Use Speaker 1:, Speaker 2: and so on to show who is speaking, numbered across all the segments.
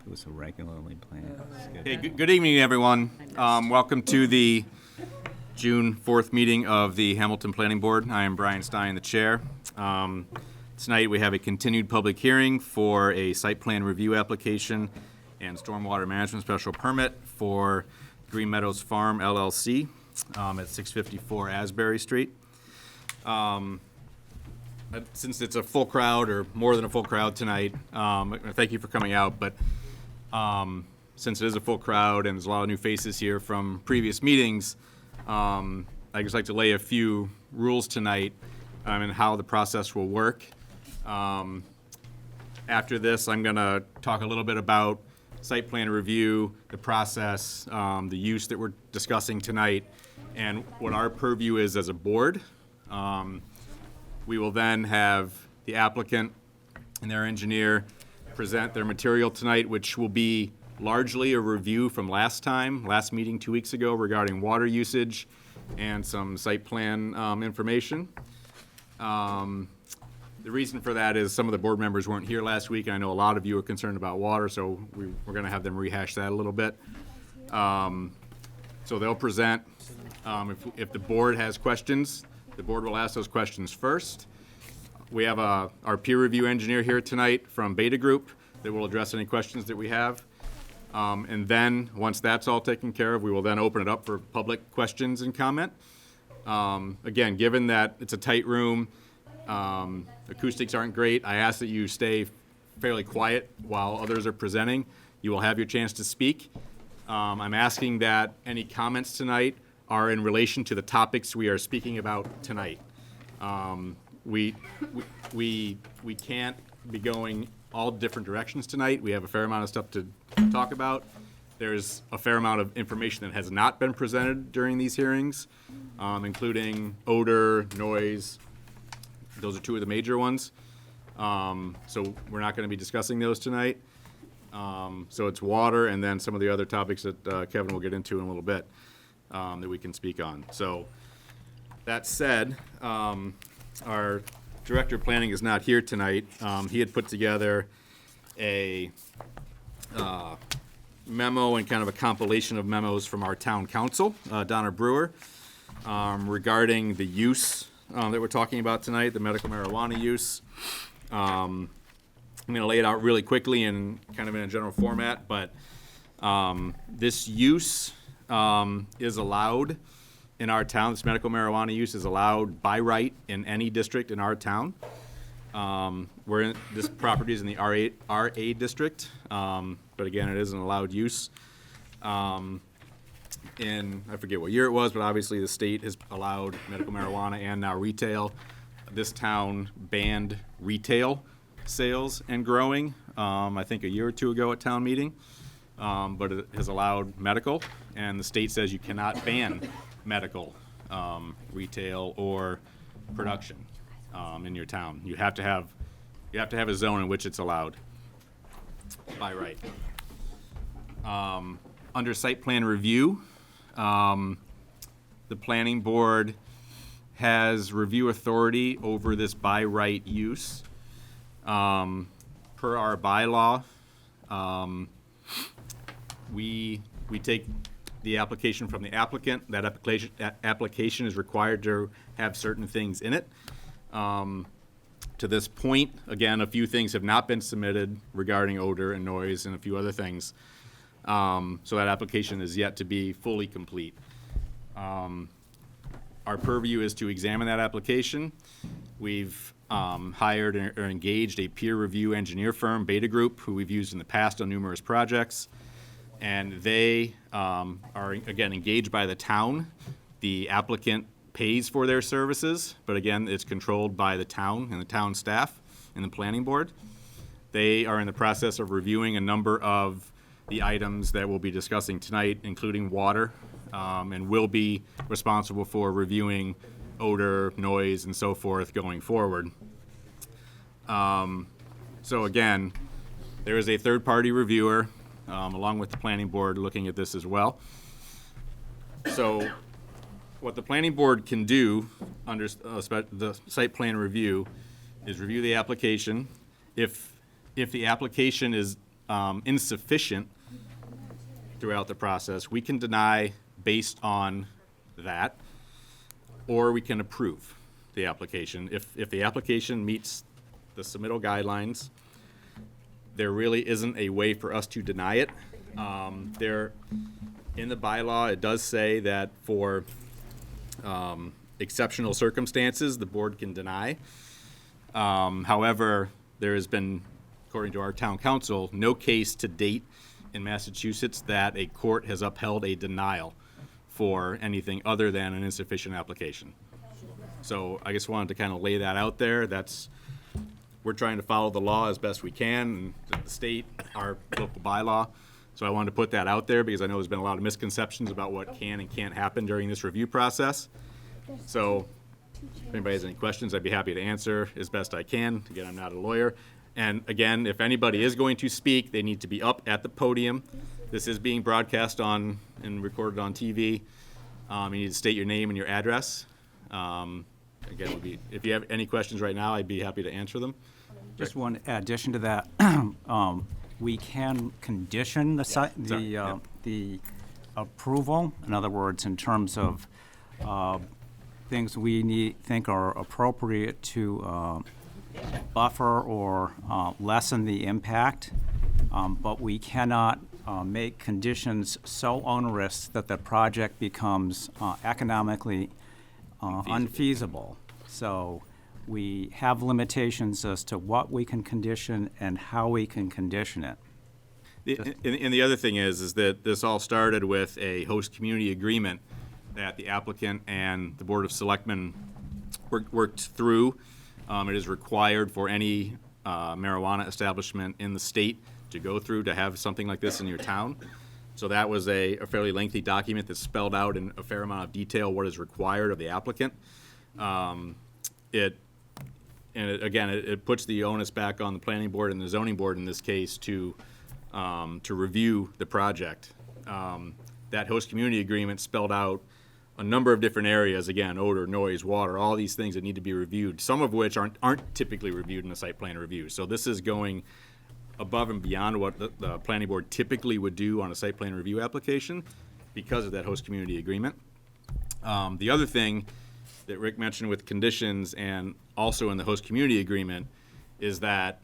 Speaker 1: It was so regularly planned.
Speaker 2: Hey, good evening, everyone. Welcome to the June 4th meeting of the Hamilton Planning Board. I am Brian Stein, the chair. Tonight we have a continued public hearing for a site plan review application and stormwater management special permit for Green Meadows Farm LLC at 654 Asbury Street. Since it's a full crowd, or more than a full crowd tonight, thank you for coming out, but since it is a full crowd and there's a lot of new faces here from previous meetings, I'd just like to lay a few rules tonight and how the process will work. After this, I'm going to talk a little bit about site plan review, the process, the use that we're discussing tonight, and what our purview is as a board. We will then have the applicant and their engineer present their material tonight, which will be largely a review from last meeting 2 weeks ago regarding water usage and some site plan information. The reason for that is some of the board members weren't here last week. I know a lot of you are concerned about water, so we're going to have them rehash that a little bit. So they'll present. If the board has questions, the board will ask those questions first. We have our peer review engineer here tonight from Beta Group that will address any questions that we have. And then, once that's all taken care of, we will then open it up for public questions and comment. Again, given that it's a tight room, acoustics aren't great, I ask that you stay fairly quiet while others are presenting. You will have your chance to speak. I'm asking that any comments tonight are in relation to the topics we are speaking about tonight. We can't be going all different directions tonight. We have a fair amount of stuff to talk about. There's a fair amount of information that has not been presented during these hearings, including odor, noise. Those are two of the major ones. So we're not going to be discussing those tonight. So it's water and then some of the other topics that Kevin will get into in a little bit that we can speak on. So that said, our director of planning is not here tonight. He had put together a memo and kind of a compilation of memos from our town council, Donna Brewer, regarding the use that we're talking about tonight, the medical marijuana use. I'm going to lay it out really quickly and kind of in a general format, but this use is allowed in our town. This medical marijuana use is allowed by right in any district in our town. This property is in the RA district, but again, it is an allowed use. I forget what year it was, but obviously the state has allowed medical marijuana and now retail. This town banned retail sales and growing, I think a year or two ago at town meeting, but it has allowed medical, and the state says you cannot ban medical retail or production in your town. You have to have a zone in which it's allowed by right. Under site plan review, the planning board has review authority over this by right use. Per our bylaw, we take the application from the applicant. That application is required to have certain things in it. To this point, again, a few things have not been submitted regarding odor and noise and a few other things. So that application is yet to be fully complete. Our purview is to examine that application. We've hired or engaged a peer review engineer firm, Beta Group, who we've used in the past on numerous projects. And they are, again, engaged by the town. The applicant pays for their services, but again, it's controlled by the town and the town staff and the planning board. They are in the process of reviewing a number of the items that we'll be discussing tonight, including water, and will be responsible for reviewing odor, noise, and so forth going forward. So again, there is a third-party reviewer along with the planning board looking at this as well. So what the planning board can do under the site plan review is review the application. If the application is insufficient throughout the process, we can deny based on that, or we can approve the application. If the application meets the submittal guidelines, there really isn't a way for us to deny it. In the bylaw, it does say that for exceptional circumstances, the board can deny. However, there has been, according to our town council, no case to date in Massachusetts that a court has upheld a denial for anything other than an insufficient application. So I just wanted to kind of lay that out there. We're trying to follow the law as best we can, and the state, our local bylaw. So I wanted to put that out there because I know there's been a lot of misconceptions about what can and can't happen during this review process. So if anybody has any questions, I'd be happy to answer as best I can. Again, I'm not a lawyer. And again, if anybody is going to speak, they need to be up at the podium. This is being broadcast on and recorded on TV. You need to state your name and your address. Again, if you have any questions right now, I'd be happy to answer them.
Speaker 1: Just one addition to that. We can condition the approval. In other words, in terms of things we think are appropriate to buffer or lessen the impact, but we cannot make conditions so onerous that the project becomes economically unfeasible. So we have limitations as to what we can condition and how we can condition it.
Speaker 2: And the other thing is that this all started with a host community agreement that the applicant and the Board of Selectmen worked through. It is required for any marijuana establishment in the state to go through to have something like this in your town. So that was a fairly lengthy document that spelled out in a fair amount of detail what is required of the applicant. It puts the onus back on the planning board and the zoning board in this case to review the project. That host community agreement spelled out a number of different areas, again, odor, noise, water, all these things that need to be reviewed, some of which aren't typically reviewed in a site plan review. So this is going above and beyond what the planning board typically would do on a site plan review application because of that host community agreement. The other thing that Rick mentioned with conditions and also in the host community agreement is that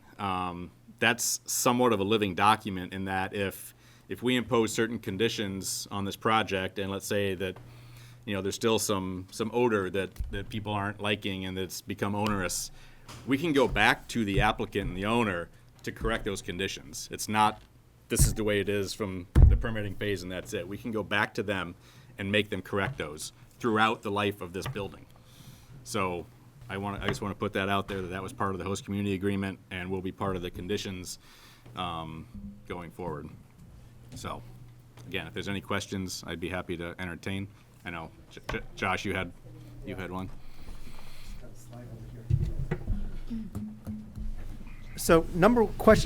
Speaker 2: that's somewhat of a living document in that if we impose certain conditions on this project, and let's say that there's still some odor that people aren't liking and that's become onerous, we can go back to the applicant and the owner to correct those conditions. It's not, this is the way it is from the permitting phase and that's it. We can go back to them and make them correct those throughout the life of this building. So I just want to put that out there that was part of the host community agreement and will be part of the conditions going forward. So again, if there's any questions, I'd be happy to entertain. I know, Josh, you had one.
Speaker 3: So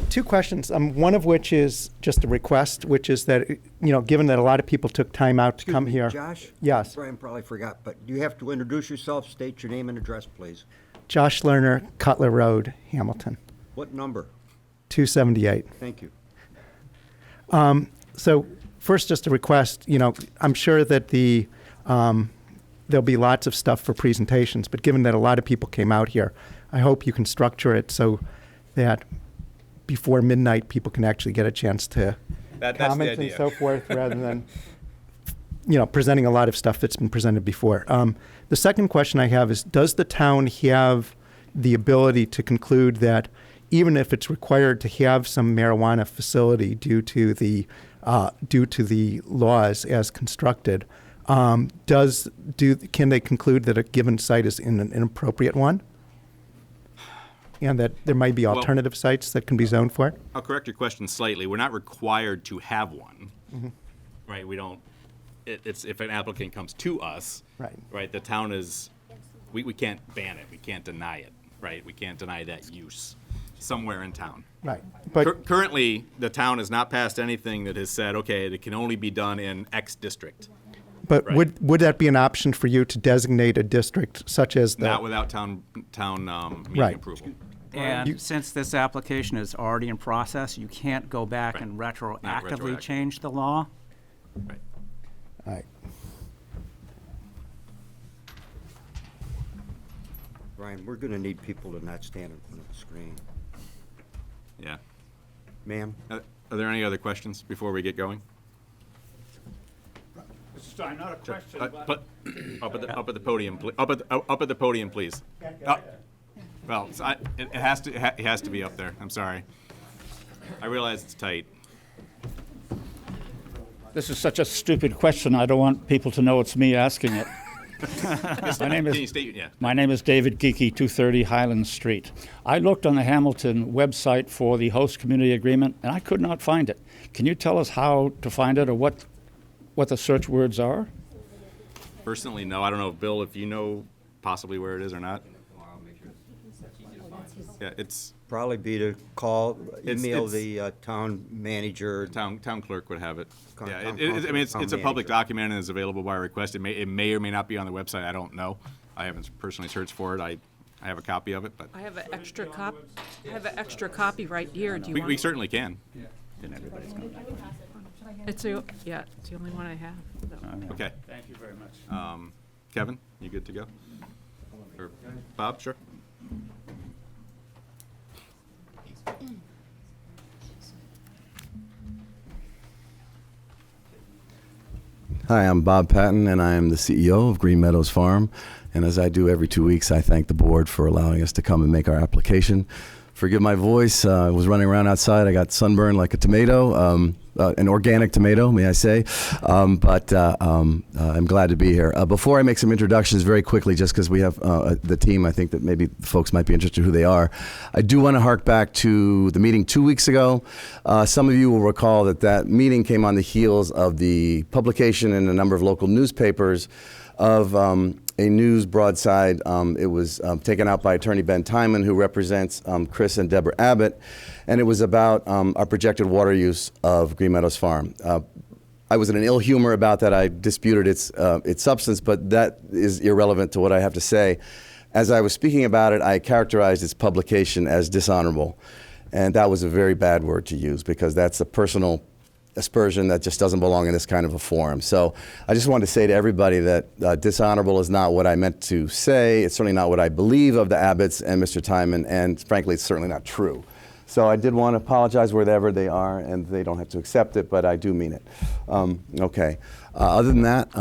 Speaker 3: two questions, one of which is just a request, which is that, given that a lot of people took time out to come here.
Speaker 4: Josh?
Speaker 3: Yes.
Speaker 4: Brian probably forgot, but you have to introduce yourself, state your name and address, please.
Speaker 3: Josh Lerner, Cutler Road, Hamilton.
Speaker 4: What number?
Speaker 3: 278.
Speaker 4: Thank you.
Speaker 3: So first, just a request, I'm sure that there'll be lots of stuff for presentations, but given that a lot of people came out here, I hope you can structure it so that before midnight, people can actually get a chance to comment and so forth, rather than, presenting a lot of stuff that's been presented before. The second question I have is, does the town have the ability to conclude that even if it's required to have some marijuana facility due to the laws as constructed, can they conclude that a given site is an inappropriate one? And that there might be alternative sites that can be zoned for it?
Speaker 2: I'll correct your question slightly. We're not required to have one, right? We don't. It's if an applicant comes to us, right? The town is, we can't ban it. We can't deny it, right? We can't deny that use somewhere in town.
Speaker 3: Right. But
Speaker 2: currently, the town has not passed anything that has said, okay, it can only be done in X district.
Speaker 3: But right. would that be an option for you to designate a district such as the...
Speaker 2: Not without town meeting
Speaker 3: right.
Speaker 2: approval.
Speaker 1: And since this application is already in process, you can't go back
Speaker 2: Right.
Speaker 1: and
Speaker 2: Not
Speaker 1: retroactively
Speaker 2: retroactive.
Speaker 1: change the law.
Speaker 2: Right.
Speaker 3: All right.
Speaker 4: Brian, we're gonna need people to not stand in front of the screen.
Speaker 2: Yeah.
Speaker 4: Ma'am?
Speaker 2: Are there any other questions before we get going?
Speaker 5: Mr. Stein, not a question,
Speaker 2: But up at the podium, up at the podium, please. Well, it has to be up there. I'm sorry. I realize it's tight.
Speaker 5: this is such a stupid question, I don't want people to know it's me asking it. My name
Speaker 2: Can you
Speaker 5: is,
Speaker 2: state? Yeah.
Speaker 5: my name is David Geeky, 230 Highland Street. I looked on the Hamilton website for the host community agreement, and I could not find it. Can you tell us how to find it or what the search words are?
Speaker 2: Personally, no. I don't know, Bill, if you know possibly where it is or not. Yeah, it's
Speaker 4: Probably be to call, email
Speaker 2: it's-
Speaker 4: the town manager.
Speaker 2: town clerk would have it.
Speaker 4: Town
Speaker 2: Yeah,
Speaker 4: council,
Speaker 2: I mean, it's
Speaker 4: town
Speaker 2: a public
Speaker 4: manager.
Speaker 2: document and is available by request. It may or may not be on the website. I don't know. I haven't personally searched for it. I have a copy of it, but
Speaker 6: I have an extra copy right here. Do you
Speaker 2: we
Speaker 6: want?
Speaker 2: certainly can.
Speaker 6: It's the only one I have. so.
Speaker 2: Okay.
Speaker 5: Thank you very much.
Speaker 2: Kevin, you good to go? Or Bob, sure.
Speaker 7: Hi, I'm Bob Patton, and I am the CEO of Green Meadows Farm. And as I do every 2 weeks, I thank the board for allowing us to come and make our application. Forgive my voice. I was running around outside. I got sunburned like a tomato, an organic tomato, may I say. But I'm glad to be here. Before I make some introductions very quickly, just because we have the team, I think that maybe folks might be interested who they are. I do want to hark back to the meeting 2 weeks ago. Some of you will recall that meeting came on the heels of the publication in a number of local newspapers of a news broadside. It was taken out by Attorney Ben Timon, who represents Chris and Deborah Abbott, and it was about our projected water use of Green Meadows Farm. I was in an ill humor about that. I disputed its substance, but that is irrelevant to what I have to say. As I was speaking about it, I characterized its publication as dishonorable, and that was a very bad word to use because that's a personal aspersion that just doesn't belong in this kind of a forum. So I just wanted to say to everybody that dishonorable is not what I meant to say. It's certainly not what I believe of the Abbotts and Mr. Timon, and frankly, it's certainly not true. So I did want to apologize wherever they are, and they don't have to accept it, but I do mean it. Okay. Other than that,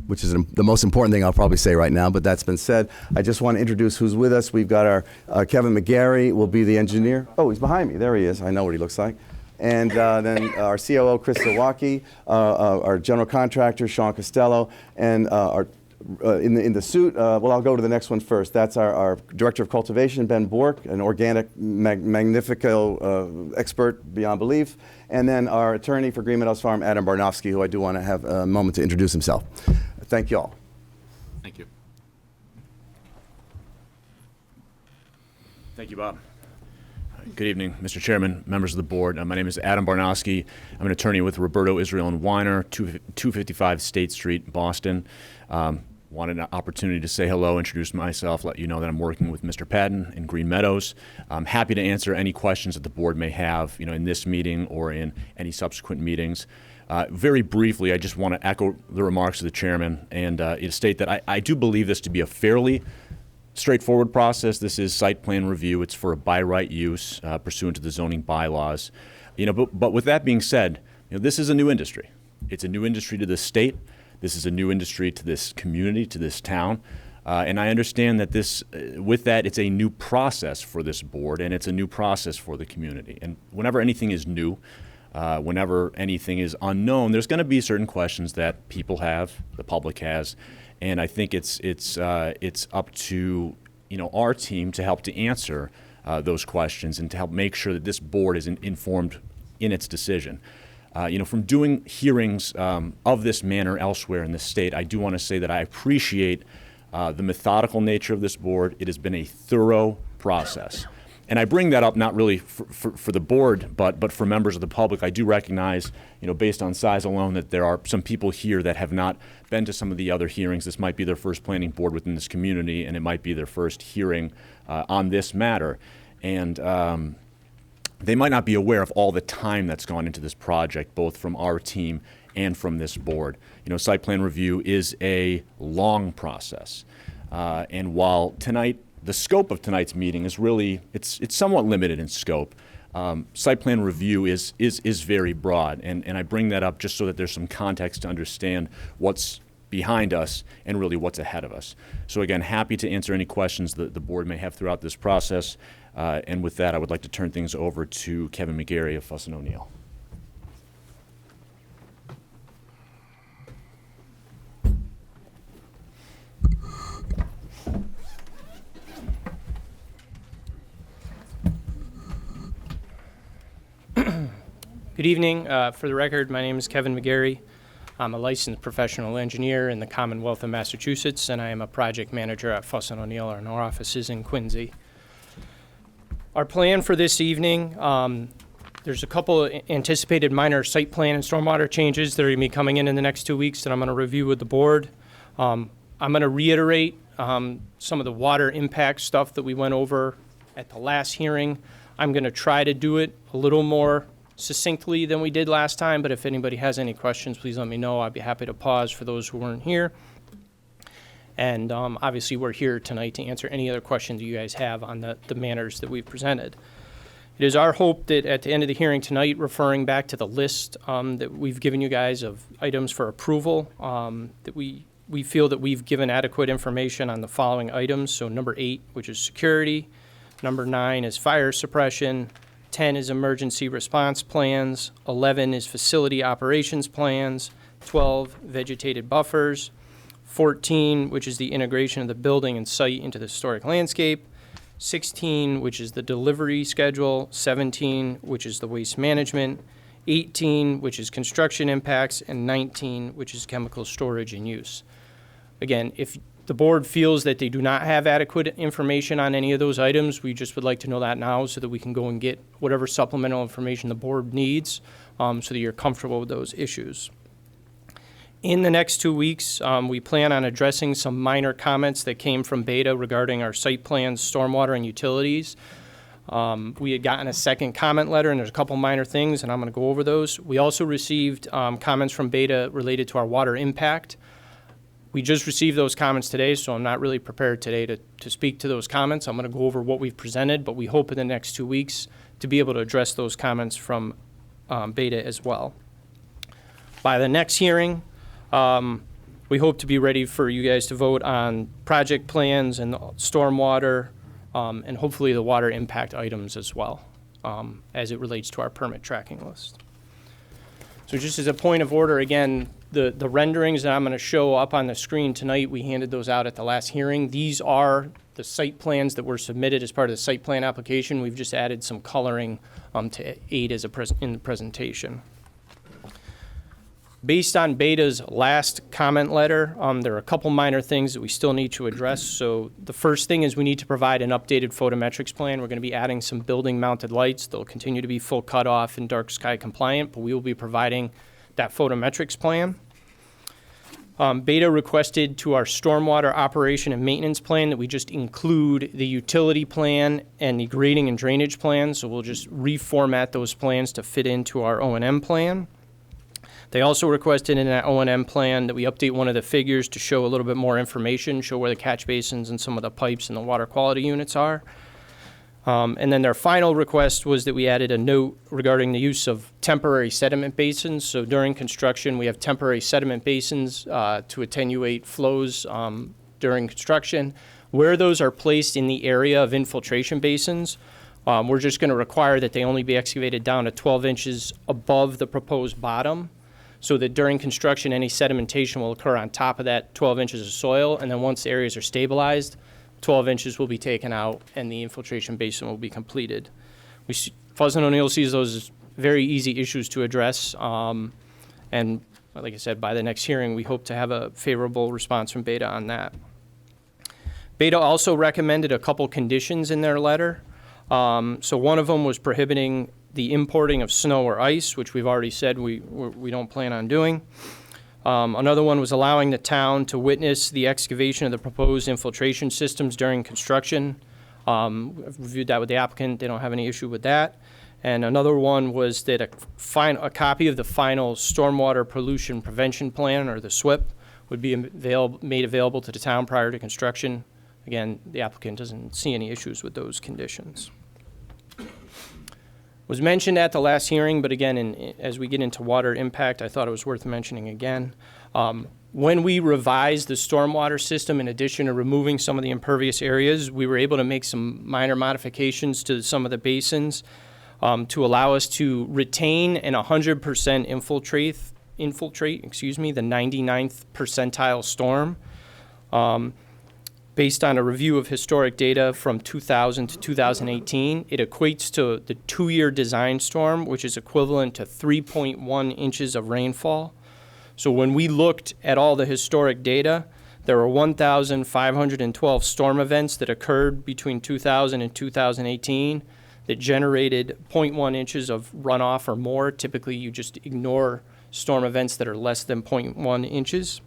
Speaker 7: which is the most important thing I'll probably say right now, but that's been said, I just want to introduce who's with us. We've got our Kevin McGarry will be the engineer. Oh, he's behind me. There he is. I know what he looks like. And then our COO, Chris Zawacki, our general contractor, Sean Costello, and our in the suit, well, I'll go to the next one first. That's our Director of Cultivation, Ben Bork, an organic magnifico expert beyond belief. And then our attorney for Green Meadows Farm, Adam Bartowski, who I do want to have a moment to introduce himself. Thank you all.
Speaker 2: Thank you.
Speaker 8: Thank you, Bob. Good evening, Mr. Chairman, members of the board. My name is Adam Bartowski. I'm an attorney with Roberto Israel and Weiner, 255 State Street, Boston. Wanted an opportunity to say hello, introduce myself, let you know that I'm working with Mr. Patton in Green Meadows. I'm happy to answer any questions that the board may have, in this meeting or in any subsequent meetings. Very briefly, I just want to echo the remarks of the chairman and state that I do believe this to be a fairly straightforward process. This is site plan review. It's for a by right use pursuant to the zoning bylaws. But with that being said, this is a new industry. It's a new industry to the state. This is a new industry to this community, to this town. And I understand that with that, it's a new process for this board, and it's a new process for the community. And whenever anything is new, whenever anything is unknown, there's going to be certain questions that people have, the public has, and I think it's up to our team to help to answer those questions and to help make sure that this board is informed in its decision. From doing hearings of this manner elsewhere in the state, I do want to say that I appreciate the methodical nature of this board. It has been a thorough process. And I bring that up not really for the board, but for members of the public. I do recognize, based on size alone, that there are some people here that have not been to some of the other hearings. This might be their first planning board within this community, and it might be their first hearing on this matter. And they might not be aware of all the time that's gone into this project, both from our team and from this board. You know, site plan review is a long process. And while tonight, the scope of tonight's meeting is really, it's somewhat limited in scope. Site plan review is very broad, and I bring that up just so that there's some context to understand what's behind us and really what's ahead of us. So again, happy to answer any questions that the board may have throughout this process. And with that, I would like to turn things over to Kevin McGarry of Fuss & O'Neill.
Speaker 9: Good evening. For the record, my name is Kevin McGarry. I'm a licensed professional engineer in the Commonwealth of Massachusetts, and I am a project manager at Fuss & O'Neill. Our office is in Quincy. Our plan for this evening, there's a couple anticipated minor site plan and stormwater changes that are going to be coming in the next 2 weeks that I'm going to review with the board. I'm going to reiterate some of the water impact stuff that we went over at the last hearing. I'm going to try to do it a little more succinctly than we did last time, but if anybody has any questions, please let me know. I'd be happy to pause for those who weren't here. And obviously, we're here tonight to answer any other questions you guys have on the manners that we've presented. It is our hope that at the end of the hearing tonight, referring back to the list that we've given you guys of items for approval, that we feel that we've given adequate information on the following items. So number 8, which is security. Number 9 is fire suppression. 10 is emergency response plans. 11 is facility operations plans. 12, vegetated buffers. 14, which is the integration of the building and site into the historic landscape. 16, which is the delivery schedule. 17, which is the waste management. 18, which is construction impacts. And 19, which is chemical storage and use. Again, if the board feels that they do not have adequate information on any of those items, we just would like to know that now so that we can go and get whatever supplemental information the board needs so that you're comfortable with those issues. In the next 2 weeks, we plan on addressing some minor comments that came from Beta regarding our site plans, stormwater, and utilities. We had gotten a second comment letter, and there's a couple minor things, and I'm going to go over those. We also received comments from Beta related to our water impact. We just received those comments today, so I'm not really prepared today to speak to those comments. I'm going to go over what we've presented, but we hope in the next 2 weeks to be able to address those comments from Beta as well. By the next hearing, we hope to be ready for you guys to vote on project plans and stormwater and hopefully the water impact items as well as it relates to our permit tracking list. So just as a point of order, again, the renderings that I'm going to show up on the screen tonight, we handed those out at the last hearing. These are the site plans that were submitted as part of the site plan application. We've just added some coloring to aid as in the presentation. Based on Beta's last comment letter, there are a couple minor things that we still need to address. So the first thing is we need to provide an updated photometrics plan. We're going to be adding some building mounted lights. They'll continue to be full cutoff and dark sky compliant, but we will be providing that photometrics plan. Beta requested to our stormwater operation and maintenance plan that we just include the utility plan and the grading and drainage plan. So we'll just reformat those plans to fit into our O&M plan. They also requested in that O&M plan that we update one of the figures to show a little bit more information, show where the catch basins and some of the pipes and the water quality units are. And then their final request was that we added a note regarding the use of temporary sediment basins. So during construction, we have temporary sediment basins to attenuate flows during construction. Where those are placed in the area of infiltration basins, we're just going to require that they only be excavated down to 12 inches above the proposed bottom, so that during construction, any sedimentation will occur on top of that 12 inches of soil, and then once the areas are stabilized, 12 inches will be taken out and the infiltration basin will be completed. Fuss & O'Neill sees those as very easy issues to address, and like I said, by the next hearing, we hope to have a favorable response from Beta on that. Beta also recommended a couple conditions in their letter. So one of them was prohibiting the importing of snow or ice, which we've already said we don't plan on doing. Another one was allowing the town to witness the excavation of the proposed infiltration systems during construction. I've reviewed that with the applicant. They don't have any issue with that. And another one was that a copy of the final stormwater pollution prevention plan, or the SWIP, would be made available to the town prior to construction. Again, the applicant doesn't see any issues with those conditions. Was mentioned at the last hearing, but again, as we get into water impact, I thought it was worth mentioning again. When we revised the stormwater system, in addition to removing some of the impervious areas, we were able to make some minor modifications to some of the basins to allow us to retain and 100% infiltrate, the 99th percentile storm. Based on a review of historic data from 2000 to 2018, it equates to the 2-year design storm, which is equivalent to 3.1 inches of rainfall. So when we looked at all the historic data, there were 1,512 storm events that occurred between 2000 and 2018 that generated 0.1 inches of runoff or more. Typically, you just ignore storm events that are less than 0.1 inches.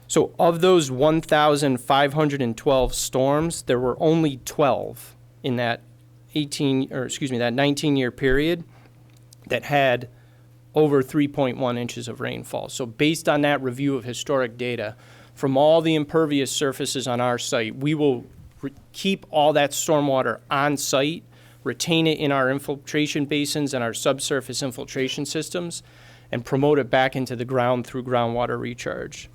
Speaker 9: So of those 1,512 storms, there were only 12 in that 19-year period that had over 3.1 inches of rainfall. So based on that review of historic data, from all the impervious surfaces on our site, we will keep all that stormwater on site, retain it in our infiltration basins and our subsurface infiltration systems, and promote it back into the ground through groundwater recharge.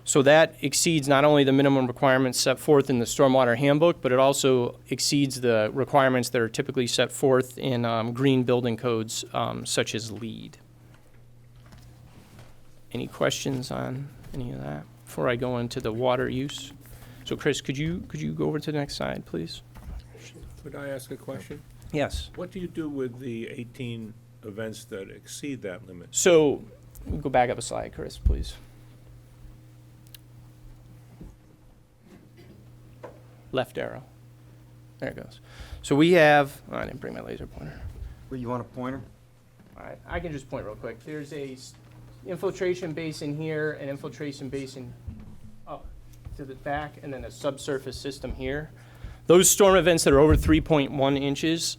Speaker 9: So that exceeds not only the minimum requirements set forth in the stormwater handbook, but it also exceeds the requirements that are typically set forth in green building codes such as LEED. Any questions on any of that before I go into the water use? So Chris, could you go over to the next slide, please?
Speaker 10: Could I ask a question?
Speaker 9: Yes.
Speaker 10: What do you do with the 18 events that exceed that limit?
Speaker 9: So go back up a slide, Chris, please. Left arrow. There it goes. So we have, oh, I didn't bring my laser pointer.
Speaker 4: Well, you want a pointer?
Speaker 9: All right, I can just point real quick. There's a infiltration basin here, an infiltration basin up to the back, and then a subsurface system here. Those storm events that are over 3.1 inches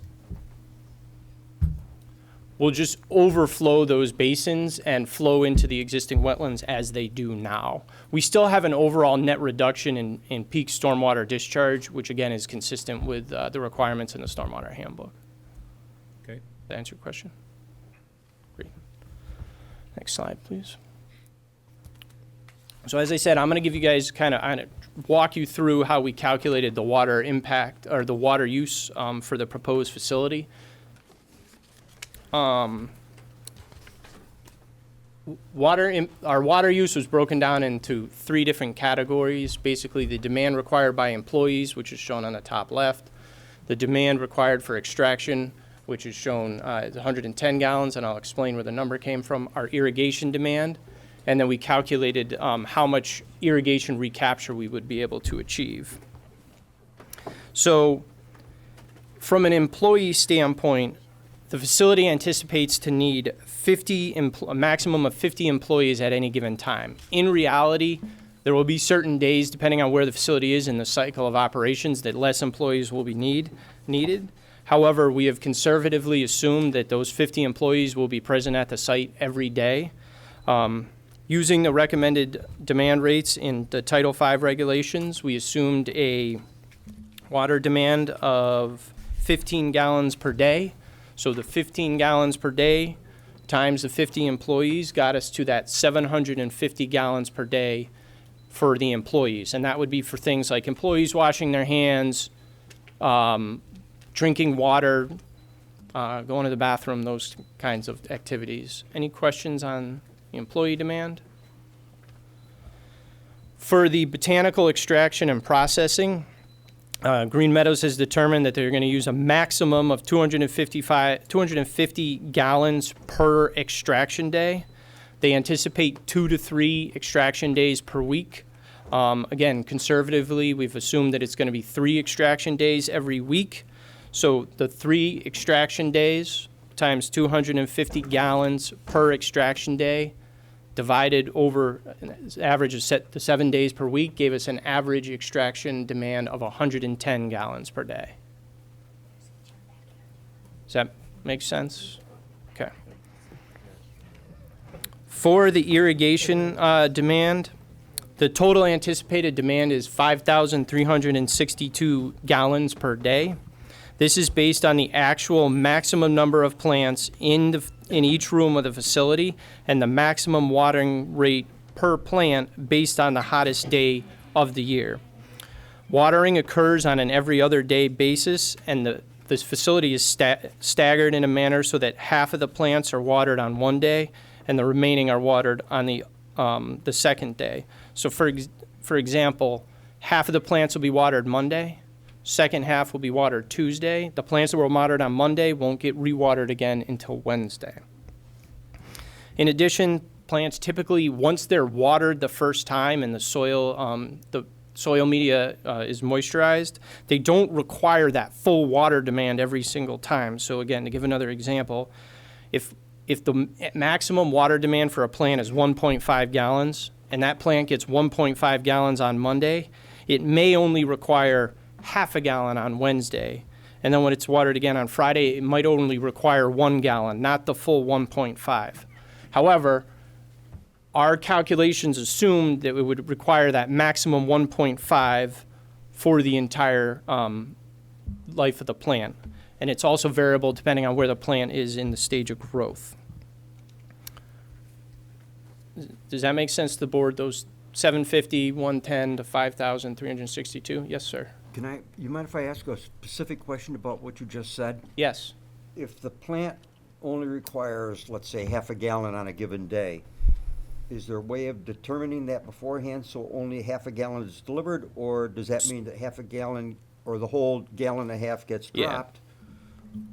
Speaker 9: will just overflow those basins and flow into the existing wetlands as they do now. We still have an overall net reduction in peak stormwater discharge, which again is consistent with the requirements in the stormwater handbook.
Speaker 10: Okay.
Speaker 9: That answer your question? Great. Next slide, please. So as I said, I'm going to give you guys kind of walk you through how we calculated the water impact or the water use for the proposed facility. Our water use was broken down into 3 different categories. Basically, the demand required by employees, which is shown on the top left, the demand required for extraction, which is shown as 110 gallons, and I'll explain where the number came from, our irrigation demand, and then we calculated how much irrigation recapture we would be able to achieve. So from an employee standpoint, the facility anticipates to need a maximum of 50 employees at any given time. In reality, there will be certain days, depending on where the facility is in the cycle of operations, that less employees will be needed. However, we have conservatively assumed that those 50 employees will be present at the site every day. Using the recommended demand rates in the Title V regulations, we assumed a water demand of 15 gallons per day. So the 15 gallons per day times the 50 employees got us to that 750 gallons per day for the employees. And that would be for things like employees washing their hands, drinking water, going to the bathroom, those kinds of activities. Any questions on the employee demand? For the botanical extraction and processing, Green Meadows has determined that they're going to use a maximum of 250 gallons per extraction day. They anticipate 2 to 3 extraction days per week. Again, conservatively, we've assumed that it's going to be 3 extraction days every week. So the 3 extraction days times 250 gallons per extraction day divided over an average of set to 7 days per week, gave us an average extraction demand of 110 gallons per day. Does that make sense? Okay. For the irrigation demand, the total anticipated demand is 5,362 gallons per day. This is based on the actual maximum number of plants in each room of the facility and the maximum watering rate per plant based on the hottest day of the year. Watering occurs on an every other day basis, and this facility is staggered in a manner so that half of the plants are watered on one day and the remaining are watered on the second day. So for example, half of the plants will be watered Monday, second half will be watered Tuesday. The plants that were watered on Monday won't get rewatered again until Wednesday. In addition, plants typically, once they're watered the first time and the soil media is moisturized, they don't require that full water demand every single time. So again, to give another example, if the maximum water demand for a plant is 1.5 gallons, and that plant gets 1.5 gallons on Monday, it may only require half a gallon on Wednesday. And then when it's watered again on Friday, it might only require 1 gallon, not the full 1.5. However, our calculations assumed that it would require that maximum 1.5 for the entire life of the plant. And it's also variable depending on where the plant is in the stage of growth. Does that make sense to the board, those 750, 110 to 5,362? Yes, sir.
Speaker 4: You mind if I ask a specific question about what you just said?
Speaker 9: Yes.
Speaker 4: If the plant only requires, let's say, half a gallon on a given day, is there a way of determining that beforehand so only half a gallon is delivered, or does that mean that half a gallon or the whole gallon and a half gets dropped?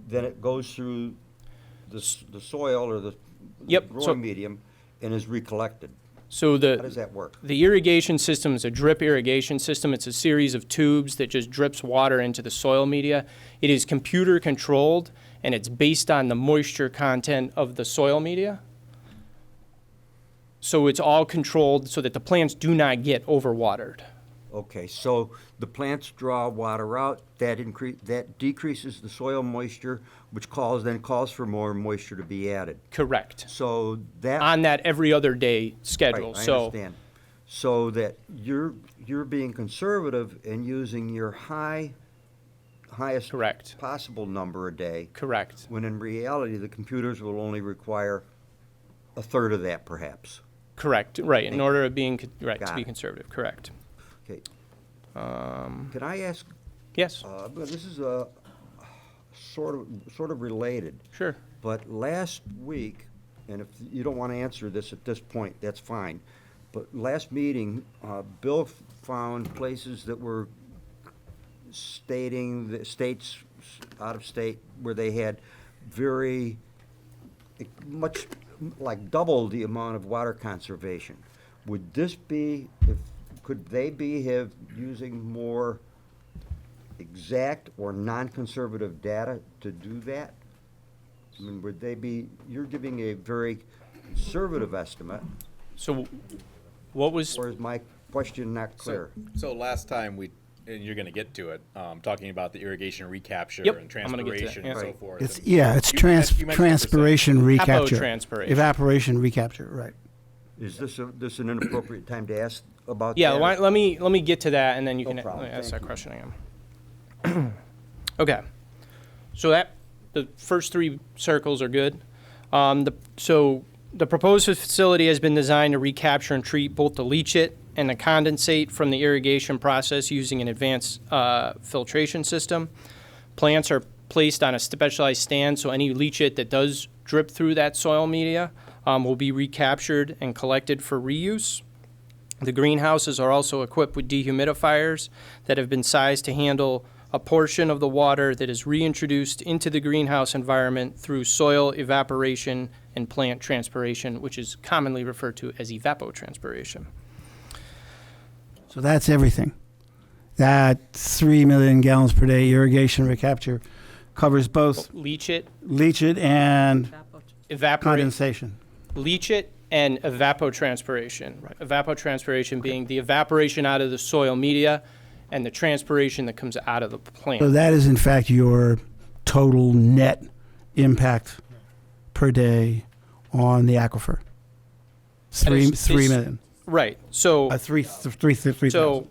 Speaker 4: Then it goes through the soil or the growing medium and is recollected.
Speaker 9: So
Speaker 4: how does that work?
Speaker 9: The irrigation system is a drip irrigation system. It's a series of tubes that just drips water into the soil media. It is computer controlled, and it's based on the moisture content of the soil media. So it's all controlled so that the plants do not get overwatered.
Speaker 4: Okay, so the plants draw water out, that decreases the soil moisture, which calls for more moisture to be added.
Speaker 9: Correct.
Speaker 4: So that
Speaker 9: On that every other day schedule.
Speaker 4: Right, I understand. So that you're being conservative and using your highest
Speaker 9: Correct.
Speaker 4: possible number a day.
Speaker 9: Correct.
Speaker 4: When in reality, the computers will only require a third of that, perhaps.
Speaker 9: Correct. Right. In order of being to be
Speaker 4: it.
Speaker 9: conservative. Correct.
Speaker 4: Okay. Can I ask?
Speaker 9: Yes.
Speaker 4: This is a sort of related.
Speaker 9: Sure.
Speaker 4: But last week, and if you don't want to answer this at this point, that's fine. But last meeting, Bill found places that were stating the states out of state where they had very much like double the amount of water conservation. Would this be, could they be using more exact or non-conservative data to do that? I mean, would they be, you're giving a very conservative estimate,
Speaker 9: So what was,
Speaker 4: or is my question not clear?
Speaker 2: So last time and you're gonna get to it, talking about the irrigation recapture
Speaker 9: Yep,
Speaker 2: and
Speaker 9: I'm gonna get to that,
Speaker 2: transpiration
Speaker 9: yeah.
Speaker 2: and so
Speaker 9: Right.
Speaker 2: forth.
Speaker 11: It's,
Speaker 2: and
Speaker 11: yeah, it's
Speaker 2: you mentioned
Speaker 11: transpiration recapture.
Speaker 9: Evapotranspiration.
Speaker 11: Evaporation recapture, right.
Speaker 4: Is this an inappropriate time to ask about
Speaker 9: yeah,
Speaker 4: that?
Speaker 9: let me get to that, and then you
Speaker 4: No
Speaker 9: can
Speaker 4: problem,
Speaker 9: ask
Speaker 4: thank
Speaker 9: that
Speaker 4: you.
Speaker 9: question again. Okay. So the first three circles are good. So the proposed facility has been designed to recapture and treat both the leachate and the condensate from the irrigation process using an advanced filtration system. Plants are placed on a specialized stand, so any leachate that does drip through that soil media will be recaptured and collected for reuse. The greenhouses are also equipped with dehumidifiers that have been sized to handle a portion of the water that is reintroduced into the greenhouse environment through soil evaporation and plant transpiration, which is commonly referred to as evapotranspiration.
Speaker 11: So that's everything. That 3 million gallons per day irrigation recapture covers both
Speaker 9: Leachate,
Speaker 11: leachate and
Speaker 9: evaporate,
Speaker 11: condensation.
Speaker 9: leachate and evapotranspiration. Right. Evapotranspiration being the evaporation out of the soil media and the transpiration that comes out of the plant.
Speaker 11: So that is in fact your total net impact per day on the aquifer.
Speaker 9: And it's-
Speaker 11: 3
Speaker 9: it's-
Speaker 11: million.
Speaker 9: Right. So
Speaker 11: 3,000.
Speaker 9: So-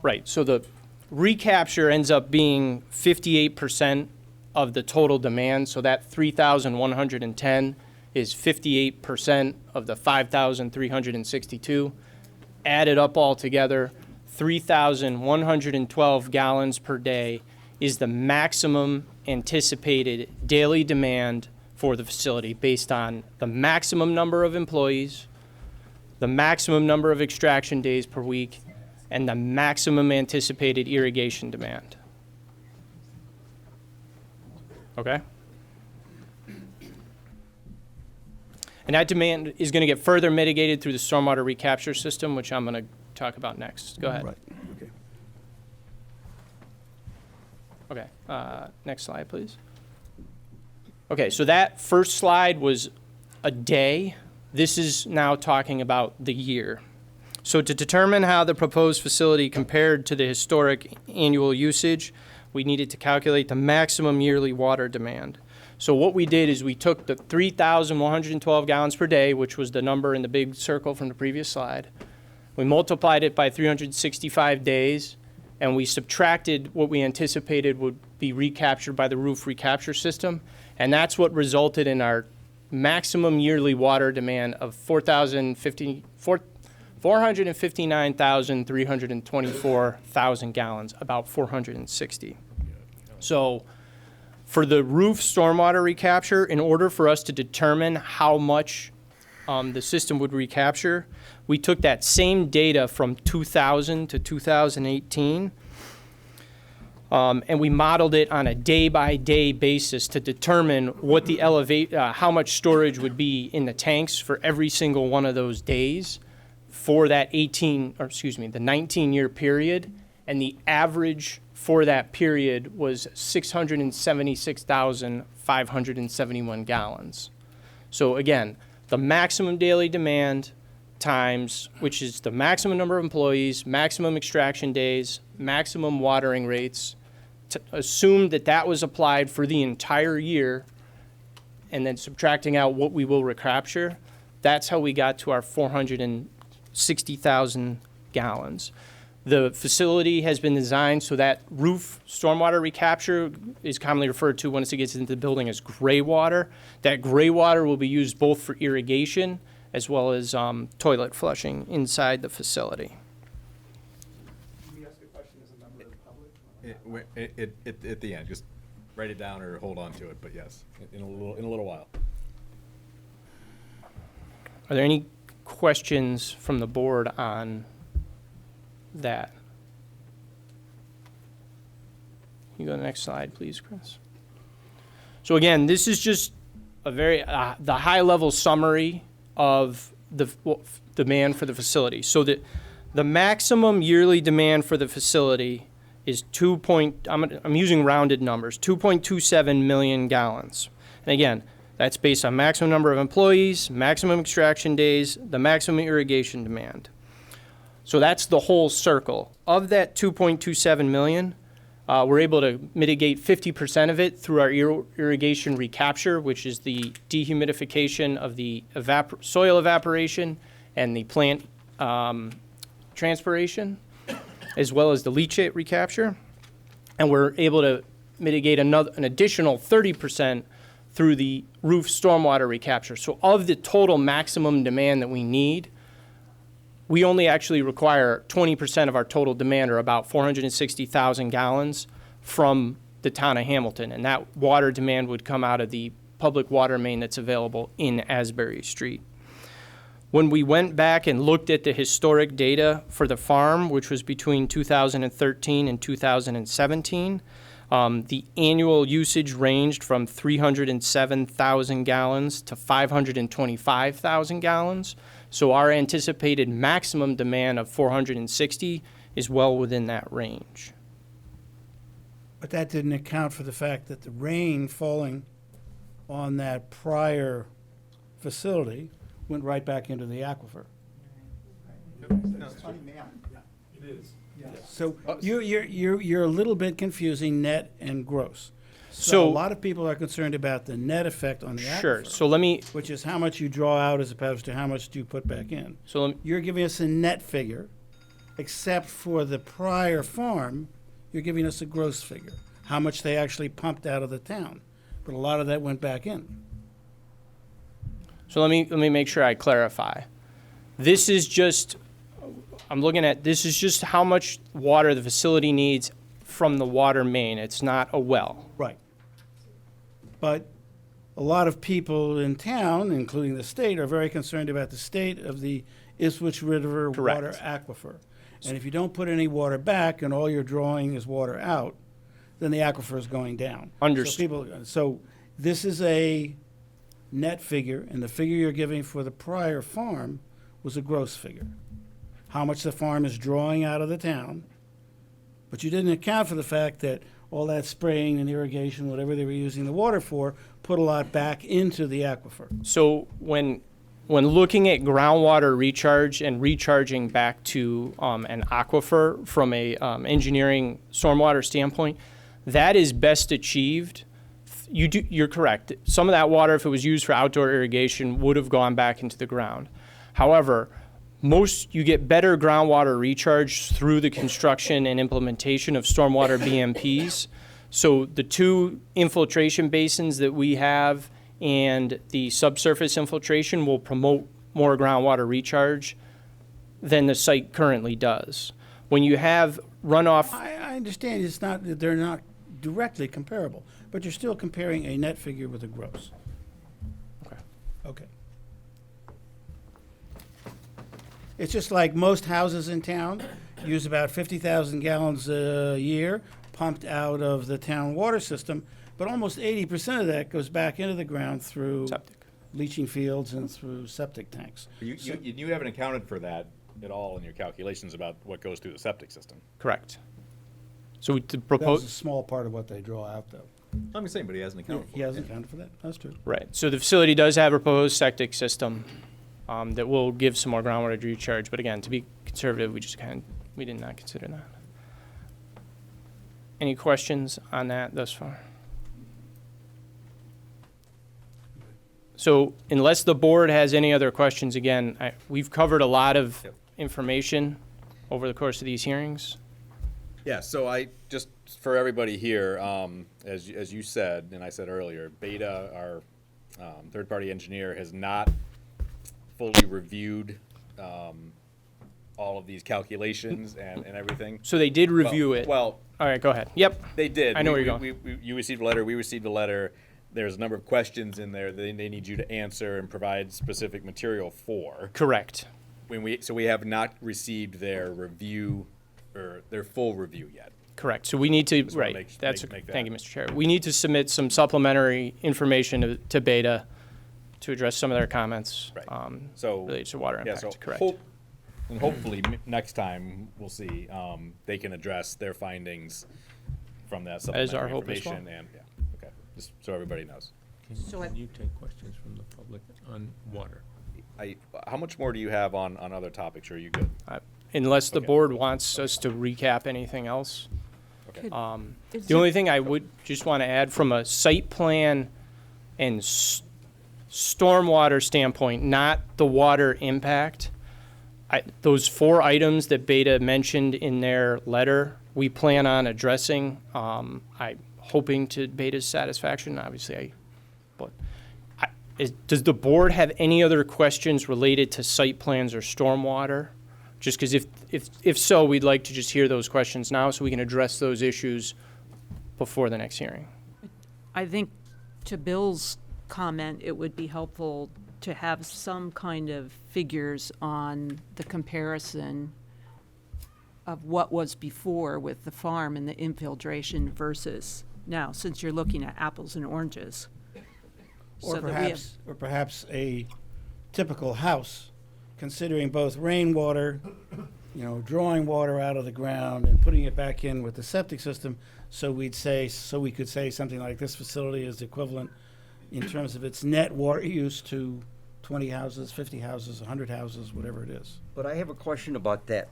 Speaker 11: Right.
Speaker 9: So the recapture ends up being 58% of the total demand. So that 3,110 is 58% of the 5,362. Added up all together, 3,112 gallons per day is the maximum anticipated daily demand for the facility based on the maximum number of employees, the maximum number of extraction days per week, and the maximum anticipated irrigation demand. Okay? And that demand is going to get further mitigated through the stormwater recapture system, which I'm going to talk about next. Go ahead.
Speaker 11: Right. Okay.
Speaker 9: Okay, next slide, please. Okay, so that first slide was a day. This is now talking about the year. So to determine how the proposed facility compared to the historic annual usage, we needed to calculate the maximum yearly water demand. So what we did is we took the 3,112 gallons per day, which was the number in the big circle from the previous slide. We multiplied it by 365 days, and we subtracted what we anticipated would be recaptured by the roof recapture system, and that's what resulted in our maximum yearly water demand of 459,324 gallons, about 460. So for the roof stormwater recapture, in order for us to determine how much the system would recapture, we took that same data from 2000 to 2018, and we modeled it on a day-by-day basis to determine what the how much storage would be in the tanks for every single one of those days for that the 19-year period, and the average for that period was 676,571 gallons. So again, the maximum daily demand times, which is the maximum number of employees, maximum extraction days, maximum watering rates, assume that that was applied for the entire year, and then subtracting out what we will recapture, that's how we got to our 460,000 gallons. The facility has been designed so that roof stormwater recapture is commonly referred to once it gets into the building as gray water. That gray water will be used both for irrigation as well as toilet flushing inside the facility.
Speaker 11: Can we ask a question as a member of the public?
Speaker 2: At the end, just write it down or hold on to it, but yes, in a little while.
Speaker 9: Are there any questions from the board on that? You go to the next slide, please, Chris. So again, this is just a very the high-level summary of the demand for the facility. So the maximum yearly demand for the facility is I'm using rounded numbers, 2.27 million gallons. And again, that's based on maximum number of employees, maximum extraction days, the maximum irrigation demand. So that's the whole circle. Of that 2.27 million, we're able to mitigate 50% of it through our irrigation recapture, which is the dehumidification of the soil evaporation and the plant transpiration, as well as the leachate recapture. And we're able to mitigate an additional 30% through the roof stormwater recapture. So of the total maximum demand that we need, we only actually require 20% of our total demand, or about 460,000 gallons, from the town of Hamilton. And that water demand would come out of the public water main that's available in Asbury Street. When we went back and looked at the historic data for the farm, which was between 2013 and 2017, the annual usage ranged from 307,000 gallons to 525,000 gallons. So our anticipated maximum demand of 460 is well within that range.
Speaker 11: But that didn't account for the fact that the rain falling on that prior facility went right back into the aquifer.
Speaker 10: It is.
Speaker 11: So you're a little bit confusing net and gross. So
Speaker 9: So-
Speaker 11: a lot of people are concerned about the net effect on the aquifer.
Speaker 9: Sure, so let me,
Speaker 11: Which is how much you draw out as opposed to how much do you put back in.
Speaker 9: so let me,
Speaker 11: You're giving us a net figure, except for the prior farm, you're giving us a gross figure, how much they actually pumped out of the town. But a lot of that went back in.
Speaker 9: so let me make sure I clarify. This is just, this is just how much water the facility needs from the water main. It's not a well.
Speaker 11: Right. But a lot of people in town, including the state, are very concerned about the state of the Ipswich River
Speaker 9: Correct.
Speaker 11: water aquifer. And if you don't put any water back and all you're drawing is water out, then the aquifer is going down. So this is a net figure, and the figure you're giving for the prior farm was a gross figure. How much the farm is drawing out of the town, but you didn't account for the fact that all that spraying and irrigation, whatever they were using the water for, put a lot back into the aquifer.
Speaker 9: So when looking at groundwater recharge and recharging back to an aquifer from a engineering stormwater standpoint, that is best achieved. You're correct. Some of that water, if it was used for outdoor irrigation, would have gone back into the ground. However, you get better groundwater recharge through the construction and implementation of stormwater BMPs. So the two infiltration basins that we have and the subsurface infiltration will promote more groundwater recharge than the site currently does. When you have runoff,
Speaker 11: I understand they're not directly comparable, but you're still comparing a net figure with a gross. Okay. It's just like most houses in town use about 50,000 gallons a year pumped out of the town water system, but almost 80% of that goes back into the ground through
Speaker 9: Septic.
Speaker 11: leaching fields and through septic tanks.
Speaker 2: You haven't accounted for that at all in your calculations about what goes through the septic system.
Speaker 9: correct. So we
Speaker 11: That was a
Speaker 9: propose,
Speaker 11: small part of what they draw out, though.
Speaker 2: I'm just saying, but he hasn't accounted for it.
Speaker 11: He hasn't accounted for that. That's true.
Speaker 9: right. So the facility does have a proposed septic system that will give some more groundwater recharge. But again, to be conservative, we did not consider that. Any questions on that thus far? So unless the board has any other questions, again, we've covered a lot of information over the course of these hearings.
Speaker 2: Yeah, so just for everybody here, as you said, and I said earlier, Beta, our third-party engineer, has not fully reviewed all of these calculations and everything.
Speaker 9: So they did review it.
Speaker 2: Well,
Speaker 9: All right, go ahead. Yep.
Speaker 2: they did.
Speaker 9: I know where you're
Speaker 2: You received a letter, we received a letter. There's a number of questions in there that they need you to answer and provide specific material for.
Speaker 9: Correct.
Speaker 2: So we have not received their review or their full review yet.
Speaker 9: Correct. So we need to,
Speaker 2: Just wanna
Speaker 9: right,
Speaker 2: make
Speaker 9: that's,
Speaker 2: that.
Speaker 9: thank you, Mr. Chair. We need to submit some supplementary information to Beta to address some of their comments
Speaker 2: Right.
Speaker 9: related to water
Speaker 2: Yeah,
Speaker 9: impact,
Speaker 2: so
Speaker 9: correct.
Speaker 2: hopefully next time, we'll see, they can address their findings from that
Speaker 9: That is our
Speaker 2: supplementary
Speaker 9: hope as well.
Speaker 2: information. And, yeah, okay, just so everybody knows.
Speaker 6: So
Speaker 10: Can you take questions from the public on water?
Speaker 2: How much more do you have on other topics, or are you good?
Speaker 9: Unless the
Speaker 2: Okay.
Speaker 9: board wants us to recap anything else.
Speaker 2: Okay.
Speaker 6: is
Speaker 9: The only thing I would just want to add from a site plan and stormwater standpoint, not the water impact, those 4 items that Beta mentioned in their letter, we plan on addressing. I'm hoping to Beta's satisfaction, obviously. Does the board have any other questions related to site plans or stormwater? Just because if so, we'd like to just hear those questions now so we can address those issues before the next hearing.
Speaker 6: I think to Bill's comment, it would be helpful to have some kind of figures on the comparison of what was before with the farm and the infiltration versus now, since you're looking at apples and oranges.
Speaker 11: Or
Speaker 6: So that we have-
Speaker 11: perhaps a typical house, considering both rainwater, drawing water out of the ground and putting it back in with the septic system. So we could say something like this facility is equivalent in terms of its net water use to 20 houses, 50 houses, 100 houses, whatever it is.
Speaker 4: But I have a question about that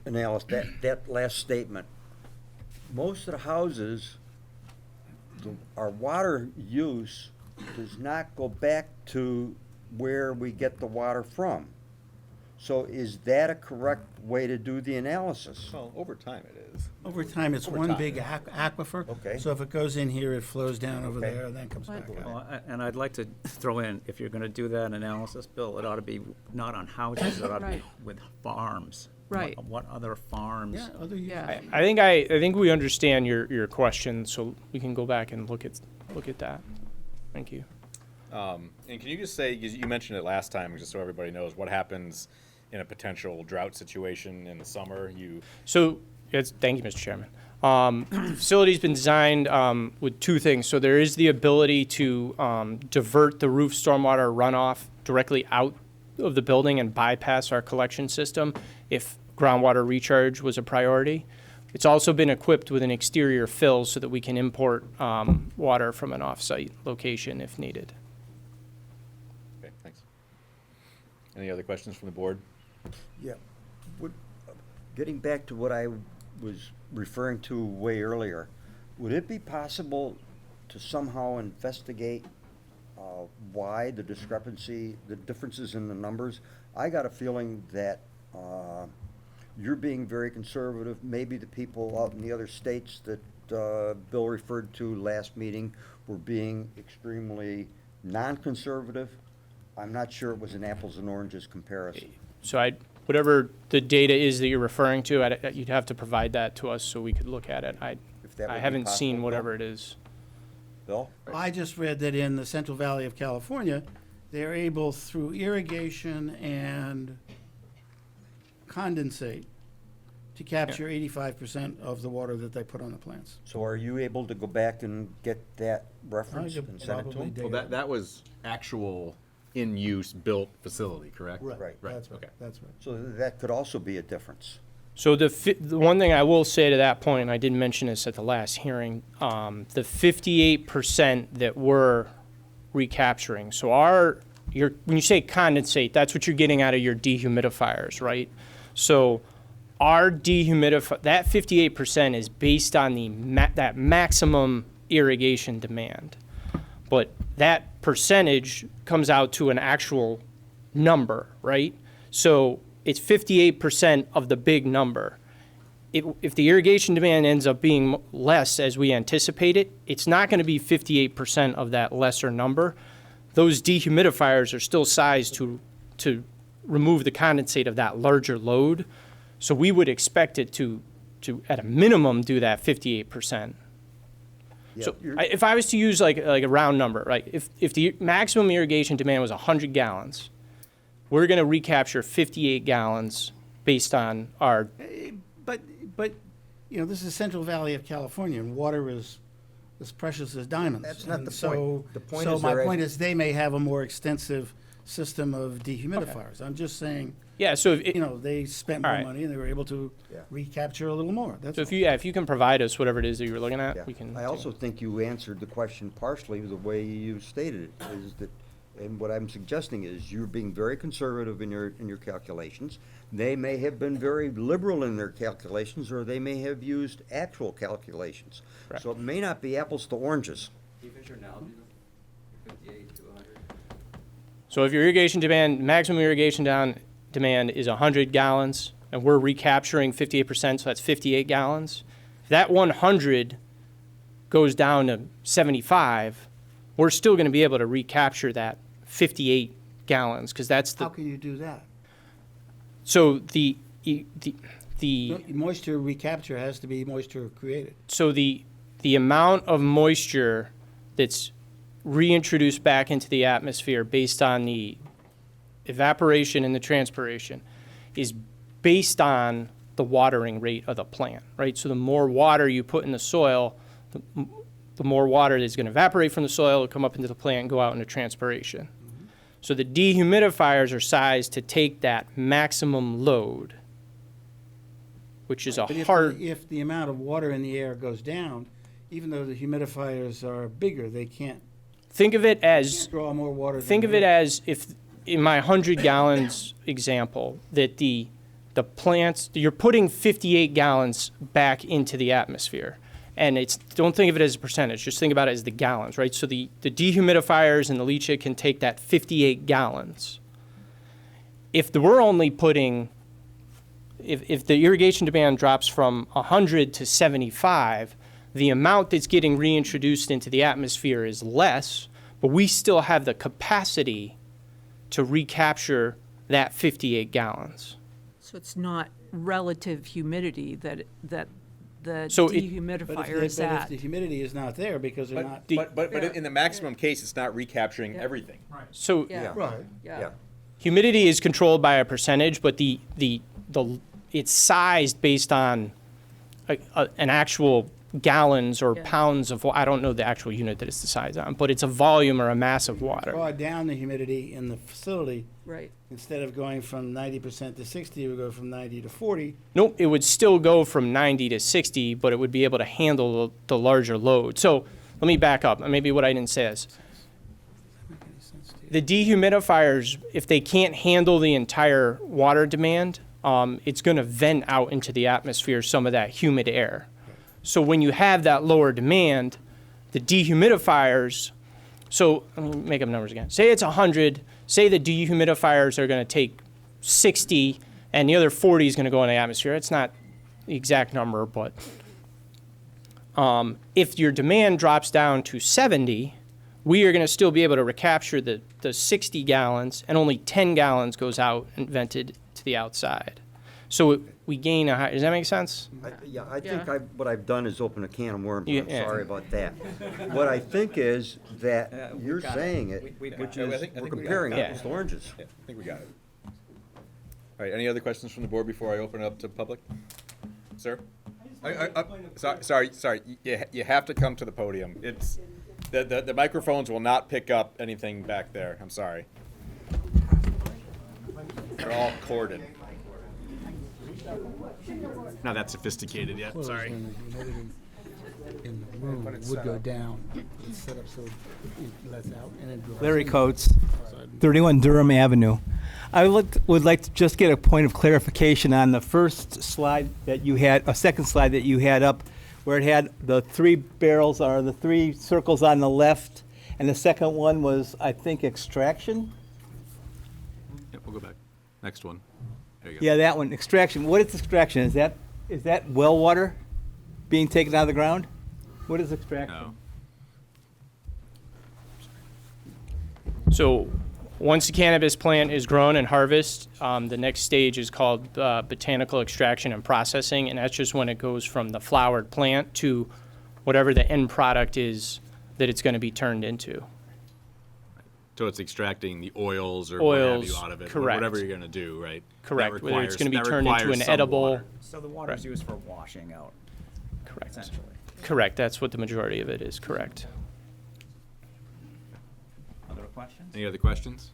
Speaker 4: analysis, that last statement. Most of the houses, our water use does not go back to where we get the water from. So is that a correct way to do the analysis?
Speaker 2: Well, over time it is.
Speaker 11: Over time, it's one big aquifer.
Speaker 4: Okay.
Speaker 11: So if it goes in here, it flows down over
Speaker 4: Okay.
Speaker 11: there, and then comes back out.
Speaker 1: Well, and I'd like to throw in, if you're going to do that analysis, Bill, it ought to be not on houses, it ought to be
Speaker 6: Right.
Speaker 1: with farms.
Speaker 6: Right.
Speaker 1: What other farms?
Speaker 11: Yeah, other uses.
Speaker 6: Yeah.
Speaker 9: I think we understand your question, so we can go back and look at that. Thank you.
Speaker 2: And can you just say, 'cause you mentioned it last time, just so everybody knows, what happens in a potential drought situation in the summer?
Speaker 9: Thank you, Mr. Chairman. The facility's been designed with two things. So there is the ability to divert the roof stormwater runoff directly out of the building and bypass our collection system if groundwater recharge was a priority. It's also been equipped with an exterior fill so that we can import water from an off-site location if needed.
Speaker 2: Okay, thanks. Any other questions from the board?
Speaker 4: Yeah. Getting back to what I was referring to way earlier, would it be possible to somehow investigate why the discrepancy, the differences in the numbers? I got a feeling that you're being very conservative. Maybe the people out in the other states that Bill referred to last meeting were being extremely non-conservative. I'm not sure it was an apples and oranges comparison.
Speaker 9: So whatever the data is that you're referring to, you'd have to provide that to us so we could look at it.
Speaker 4: If that would
Speaker 9: I
Speaker 4: be
Speaker 9: haven't seen
Speaker 4: possible,
Speaker 9: whatever
Speaker 4: Bill?
Speaker 9: it is.
Speaker 4: Bill?
Speaker 11: I just read that in the Central Valley of California, they're able, through irrigation and condensate, to capture 85% of the water that they put on the plants.
Speaker 4: So are you able to go back and get that reference
Speaker 11: could
Speaker 4: and send it to
Speaker 11: probably
Speaker 4: him?
Speaker 11: dig
Speaker 2: That was actual in-use built facility, correct?
Speaker 4: Right.
Speaker 11: That's right,
Speaker 2: okay.
Speaker 11: that's right.
Speaker 4: So that could also be a difference.
Speaker 9: So the one thing I will say to that point, and I didn't mention this at the last hearing, the 58% that we're recapturing. So when you say condensate, that's what you're getting out of your dehumidifiers, right? So our that 58% is based on that maximum irrigation demand. But that percentage comes out to an actual number, right? So it's 58% of the big number. If the irrigation demand ends up being less as we anticipate it, it's not going to be 58% of that lesser number. Those dehumidifiers are still sized to remove the condensate of that larger load. So we would expect it to at a minimum, do that 58%.
Speaker 4: Yeah,
Speaker 9: So if I was to use like a round number, right? If the maximum irrigation demand was 100 gallons, we're going to recapture 58 gallons based on our.
Speaker 11: But this is Central Valley of California, and water is as precious as diamonds.
Speaker 4: That's not
Speaker 11: And
Speaker 4: the
Speaker 11: so,
Speaker 4: point. The point
Speaker 11: so
Speaker 4: is
Speaker 11: my
Speaker 4: they're
Speaker 11: point is they may have a more extensive system of dehumidifiers. I'm just saying,
Speaker 9: Yeah, so
Speaker 11: they spent more
Speaker 9: All right.
Speaker 11: money and they were able to
Speaker 4: Yeah.
Speaker 11: recapture a little more. That's
Speaker 9: so
Speaker 11: all.
Speaker 9: if you can provide us whatever it is that you were looking at,
Speaker 4: Yeah.
Speaker 9: we can.
Speaker 4: I also think you answered the question partially the way you stated it, is that, and what I'm suggesting is you're being very conservative in your calculations. They may have been very liberal in their calculations, or they may have used actual calculations.
Speaker 9: Correct.
Speaker 4: So it may not be apples to oranges.
Speaker 9: So if your irrigation demand, maximum irrigation demand is 100 gallons, and we're recapturing 58%, so that's 58 gallons. If that 100 goes down to 75, we're still going to be able to recapture that 58 gallons, because that's
Speaker 11: How
Speaker 9: the.
Speaker 11: can you do that?
Speaker 9: So the
Speaker 11: Moisture recapture has to be moisture created.
Speaker 9: so the amount of moisture that's reintroduced back into the atmosphere based on the evaporation and the transpiration is based on the watering rate of the plant, right? So the more water you put in the soil, the more water is going to evaporate from the soil, come up into the plant, and go out into transpiration. So the dehumidifiers are sized to take that maximum load, which is
Speaker 11: But
Speaker 9: a
Speaker 11: if
Speaker 9: hard.
Speaker 11: if the amount of water in the air goes down, even though the humidifiers are bigger, they can't
Speaker 9: Think of it as
Speaker 11: draw more water.
Speaker 9: Think of it as if in my 100 gallons example, that the plants, you're putting 58 gallons back into the atmosphere. And don't think of it as a percentage, just think about it as the gallons, right? So the dehumidifiers and the leachate can take that 58 gallons. If we're only putting, if the irrigation demand drops from 100 to 75, the amount that's getting reintroduced into the atmosphere is less, but we still have the capacity to recapture that 58 gallons.
Speaker 6: So it's not relative humidity that the
Speaker 9: So
Speaker 6: dehumidifier is
Speaker 11: But if
Speaker 6: at.
Speaker 11: the humidity is not there because they're not.
Speaker 2: But in the maximum case, it's not recapturing everything.
Speaker 9: So
Speaker 6: Yeah.
Speaker 4: Right.
Speaker 6: Yeah.
Speaker 9: humidity is controlled by a percentage, but it's sized based on an actual gallons or
Speaker 6: Yeah.
Speaker 9: pounds of, I don't know the actual unit that it's the size on, but it's a volume or a mass of water.
Speaker 11: Draw down the humidity in the facility,
Speaker 6: Right.
Speaker 11: instead of going from 90% to 60, we go from 90 to 40.
Speaker 9: Nope, it would still go from 90 to 60, but it would be able to handle the larger load. So let me back up. Maybe what I didn't say is, the dehumidifiers, if they can't handle the entire water demand, it's going to vent out into the atmosphere some of that humid air. So when you have that lower demand, the dehumidifiers, so let me make up numbers again. Say it's 100, say the dehumidifiers are going to take 60, and the other 40 is going to go in the atmosphere. It's not the exact number, but if your demand drops down to 70, we are going to still be able to recapture the 60 gallons, and only 10 gallons goes out and vented to the outside. So we gain a high, does that make sense?
Speaker 4: I think what I've done is open a can of worms.
Speaker 9: Yeah,
Speaker 4: I'm
Speaker 9: yeah.
Speaker 4: sorry about that. What I think is that you're saying it,
Speaker 2: We-
Speaker 4: which
Speaker 2: I
Speaker 4: is
Speaker 2: think we
Speaker 4: we're
Speaker 2: got it.
Speaker 4: comparing
Speaker 9: Yeah.
Speaker 4: apples to oranges.
Speaker 2: I think we got it. All right, any other questions from the board before I open it up to public? Sir? Sorry, you have to come to the podium. It's, the microphones will not pick up anything back there, I'm sorry. They're all corded. Not that sophisticated yet, sorry.
Speaker 11: In the room would go down. It's set up so it lets out and it draws.
Speaker 12: Larry Coates, 31 Durham Avenue. I would like to just get a point of clarification on the first slide that you had, a second slide that you had up, where it had the three barrels or the three circles on the left, and the second one was, I think, extraction?
Speaker 2: Yep, we'll go back. Next one. There you go.
Speaker 12: Yeah, that one, extraction. What is extraction? Is that well water being taken out of the ground? What is extraction?
Speaker 2: No.
Speaker 9: So once the cannabis plant is grown and harvested, the next stage is called botanical extraction and processing, and that's just when it goes from the flowered plant to whatever the end product is that it's going to be turned into.
Speaker 2: So it's extracting the oils or what have you
Speaker 9: Oils,
Speaker 2: out of it,
Speaker 9: correct.
Speaker 2: whatever you're gonna do, right?
Speaker 9: Correct,
Speaker 2: That
Speaker 9: whether it's going to be
Speaker 2: that
Speaker 9: turned into
Speaker 2: requires
Speaker 9: an
Speaker 2: some
Speaker 9: edible.
Speaker 2: water.
Speaker 1: So the water is used for washing out,
Speaker 9: Correct.
Speaker 1: essentially.
Speaker 9: Correct, that's what the majority of it is, correct.
Speaker 1: Other questions?
Speaker 2: Any other questions?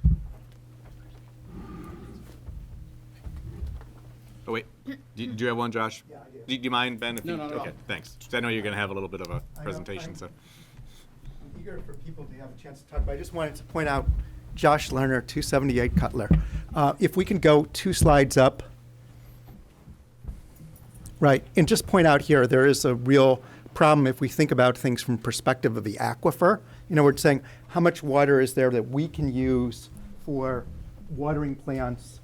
Speaker 2: Oh, wait, do you have one, Josh? Yeah, I do. Do you mind, Ben? If
Speaker 11: No,
Speaker 2: you-
Speaker 11: not at all.
Speaker 2: Okay, thanks. 'Cause I know you're gonna have a little bit of a presentation, so.
Speaker 3: I'm eager for people to have a chance to talk, but I just wanted to point out Josh Lerner, 278 Cutler. If we can go 2 slides up. Right, and just point out here, there is a real problem if we think about things from perspective of the aquifer. You know, we're saying how much water is there that we can use for watering plants,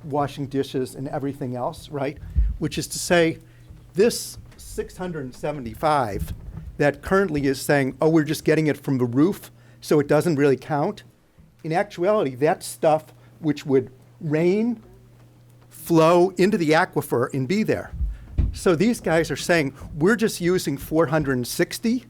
Speaker 3: washing dishes, and everything else, right? Which is to say, this 675 that currently is saying, oh, we're just getting it from the roof, so it doesn't really count. In actuality, that's stuff which would rain, flow into the aquifer, and be there. So these guys are saying, we're just using 460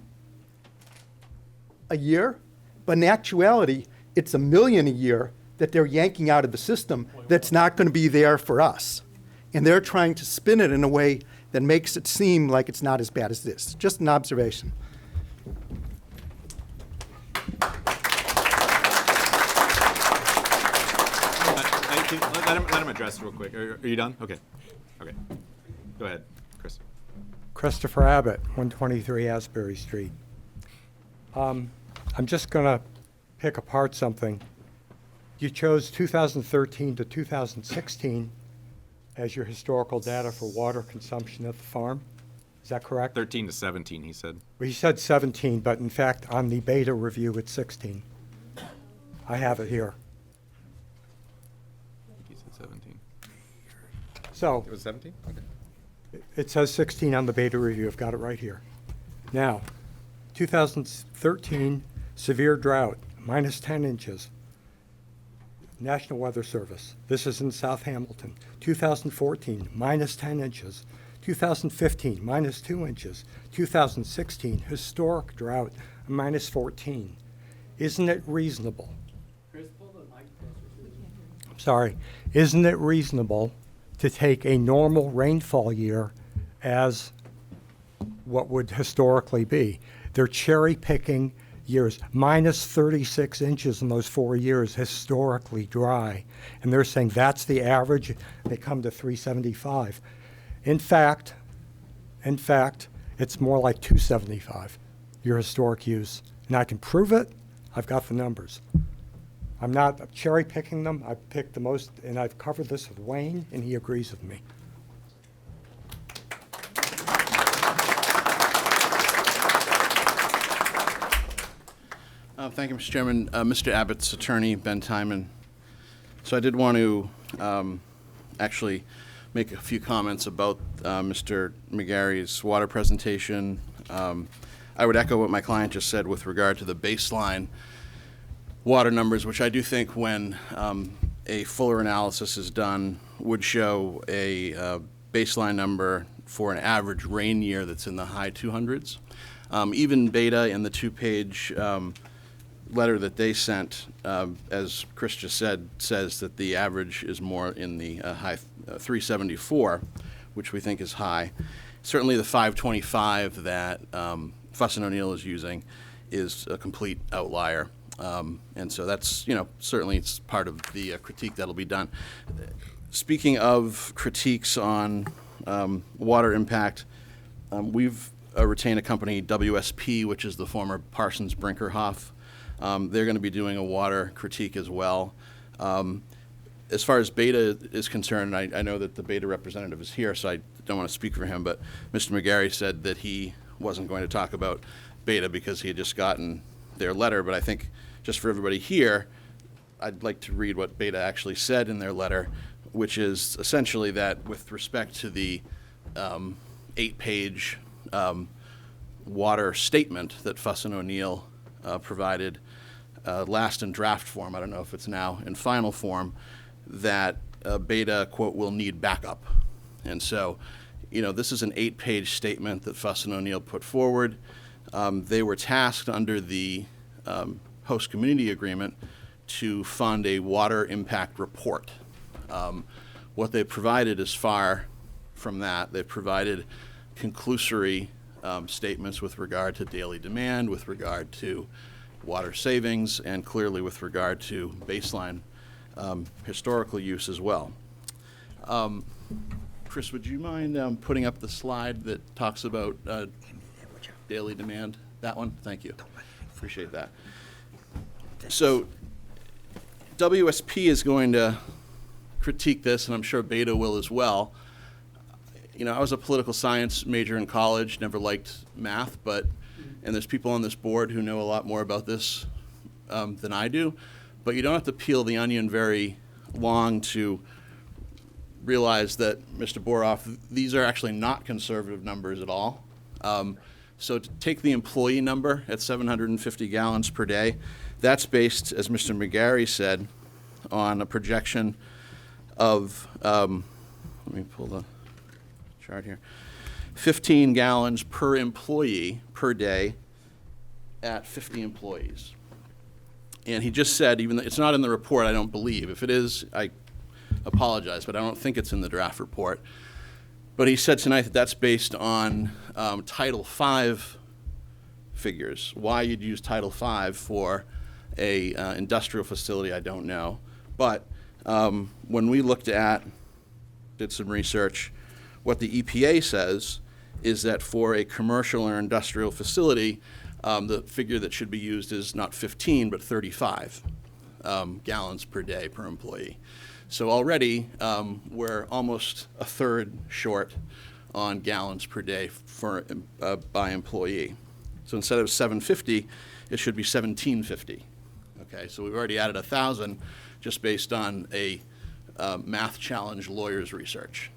Speaker 3: a year, but in actuality, it's 1 million a year that they're yanking out of the system that's not going to be there for us. And they're trying to spin it in a way that makes it seem like it's not as bad as this. Just an observation.
Speaker 2: Let him address it real quick. Are you done? Okay. Okay. Go ahead, Chris.
Speaker 13: Christopher Abbott, 123 Asbury Street. I'm just going to pick apart something. You chose 2013 to 2016 as your historical data for water consumption at the farm. Is that correct?
Speaker 2: 13 to 17, he said.
Speaker 13: Well, he said 17, but in fact, on the beta review, it's 16. I have it here.
Speaker 2: He said 17.
Speaker 13: So
Speaker 2: It was 17? Okay.
Speaker 13: it says 16 on the beta review. I've got it right here. Now, 2013, severe drought, minus 10 inches. National Weather Service. This is in South Hamilton. 2014, minus 10 inches. 2015, minus 2 inches. 2016, historic drought, minus 14. Isn't it reasonable? Sorry. Isn't it reasonable to take a normal rainfall year as what would historically be? They're cherry picking years, minus 36 inches in those 4 years, historically dry. And they're saying that's the average. They come to 375. In fact, it's more like 275, your historic use. And I can prove it. I've got the numbers. I'm not cherry picking them. I've picked the most, and I've covered this with Wayne, and he agrees with me.
Speaker 14: Thank you, Mr. Chairman. Mr. Abbott's attorney, Ben Timon. So I did want to actually make a few comments about Mr. McGarry's water presentation. I would echo what my client just said with regard to the baseline water numbers, which I do think when a fuller analysis is done would show a baseline number for an average rain year that's in the high 200s. Even Beta in the two-page letter that they sent, as Chris just said, says that the average is more in the high 374, which we think is high. Certainly the 525 that Fuss and O'Neill is using is a complete outlier. And so that's, certainly it's part of the critique that'll be done. Speaking of critiques on water impact, we've retained a company, WSP, which is the former Parsons Brinkerhoff. They're going to be doing a water critique as well. As far as Beta is concerned, I know that the Beta representative is here, so I don't want to speak for him, but Mr. McGarry said that he wasn't going to talk about Beta because he had just gotten their letter, but I think just for everybody here, I'd like to read what Beta actually said in their letter, which is essentially that with respect to the 8-page water statement that Fuss and O'Neill provided last in draft form, I don't know if it's now in final form, that Beta, quote, will need backup. And so, this is an 8-page statement that Fuss and O'Neill put forward. They were tasked under the host community agreement to fund a water impact report. What they provided is far from that. They provided conclusory statements with regard to daily demand, with regard to water savings, and clearly with regard to baseline historical use as well. Chris, would you mind putting up the slide that talks about daily demand? That one? Thank you. Appreciate that. So WSP is going to critique this, and I'm sure Beta will as well. I was a political science major in college, never liked math, and there's people on this board who know a lot more about this than I do, but you don't have to peel the onion very long to realize that, Mr. Boroff, these are actually not conservative numbers at all. So to take the employee number at 750 gallons per day, that's based, as Mr. McGarry said, on a projection of, let me pull the chart here, 15 gallons per employee per day at 50 employees. And he just said, even though it's not in the report, I don't believe. If it is, I apologize, but I don't think it's in the draft report. But he said tonight that that's based on Title V figures. Why you'd use Title V for a industrial facility, I don't know. But when we looked at, did some research, what the EPA says is that for a commercial or industrial facility, the figure that should be used is not 15, but 35. gallons per day per employee. So already we're almost a third short on gallons per day for by employee. So instead of 750, it should be 1750. Okay, so we've already added 1,000 just based on a math challenge lawyer's research.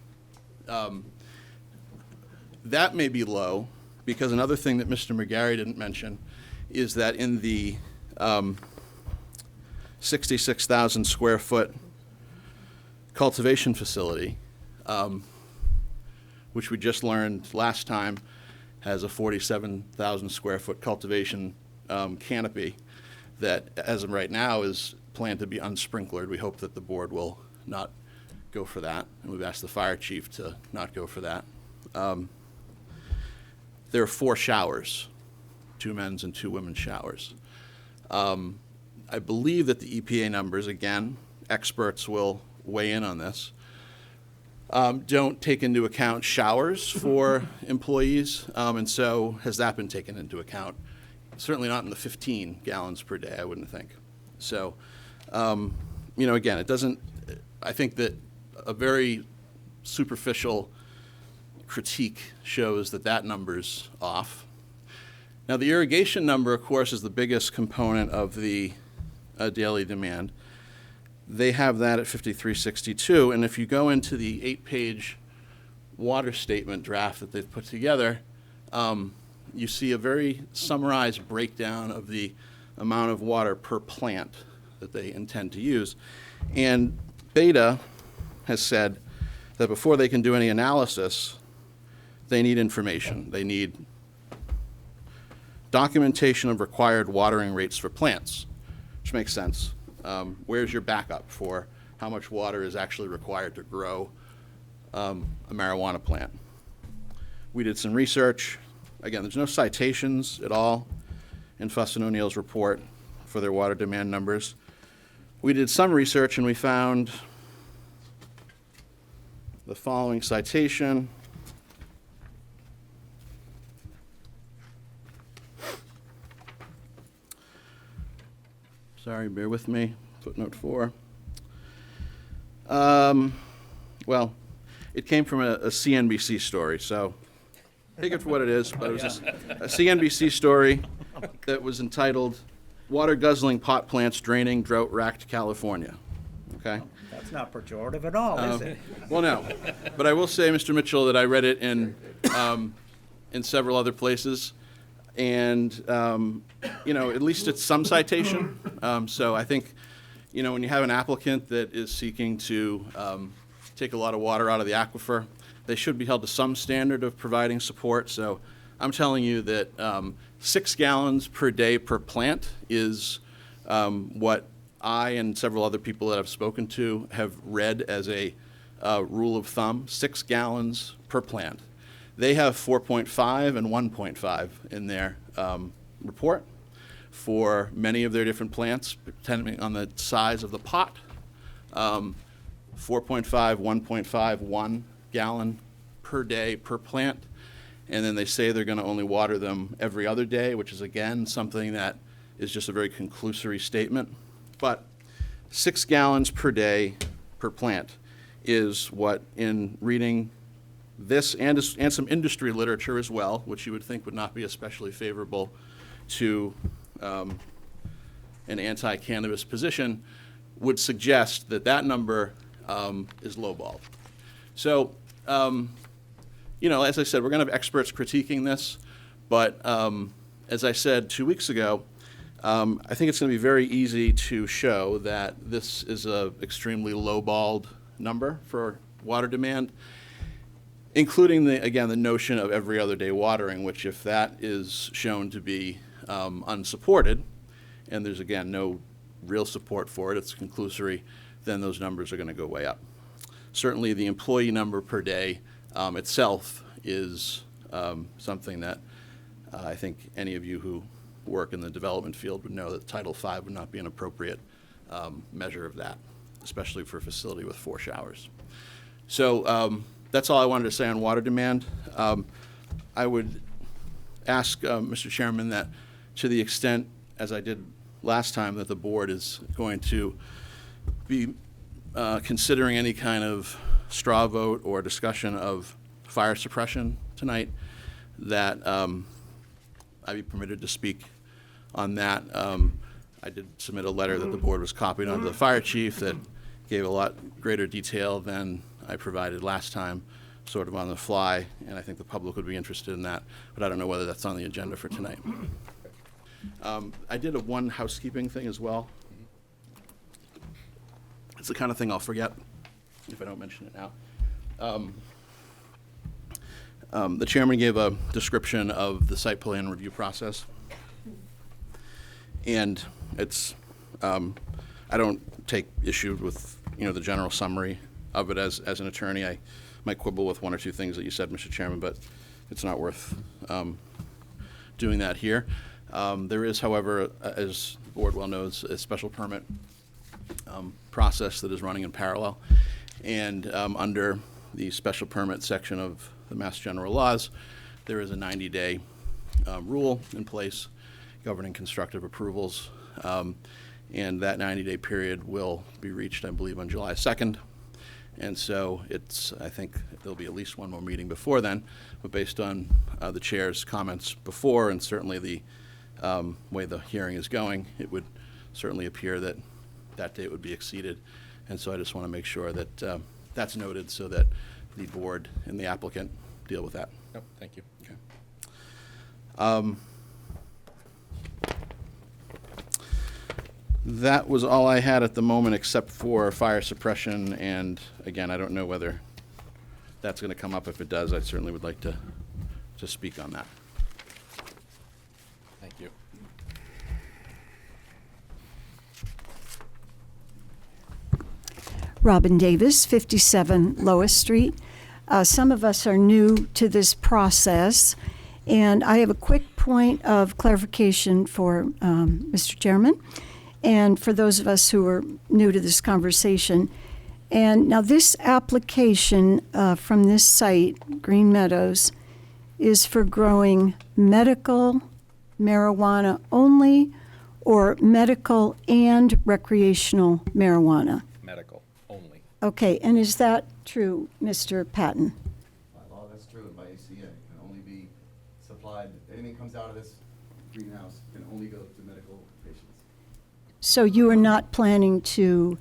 Speaker 14: That may be low, because another thing that Mr. McGarry didn't mention is that in the 66,000 square foot cultivation facility, which we just learned last time has a 47,000 square foot cultivation canopy that, as of right now, is planned to be unsprinklered. We hope that the board will not go for that, and we've asked the fire chief to not go for that. There are 4 showers, 2 men's and 2 women's showers. I believe that the EPA numbers, again, experts will weigh in on this, don't take into account showers for employees, and so has that been taken into account? Certainly not in the 15 gallons per day, I wouldn't think. So, you know, again, it doesn't, I think that a very superficial critique shows that that number's off. Now, the irrigation number, of course, is the biggest component of the daily demand. They have that at 5362, and if you go into the 8-page water statement draft that they've put together, you see a very summarized breakdown of the amount of water per plant that they intend to use. And Beta has said that before they can do any analysis, they need information. They need documentation of required watering rates for plants, which makes sense. Where's your backup for how much water is actually required to grow a marijuana plant? We did some research. Again, there's no citations at all in Fuss and O'Neill's report for their water demand numbers. We did some research and we found the following citation. Sorry, bear with me. Footnote 4. Well, it came from a CNBC story, so take it for what it is, but it was a CNBC story that was entitled, "Water Guzzling Pot Plants Draining Drought-Racked California." Okay?
Speaker 1: That's not pejorative at all, is it?
Speaker 14: Well, no. But I will say, Mr. Mitchell, that I read it in several other places. And, you know, at least it's some citation. So I think, you know, when you have an applicant that is seeking to take a lot of water out of the aquifer, they should be held to some standard of providing support. So I'm telling you that 6 gallons per day per plant is what I and several other people that I've spoken to have read as a rule of thumb, 6 gallons per plant. They have 4.5 and 1.5 in their report for many of their different plants, depending on the size of the pot. 4.5, 1.5, 1 gallon per day per plant. And then they say they're going to only water them every other day, which is, again, something that is just a very conclusory statement. But 6 gallons per day per plant is what, in reading this and some industry literature as well, which you would think would not be especially favorable to an anti-cannabis position, would suggest that that number is lowballed. So, you know, as I said, we're going to have experts critiquing this, but as I said 2 weeks ago, I think it's going to be very easy to show that this is an extremely lowballed number for water demand, including, again, the notion of every other day watering, which if that is shown to be unsupported, and there's, again, no real support for it, it's conclusory, then those numbers are going to go way up. Certainly the employee number per day itself is something that I think any of you who work in the development field would know that Title V would not be an appropriate measure of that, especially for a facility with 4 showers. So that's all I wanted to say on water demand. I would ask Mr. Chairman that to the extent, as I did last time that the board is going to be considering any kind of straw vote or discussion of fire suppression tonight, that I be permitted to speak on that. I did submit a letter that the board was copied onto the fire chief that gave a lot greater detail than I provided last time, sort of on the fly, and I think the public would be interested in that, but I don't know whether that's on the agenda for tonight. I did one housekeeping thing as well. It's the kind of thing I'll forget if I don't mention it now. The chairman gave a description of the site plan review process. And it's, I don't take issue with, the general summary of it as an attorney. I might quibble with one or two things that you said, Mr. Chairman, but it's not worth doing that here. There is, however, as the board well knows, a special permit process that is running in parallel. And under the special permit section of the Mass General Laws, there is a 90-day rule in place governing constructive approvals. And that 90-day period will be reached, I believe, on July 2nd. And so I think there'll be at least one more meeting before then. But based on the chair's comments before, and certainly the way the hearing is going, it would certainly appear that that date would be exceeded. And so I just want to make sure that that's noted so that the board and the applicant deal with that.
Speaker 2: Nope, thank you.
Speaker 14: Okay. That was all I had at the moment, except for fire suppression, and again, I don't know whether that's going to come up. If it does, I certainly would like to speak on that.
Speaker 2: Thank you.
Speaker 15: Robin Davis, 57 Lois Street. Some of us are new to this process, and I have a quick point of clarification for Mr. Chairman, and for those of us who are new to this conversation. And now this application from this site, Green Meadows, is for growing medical marijuana only, or medical and recreational marijuana?
Speaker 2: Medical only.
Speaker 15: Okay, and is that true, Mr. Patton?
Speaker 7: By law, that's true, and by ACA, it can only be supplied, anything comes out of this greenhouse can only go to medical patients.
Speaker 15: So you are not planning to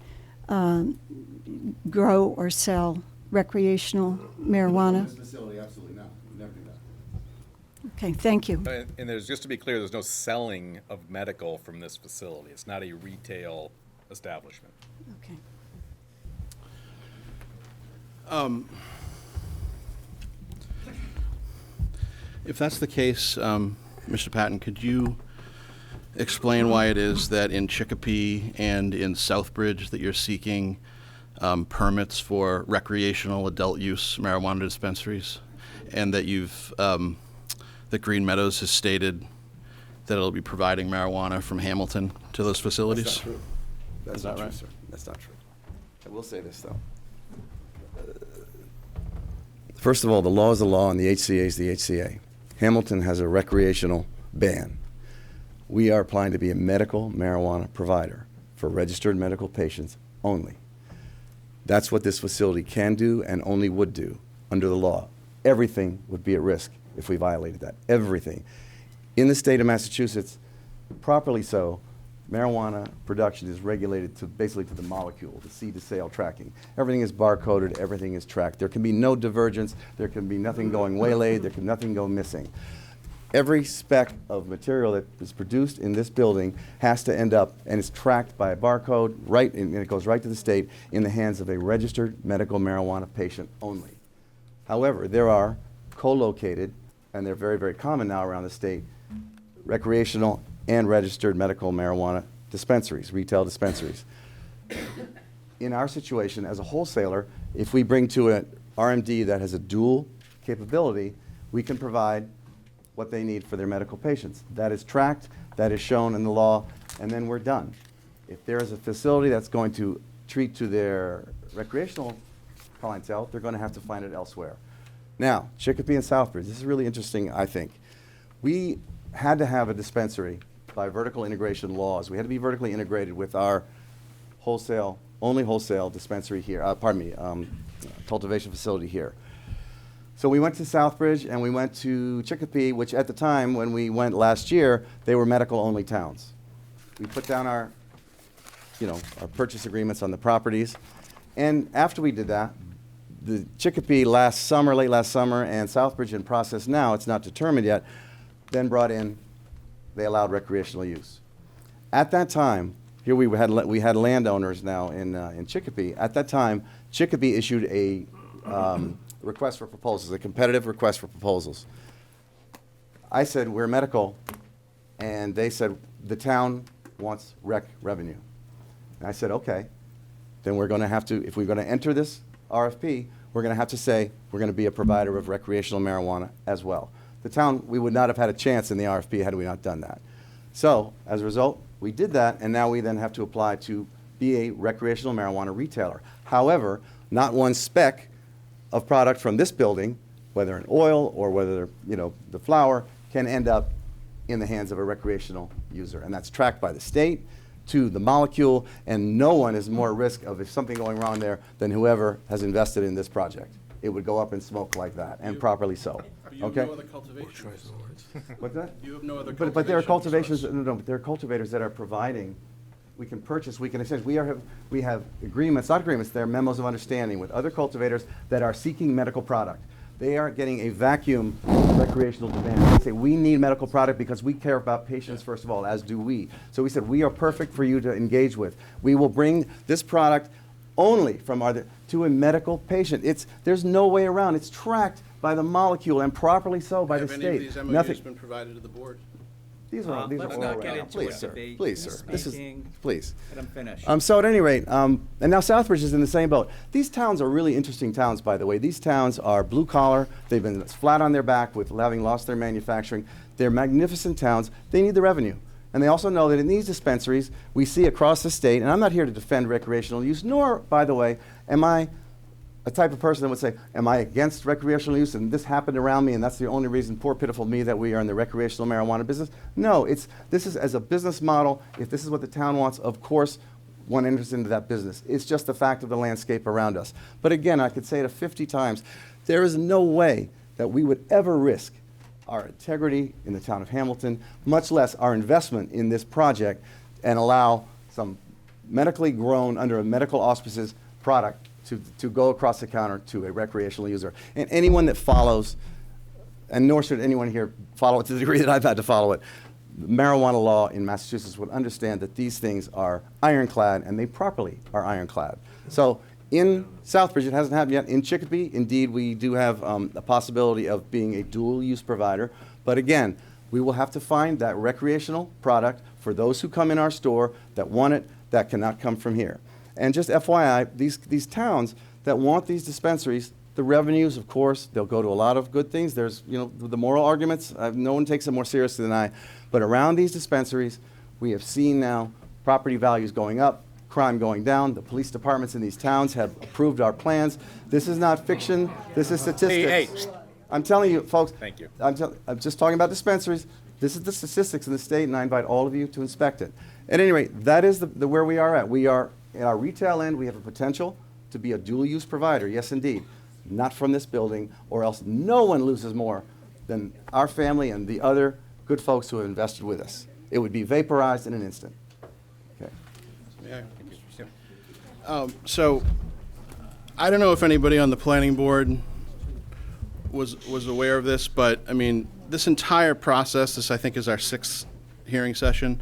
Speaker 15: grow or sell recreational marijuana?
Speaker 7: This facility, absolutely not, we'd never do that.
Speaker 15: Okay, thank you.
Speaker 2: And there's, just to be clear, there's no selling of medical from this facility. It's not a retail establishment.
Speaker 15: Okay.
Speaker 14: If that's the case, Mr. Patton, could you explain why it is that in Chicopee and in Southbridge that you're seeking permits for recreational adult use marijuana dispensaries, and that that Green Meadows has stated that it'll be providing marijuana from Hamilton to those facilities?
Speaker 7: That's not true. That's
Speaker 14: Is
Speaker 7: not
Speaker 14: that
Speaker 7: true,
Speaker 14: right?
Speaker 7: sir. That's not true. I will say this, though. First of all, the law is the law, and the HCA is the HCA. Hamilton has a recreational ban. We are applying to be a medical marijuana provider for registered medical patients only. That's what this facility can do and only would do under the law. Everything would be at risk if we violated that. Everything. In the state of Massachusetts, properly so, marijuana production is regulated to basically to the molecule, the seed to sale tracking. Everything is barcoded, everything is tracked. There can be no divergence, there can be nothing going waylaid, there can nothing go missing. Every speck of material that is produced in this building has to end up and is tracked by a barcode, and it goes right to the state in the hands of a registered medical marijuana patient only. However, there are co-located, and they're very, very common now around the state, recreational and registered medical marijuana dispensaries, retail dispensaries. In our situation as a wholesaler, if we bring to an RMD that has a dual capability, we can provide what they need for their medical patients. That is tracked, that is shown in the law, and then we're done. If there is a facility that's going to treat to their recreational clientele, they're going to have to find it elsewhere. Now, Chicopee and Southbridge, this is really interesting, I think. We had to have a dispensary by vertical integration laws. We had to be vertically integrated with our only wholesale dispensary here, cultivation facility here. So we went to Southbridge and we went to Chicopee, which at the time when we went last year, they were medical-only towns. We put down our purchase agreements on the properties. And after we did that, the Chicopee late last summer, and Southbridge in process now, it's not determined yet, then they allowed recreational use. At that time, here we had landowners now in Chicopee. At that time, Chicopee issued a request for proposals, a competitive request for proposals. I said, we're medical, and they said, the town wants rec revenue. And I said, okay, then we're going to have to, if we're going to enter this RFP, we're going to have to say we're going to be a provider of recreational marijuana as well. The town, we would not have had a chance in the RFP had we not done that. So, as a result, we did that, and now we then have to apply to be a recreational marijuana retailer. However, not one speck of product from this building, whether in oil or whether, the flower, can end up in the hands of a recreational user. And that's tracked by the state to the molecule, and no one is more at risk of something going wrong there than whoever has invested in this project. It would go up in smoke like that, and properly so.
Speaker 14: You have
Speaker 7: Okay?
Speaker 14: no other cultivations.
Speaker 7: What's that?
Speaker 14: You have no other
Speaker 7: But there are cultivations,
Speaker 14: cultivation
Speaker 7: but there are cultivators that are providing, we can purchase, we can exchange. We have agreements, not agreements, they're memos of understanding with other cultivators that are seeking medical product. They are getting a vacuum recreational demand. They say, we need medical product because we care about patients, first of all, as do we. So we said, we are perfect for you to engage with. We will bring this product only to a medical patient. There's no way around. It's tracked by the molecule, and properly so by the
Speaker 14: Have
Speaker 7: state.
Speaker 14: any of these MOUs been provided to the board?
Speaker 7: These are
Speaker 1: Let's
Speaker 7: all
Speaker 1: not
Speaker 7: right
Speaker 1: get
Speaker 7: now.
Speaker 1: into
Speaker 7: Please,
Speaker 1: a
Speaker 7: sir.
Speaker 1: debate.
Speaker 7: Please, sir. This is,
Speaker 1: Speaking.
Speaker 7: please.
Speaker 1: Let him finish.
Speaker 7: So at any rate, and now Southbridge is in the same boat. These towns are really interesting towns, by the way. These towns are blue collar. They've been flat on their back with having lost their manufacturing. They're magnificent towns. They need the revenue. And they also know that in these dispensaries, we see across the state, and I'm not here to defend recreational use, nor, by the way, am I a type of person that would say, am I against recreational use and this happened around me and that's the only reason, poor pitiful me, that we are in the recreational marijuana business? No, this is as a business model. If this is what the town wants, of course, one enters into that business. It's just the fact of the landscape around us. But again, I could say it 50 times, there is no way that we would ever risk our integrity in the town of Hamilton, much less our investment in this project, and allow some medically grown, under a medical auspices, product to go across the counter to a recreational user. And anyone that follows, and nor should anyone here follow it to the degree that I've had to follow it, marijuana law in Massachusetts would understand that these things are ironclad, and they properly are ironclad. So in Southbridge, it hasn't happened yet. In Chicopee, indeed, we do have a possibility of being a dual-use provider. But again, we will have to find that recreational product for those who come in our store that want it, that cannot come from here. And just FYI, these towns that want these dispensaries, the revenues, of course, they'll go to a lot of good things. There's, the moral arguments, no one takes it more seriously than I. But around these dispensaries, we have seen now property values going up, crime going down. The police departments in these towns have approved our plans. This is not fiction. This is statistics.
Speaker 2: Hey.
Speaker 7: I'm telling you, folks.
Speaker 2: Thank you.
Speaker 7: I'm just talking about dispensaries. This is the statistics in the state, and I invite all of you to inspect it. At any rate, that is the where we are at. We are, at our retail end, we have a potential to be a dual-use provider, yes indeed. Not from this building, or else no one loses more than our family and the other good folks who have invested with us. It would be vaporized in an instant. Okay.
Speaker 14: So, I don't know if anybody on the planning board was aware of this, but I mean, this entire process, this I think is our 6th hearing session.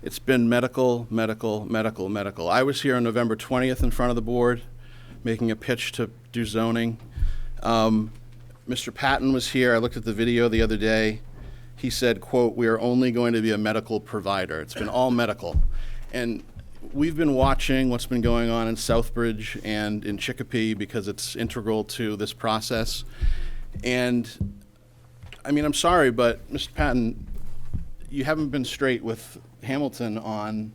Speaker 14: It's been medical, medical, medical, medical. I was here on November 20th in front of the board, making a pitch to do zoning. Mr. Patton was here. I looked at the video the other day. He said, quote, "We are only going to be a medical provider." It's been all medical. And we've been watching what's been going on in Southbridge and in Chicopee because it's integral to this process. And I mean, I'm sorry, but Mr. Patton, you haven't been straight with Hamilton on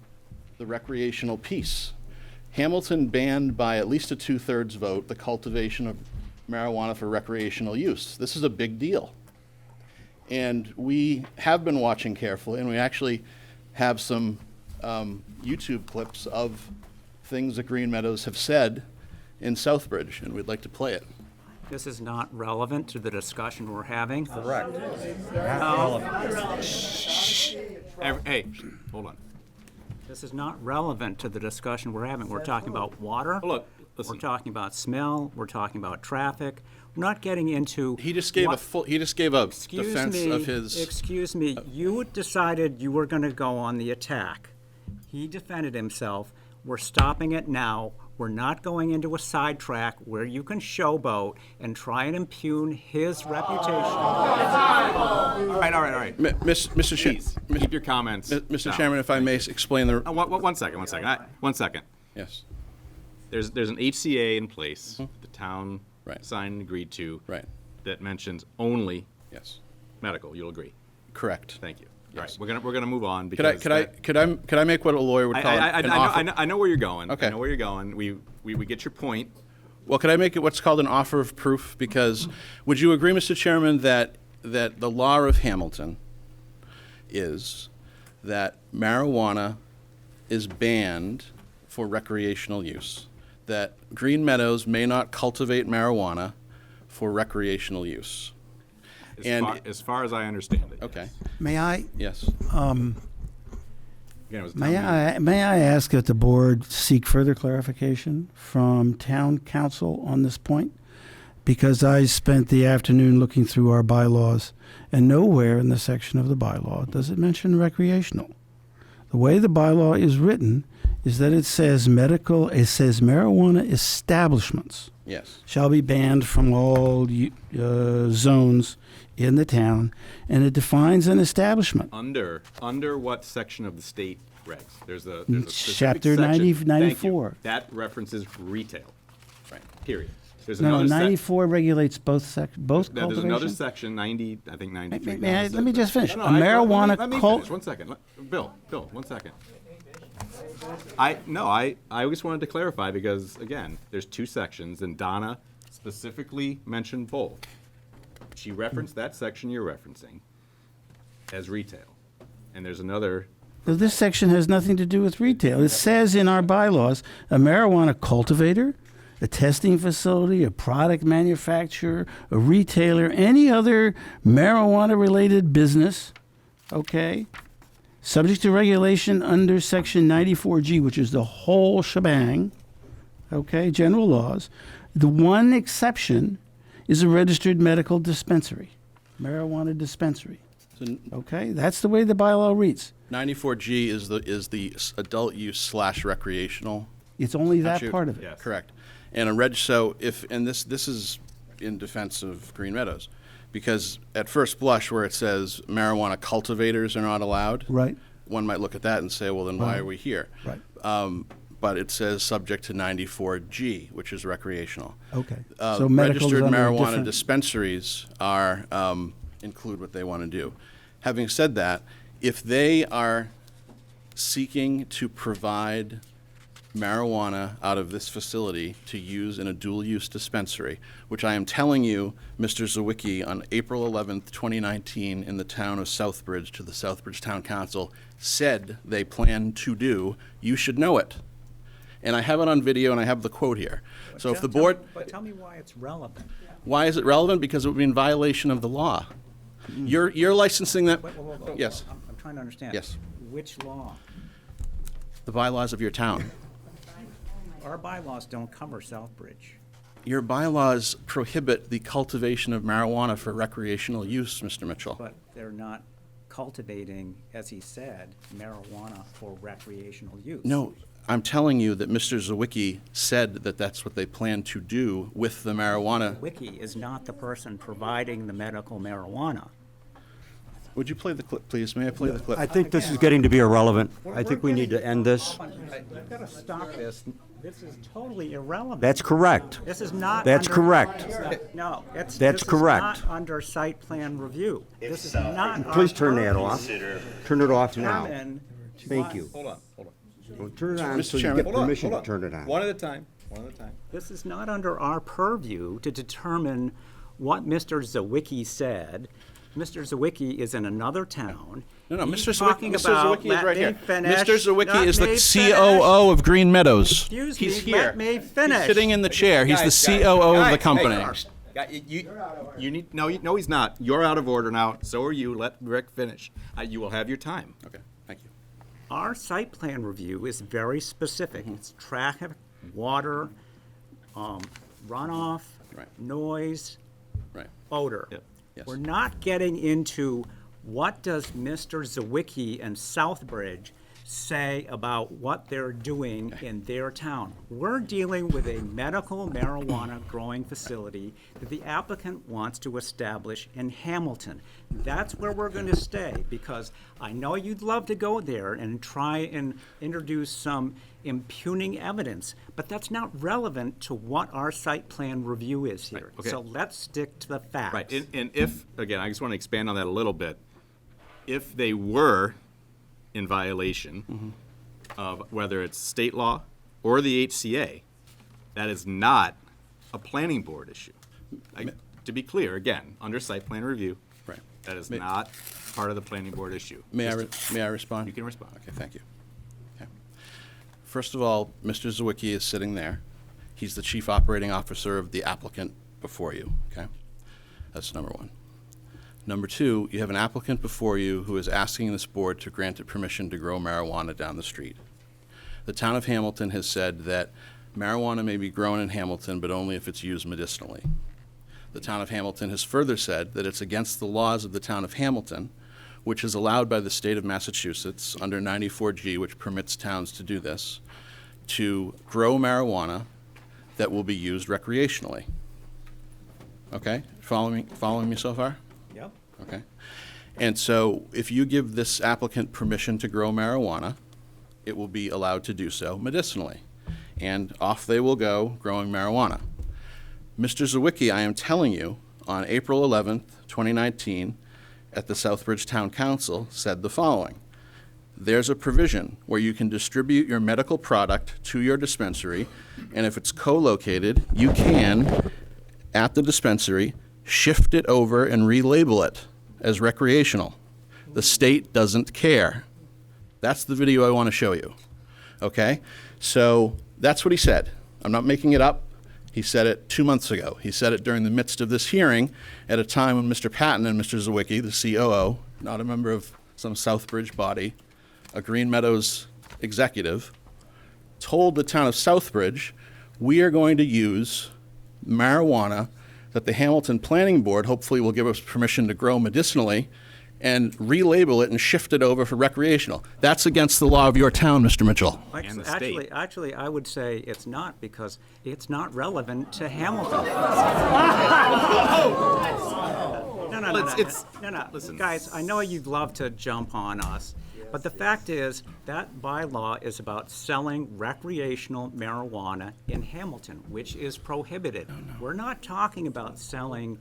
Speaker 14: the recreational piece. Hamilton banned by at least a 2/3 vote the cultivation of marijuana for recreational use. This is a big deal. And we have been watching carefully, and we actually have some YouTube clips of things that Green Meadows have said in Southbridge, and we'd like to play it.
Speaker 1: This is not relevant to the discussion we're having.
Speaker 4: Correct.
Speaker 2: Hey, hold on.
Speaker 1: This is not relevant to the discussion we're having. We're talking about water.
Speaker 2: Look,
Speaker 1: We're
Speaker 2: listen.
Speaker 1: talking about smell. We're talking about traffic. We're not getting into.
Speaker 14: He just gave he just gave a defense of his.
Speaker 1: Excuse me. You decided you were going to go on the attack. He defended himself. We're stopping it now. We're not going into a sidetrack where you can showboat and try and impugn his reputation.
Speaker 2: All right.
Speaker 14: Mr.
Speaker 2: Please, keep your comments.
Speaker 14: Mr.
Speaker 2: down.
Speaker 14: Chairman, if I may explain the.
Speaker 2: One second. One second.
Speaker 14: Yes.
Speaker 2: There's an HCA in place, the town
Speaker 14: Right.
Speaker 2: signed and agreed to.
Speaker 14: Right.
Speaker 2: That mentions only
Speaker 14: Yes.
Speaker 2: medical. You'll agree.
Speaker 14: Correct.
Speaker 2: Thank you.
Speaker 14: Yes.
Speaker 2: All right, we're gonna move on
Speaker 14: Could I
Speaker 2: because
Speaker 14: could I make what a lawyer would call an offer?
Speaker 2: I know where you're going.
Speaker 14: Okay.
Speaker 2: I know where you're going. We get your point.
Speaker 14: Well, could I make it what's called an offer of proof? Because would you agree, Mr. Chairman, that the law of Hamilton is that marijuana is banned for recreational use, that Green Meadows may not cultivate marijuana for recreational use?
Speaker 2: As far as I understand it.
Speaker 14: Okay.
Speaker 11: May I?
Speaker 14: Yes.
Speaker 2: Again, it was a
Speaker 11: May
Speaker 2: town meeting.
Speaker 11: may I ask that the board seek further clarification from town council on this point? Because I spent the afternoon looking through our bylaws, and nowhere in the section of the bylaw does it mention recreational. The way the bylaw is written is that it says marijuana establishments
Speaker 14: Yes.
Speaker 11: shall be banned from all zones in the town, and it defines an establishment.
Speaker 2: Under what section of the state regs? There's a specific
Speaker 11: Chapter
Speaker 2: section.
Speaker 11: 90
Speaker 2: Thank you.
Speaker 11: 94.
Speaker 2: That references retail.
Speaker 14: Right.
Speaker 2: Period. There's
Speaker 11: No,
Speaker 2: another
Speaker 11: 94 regulates both
Speaker 2: There's
Speaker 11: cultivation.
Speaker 2: another section, 90, I think 93.
Speaker 11: Let me just finish.
Speaker 2: No,
Speaker 11: A marijuana
Speaker 2: let me
Speaker 11: cult.
Speaker 2: finish. One second. Bill, 1 second. I just wanted to clarify because, again, there's two sections, and Donna specifically mentioned both. She referenced that section you're referencing as retail. And there's another.
Speaker 11: Well, this section has nothing to do with retail. It says in our bylaws, a marijuana cultivator, a testing facility, a product manufacturer, a retailer, any other marijuana-related business, okay, subject to regulation under Section 94G, which is the whole shebang, okay, general laws. The one exception is a registered medical dispensary, marijuana dispensary. Okay, that's the way the bylaw reads.
Speaker 14: 94G is the adult use / recreational.
Speaker 11: It's only that
Speaker 14: statute.
Speaker 11: part of it.
Speaker 2: Yes.
Speaker 14: Correct. And this is in defense of Green Meadows, because at first blush where it says marijuana cultivators are not allowed,
Speaker 11: Right.
Speaker 14: one might look at that and say, well, then why are we here?
Speaker 11: Right.
Speaker 14: But it says subject to 94G, which is recreational.
Speaker 11: Okay. So medical is
Speaker 14: registered
Speaker 11: under a
Speaker 14: marijuana
Speaker 11: different-
Speaker 14: dispensaries are include what they want to do. Having said that, if they are seeking to provide marijuana out of this facility to use in a dual-use dispensary, which I am telling you, Mr. Zawicki, on April 11th, 2019, in the town of Southbridge, to the Southbridge Town Council, said they plan to do, you should know it. And I have it on video, and I have the quote here. So if the board,
Speaker 1: But tell me why it's relevant.
Speaker 14: why is it relevant? Because it would be in violation of the law. You're licensing that,
Speaker 1: Wait.
Speaker 14: yes,
Speaker 1: I'm trying to understand.
Speaker 14: Yes.
Speaker 1: Which law?
Speaker 14: the bylaws of your town.
Speaker 1: Our bylaws don't cover Southbridge.
Speaker 14: Your bylaws prohibit the cultivation of marijuana for recreational use, Mr. Mitchell.
Speaker 1: But they're not cultivating, as he said, marijuana for recreational use.
Speaker 14: No, I'm telling you that Mr. Zawicki said that that's what they plan to do with the marijuana.
Speaker 1: Wiki is not the person providing the medical marijuana.
Speaker 14: Would you play the clip, please? May I play the clip?
Speaker 4: I think this is getting to be irrelevant. I think we need to end this.
Speaker 1: You've got to stop this. This is totally irrelevant.
Speaker 4: That's correct.
Speaker 1: This is not.
Speaker 4: That's
Speaker 1: under-
Speaker 4: correct.
Speaker 1: No,
Speaker 4: That's
Speaker 1: this
Speaker 4: correct.
Speaker 1: is not under site plan review. This is not. our
Speaker 4: Please turn that
Speaker 1: purview
Speaker 4: off.
Speaker 1: to
Speaker 4: Turn it off now.
Speaker 1: determine
Speaker 4: Thank
Speaker 1: what-
Speaker 4: you.
Speaker 2: Hold on.
Speaker 4: Well, turn it on
Speaker 14: Mr.
Speaker 4: so you
Speaker 14: Chairman.
Speaker 4: get permission to turn it on.
Speaker 2: One at a time.
Speaker 1: This is not under our purview to determine what Mr. Zawicki said. Mr. Zawicki is in another town.
Speaker 14: No,
Speaker 1: He's
Speaker 14: Mr.
Speaker 1: talking
Speaker 14: Zawicki
Speaker 1: about,
Speaker 14: is
Speaker 1: let
Speaker 14: right
Speaker 1: me
Speaker 14: here.
Speaker 1: finish.
Speaker 14: Mr. Zawicki
Speaker 1: Let
Speaker 14: is the
Speaker 1: me
Speaker 14: COO of Green Meadows.
Speaker 1: Excuse me,
Speaker 14: He's here.
Speaker 1: let me finish.
Speaker 14: He's sitting in the chair. He's the COO of the company.
Speaker 2: You need, no, he's not. You're out of order now. So are you. Let Rick finish. You will have your time.
Speaker 14: Okay, thank you.
Speaker 1: Our site plan review is very specific. It's traffic, water, runoff,
Speaker 14: Right.
Speaker 1: noise,
Speaker 14: Right.
Speaker 1: odor.
Speaker 2: Yep.
Speaker 14: Yes.
Speaker 1: We're not getting into what does Mr. Zawicki and Southbridge say about what they're doing in their town. We're dealing with a medical marijuana growing facility that the applicant wants to establish in Hamilton. That's where we're going to stay, because I know you'd love to go there and try and introduce some impugning evidence, but that's not relevant to what our site plan review is here.
Speaker 2: Right, okay.
Speaker 1: So let's stick to the facts.
Speaker 2: Right, and if, again, I just want to expand on that a little bit. If they were in violation of whether it's state law or the HCA, that is not a planning board issue. To be clear, again, under site plan review,
Speaker 14: Right.
Speaker 2: that is not part of the planning board issue.
Speaker 14: May I respond?
Speaker 2: You can respond.
Speaker 14: Okay, thank you. Okay. First of all, Mr. Zawicki is sitting there. He's the chief operating officer of the applicant before you, okay? That's number one. Number two, you have an applicant before you who is asking this board to grant it permission to grow marijuana down the street. The town of Hamilton has said that marijuana may be grown in Hamilton, but only if it's used medicinally. The town of Hamilton has further said that it's against the laws of the town of Hamilton, which is allowed by the state of Massachusetts under 94G, which permits towns to do this, to grow marijuana that will be used recreationally. Okay? Following me so far?
Speaker 1: Yep.
Speaker 14: Okay. And so if you give this applicant permission to grow marijuana, it will be allowed to do so medicinally. And off they will go growing marijuana. Mr. Zawicki, I am telling you, on April 11th, 2019, at the Southbridge Town Council, said the following. There's a provision where you can distribute your medical product to your dispensary, and if it's co-located, you can, at the dispensary, shift it over and relabel it as recreational. The state doesn't care. That's the video I want to show you. Okay? So that's what he said. I'm not making it up. He said it 2 months ago. He said it during the midst of this hearing at a time when Mr. Patton and Mr. Zawicki, the COO, not a member of some Southbridge body, a Green Meadows executive, told the town of Southbridge, we are going to use marijuana that the Hamilton Planning Board hopefully will give us permission to grow medicinally and relabel it and shift it over for recreational. That's against the law of your town, Mr. Mitchell.
Speaker 2: And the state.
Speaker 1: Actually, I would say it's not, because it's not relevant to Hamilton. No.
Speaker 2: Listen.
Speaker 1: Guys, I know you'd love to jump on us, but the fact is that bylaw is about selling recreational marijuana in Hamilton, which is prohibited. We're not talking about selling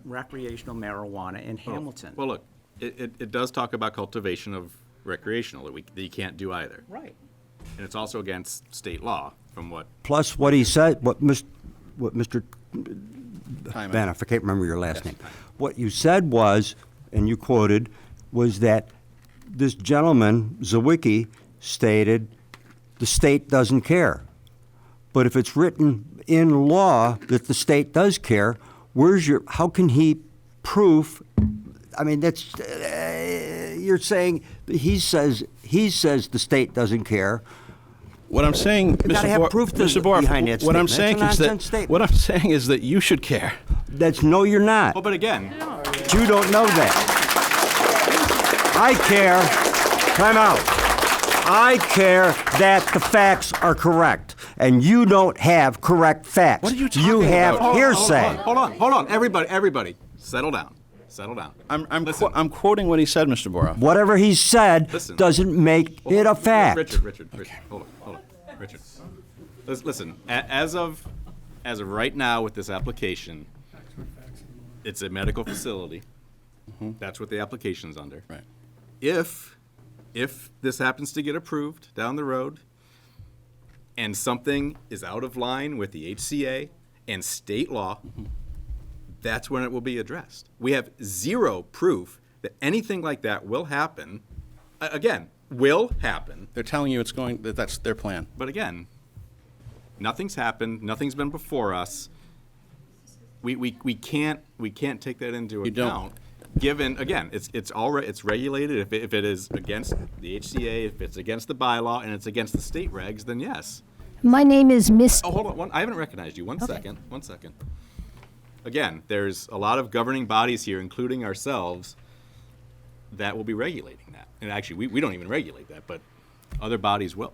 Speaker 1: recreational marijuana in Hamilton.
Speaker 2: Well, look, it does talk about cultivation of recreational that you can't do either.
Speaker 1: Right.
Speaker 2: And it's also against state law from what.
Speaker 4: Plus what he said, what Mr.
Speaker 14: Time
Speaker 4: Vanna, I can't remember your last name. What you said was, and you quoted, was that this gentleman, Zawicki, stated the state doesn't care. But if it's written in law that the state does care, how can he prove, I mean, that's, you're saying, he says the state doesn't care.
Speaker 14: What I'm saying,
Speaker 4: gotta have proof
Speaker 14: Mr. Boroff,
Speaker 4: behind that
Speaker 14: what I'm
Speaker 4: statement. It's a
Speaker 14: saying
Speaker 4: nonsense
Speaker 14: is
Speaker 4: statement.
Speaker 14: what I'm saying is that you should care.
Speaker 4: No, you're not.
Speaker 2: Well, but again,
Speaker 4: You don't know that. I care. Time out. I care that the facts are correct, and you don't have correct facts.
Speaker 14: What are you talking
Speaker 4: You have
Speaker 14: about?
Speaker 4: hearsay.
Speaker 2: Hold on. Everybody, settle down.
Speaker 14: I'm quoting what he said, Mr. Boroff.
Speaker 4: Whatever he said
Speaker 2: Listen.
Speaker 4: doesn't make it a fact.
Speaker 2: Richard, hold on. Richard, listen, as of right now with this application, it's a medical facility. That's what the application's under.
Speaker 14: Right.
Speaker 2: If this happens to get approved down the road and something is out of line with the HCA and state law, that's when it will be addressed. We have zero proof that anything like that will happen, again, will happen.
Speaker 14: They're telling you that's their plan.
Speaker 2: But again, nothing's happened, nothing's been before us. We can't take that into
Speaker 14: You don't.
Speaker 2: account. Given, again, it's regulated. If it is against the HCA, if it's against the bylaw, and it's against the state regs, then yes.
Speaker 15: My name is Miss.
Speaker 2: Oh, hold on. I haven't recognized you. One second. Again, there's a lot of governing bodies here, including ourselves, that will be regulating that. And actually, we don't even regulate that, but other bodies will.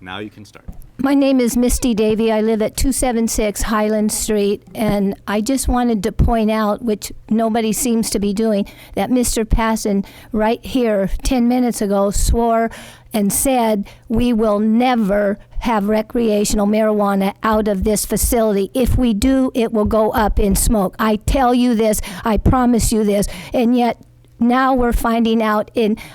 Speaker 2: Now you can start.
Speaker 16: My name is Misty Davy. I live at 276 Highland Street, and I just wanted to point out, which nobody seems to be doing, that Mr. Passon right here 10 minutes ago swore and said we will never have recreational marijuana out of this facility. If we do, it will go up in smoke. I tell you this, I promise you this, and yet now we're finding out.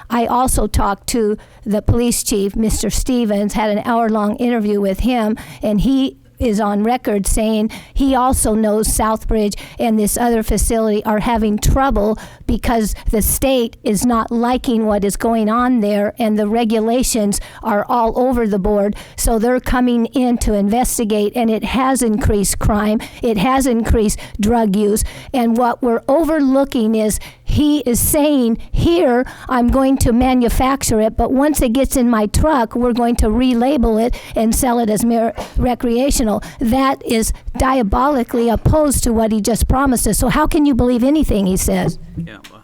Speaker 16: I also talked to the police chief, Mr. Stevens, had an hour-long interview with him, and he is on record saying he also knows Southbridge and this other facility are having trouble because the state is not liking what is going on there, and the regulations are all over the board. So they're coming in to investigate, and it has increased crime. It has increased drug use. And what we're overlooking is he is saying, here, I'm going to manufacture it, but once it gets in my truck, we're going to relabel it and sell it as recreational. That is diabolically opposed to what he just promised us. So how can you believe anything he says?
Speaker 1: Yeah, well,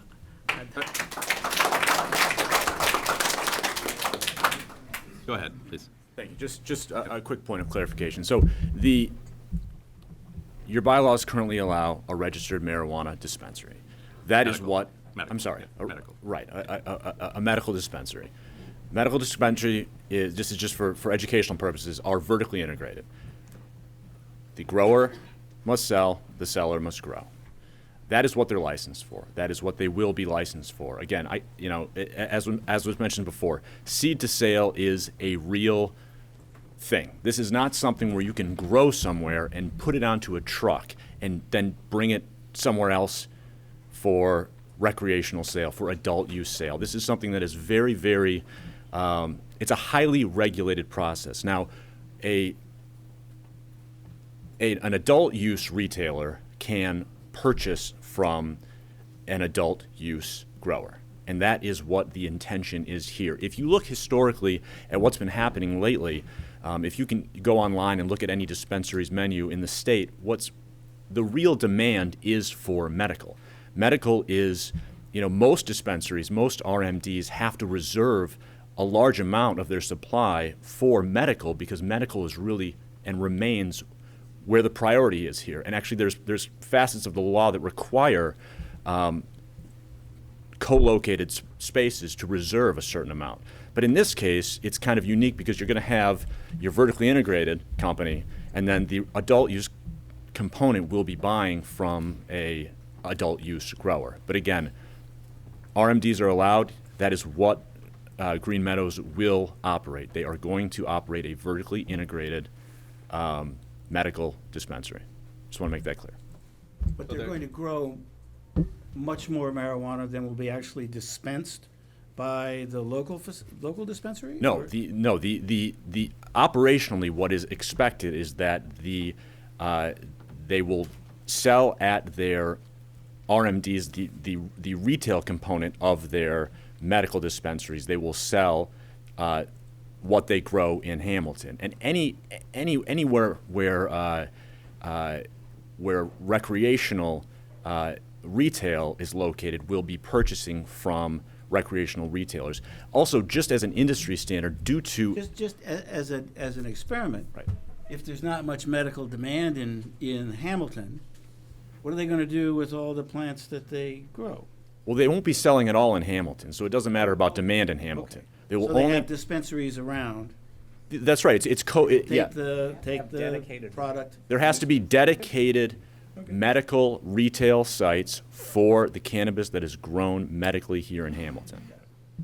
Speaker 2: Go ahead, please.
Speaker 8: Thank you. Just a quick point of clarification. So your bylaws currently allow a registered marijuana dispensary. That is what,
Speaker 2: Medical.
Speaker 8: I'm sorry.
Speaker 2: Yeah, medical.
Speaker 8: Right, a medical dispensary. Medical dispensary this is just for educational purposes, are vertically integrated. The grower must sell, the seller must grow. That is what they're licensed for. That is what they will be licensed for. Again, as was mentioned before, seed to sale is a real thing. This is not something where you can grow somewhere and put it onto a truck and then bring it somewhere else for recreational sale, for adult use sale. This is something that is very, very, it's a highly regulated process. Now, an adult use retailer can purchase from an adult use grower. And that is what the intention is here. If you look historically at what's been happening lately, if you can go online and look at any dispensary's menu in the state, the real demand is for medical. Medical is, most dispensaries, most RMDs have to reserve a large amount of their supply for medical because medical is really and remains where the priority is here. And actually there's facets of the law that require co-located spaces to reserve a certain amount. But in this case, it's kind of unique because you're going to have your vertically integrated company, and then the adult use component will be buying from a adult use grower. But again, RMDs are allowed. That is what Green Meadows will operate. They are going to operate a vertically integrated medical dispensary. Just want to make that clear.
Speaker 11: But they're going to grow much more marijuana than will be actually dispensed by the local dispensary?
Speaker 8: No,
Speaker 11: or?
Speaker 8: the operationally what is expected is that they will sell at their RMDs, the retail component of their medical dispensaries. They will sell what they grow in Hamilton, and anywhere where recreational retail is located will be purchasing from recreational retailers. Also, just as an industry standard, due to
Speaker 11: just as an experiment,
Speaker 8: right.
Speaker 11: If there's not much medical demand in Hamilton, what are they going to do with all the plants that they grow?
Speaker 8: Well, they won't be selling it all in Hamilton, so it doesn't matter about demand in Hamilton.
Speaker 11: Okay.
Speaker 8: They will
Speaker 11: so they
Speaker 8: only
Speaker 11: have dispensaries around.
Speaker 8: That's right. Take
Speaker 11: the
Speaker 12: dedicated
Speaker 11: product.
Speaker 8: There has to be dedicated medical retail sites for the cannabis that is grown medically here in Hamilton.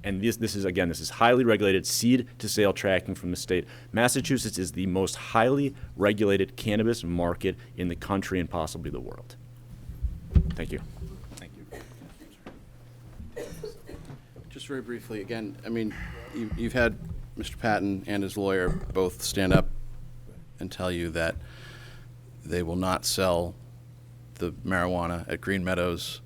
Speaker 8: And this is highly regulated seed to sale tracking from the state. Massachusetts is the most highly regulated cannabis market in the country and possibly the world. Thank you.
Speaker 2: Thank you.
Speaker 14: Just very briefly, again, I mean, you've had Mr. Patton and his lawyer both stand up and tell you that they will not sell the marijuana at Green Meadows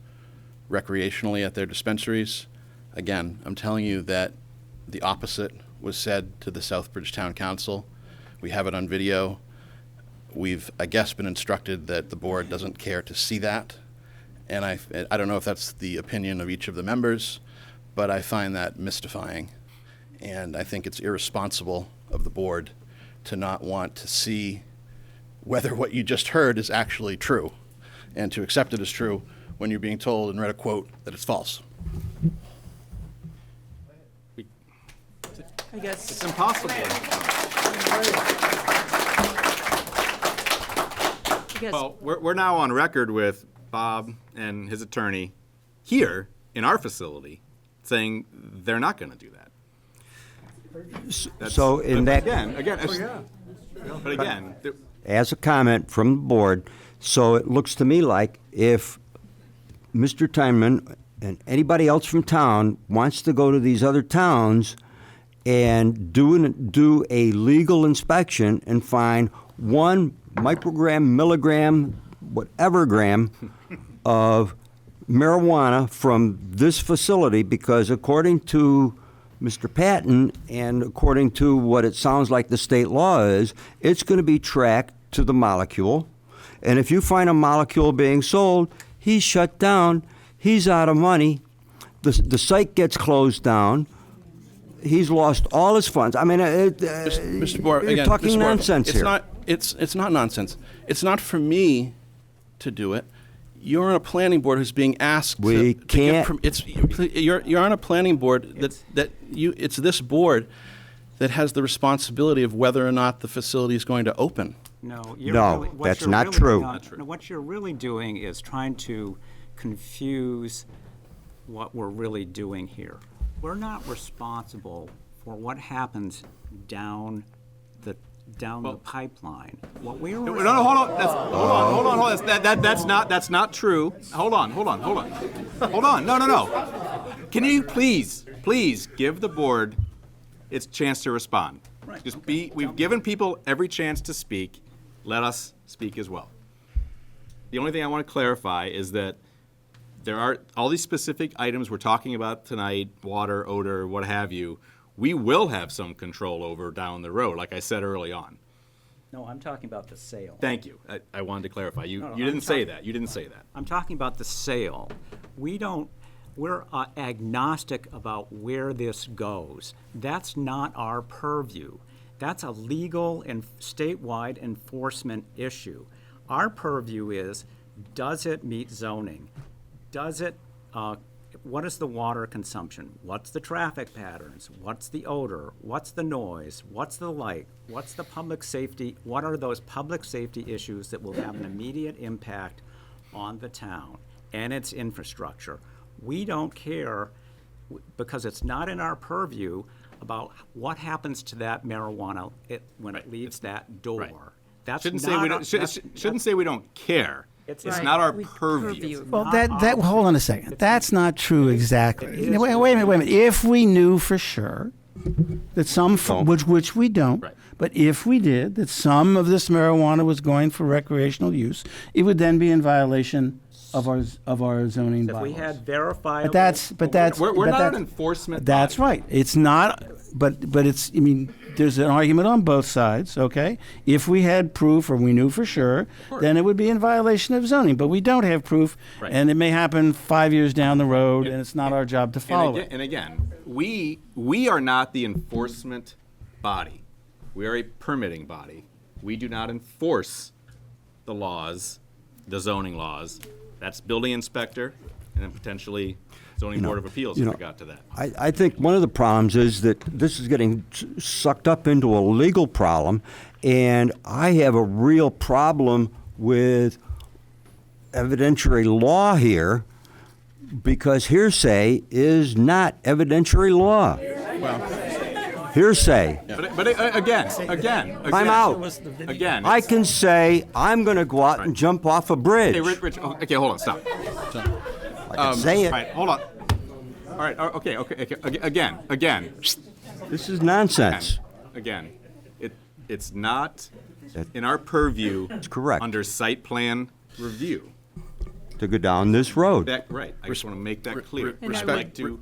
Speaker 14: recreationally at their dispensaries. Again, I'm telling you that the opposite was said to the Southbridge Town Council. We have it on video. We've, I guess, been instructed that the board doesn't care to see that. And I don't know if that's the opinion of each of the members, but I find that mystifying. And I think it's irresponsible of the board to not want to see whether what you just heard is actually true, and to accept it as true when you're being told and read a quote that it's false.
Speaker 6: I guess.
Speaker 2: It's impossible. Well, we're now on record with Bob and his attorney here in our facility saying they're not going to do that.
Speaker 4: So in that,
Speaker 2: but again,
Speaker 4: as a comment from the board, so it looks to me like if Mr. Tineman and anybody else from town wants to go to these other towns and do a legal inspection and find 1 microgram, milligram, whatever gram of marijuana from this facility, because according to Mr. Patton and according to what it sounds like the state law is, it's going to be tracked to the molecule. And if you find a molecule being sold, he's shut down, he's out of money, the site gets closed down, he's lost all his funds. I mean,
Speaker 14: Mr. Bohr,
Speaker 4: you're
Speaker 14: again,
Speaker 4: talking
Speaker 14: Mr. Bohr,
Speaker 4: nonsense here.
Speaker 14: It's not nonsense. It's not for me to do it. You're on a planning board who's being asked.
Speaker 4: We can't.
Speaker 14: You're on a planning board it's this board that has the responsibility of whether or not the facility is going to open.
Speaker 1: No,
Speaker 4: that's not true.
Speaker 1: What you're really doing is trying to confuse what we're really doing here. We're not responsible for what happens down the pipeline. What we're
Speaker 2: hold on. That's not true. Hold on. No. Can you please give the board its chance to respond? Right. We've given people every chance to speak. Let us speak as well. The only thing I want to clarify is that there are all these specific items we're talking about tonight, water, odor, what have you, we will have some control over down the road, like I said early on.
Speaker 1: No, I'm talking about the sale.
Speaker 2: Thank you. I wanted to clarify. You didn't say that. You didn't say that.
Speaker 1: I'm talking about the sale. We're agnostic about where this goes. That's not our purview. That's a legal and statewide enforcement issue. Our purview is, does it meet zoning? What is the water consumption? What's the traffic patterns? What's the odor? What's the noise? What's the light? What's the public safety? What are those public safety issues that will have an immediate impact on the town and its infrastructure? We don't care, because it's not in our purview, about what happens to that marijuana when it leaves that door.
Speaker 2: Right.
Speaker 1: That's
Speaker 2: shouldn't
Speaker 1: say
Speaker 2: we don't care. It's not our purview.
Speaker 11: Well, hold on a second. That's not true exactly. Wait a minute. If we knew for sure that which we don't,
Speaker 2: right.
Speaker 11: But if we did, that some of this marijuana was going for recreational use, it would then be in violation of our zoning bylaws.
Speaker 1: If we had verifiable.
Speaker 2: We're not an enforcement.
Speaker 11: That's
Speaker 2: body.
Speaker 11: right. It's not. But it's. I mean, there's an argument on both sides. Okay. If we had proof, or we knew for sure, then it would be in violation of zoning. But we don't have proof,
Speaker 2: right.
Speaker 11: And it may happen 5 years down the road, and it's not our job to follow it.
Speaker 2: And again, we are not the enforcement body. We are a permitting body. We do not enforce the laws, the zoning laws. That's building inspector, and then potentially zoning board of appeals if we got to that.
Speaker 4: I think one of the problems is that this is getting sucked up into a legal problem, and I have a real problem with evidentiary law here, because hearsay is not evidentiary law. Hearsay.
Speaker 2: Yeah. But again.
Speaker 4: I'm out.
Speaker 2: Again.
Speaker 4: I can say, I'm going to go out and jump off a bridge.
Speaker 2: Hey, Rich, okay, hold on, stop.
Speaker 4: I can say it.
Speaker 2: All right, hold on. All right, okay, again.
Speaker 4: This is nonsense.
Speaker 2: Again, it's not in our purview.
Speaker 4: That's correct.
Speaker 2: Under site plan review.
Speaker 4: To go down this road.
Speaker 2: Right, I just want to make that clear.
Speaker 6: And
Speaker 2: I'd like to.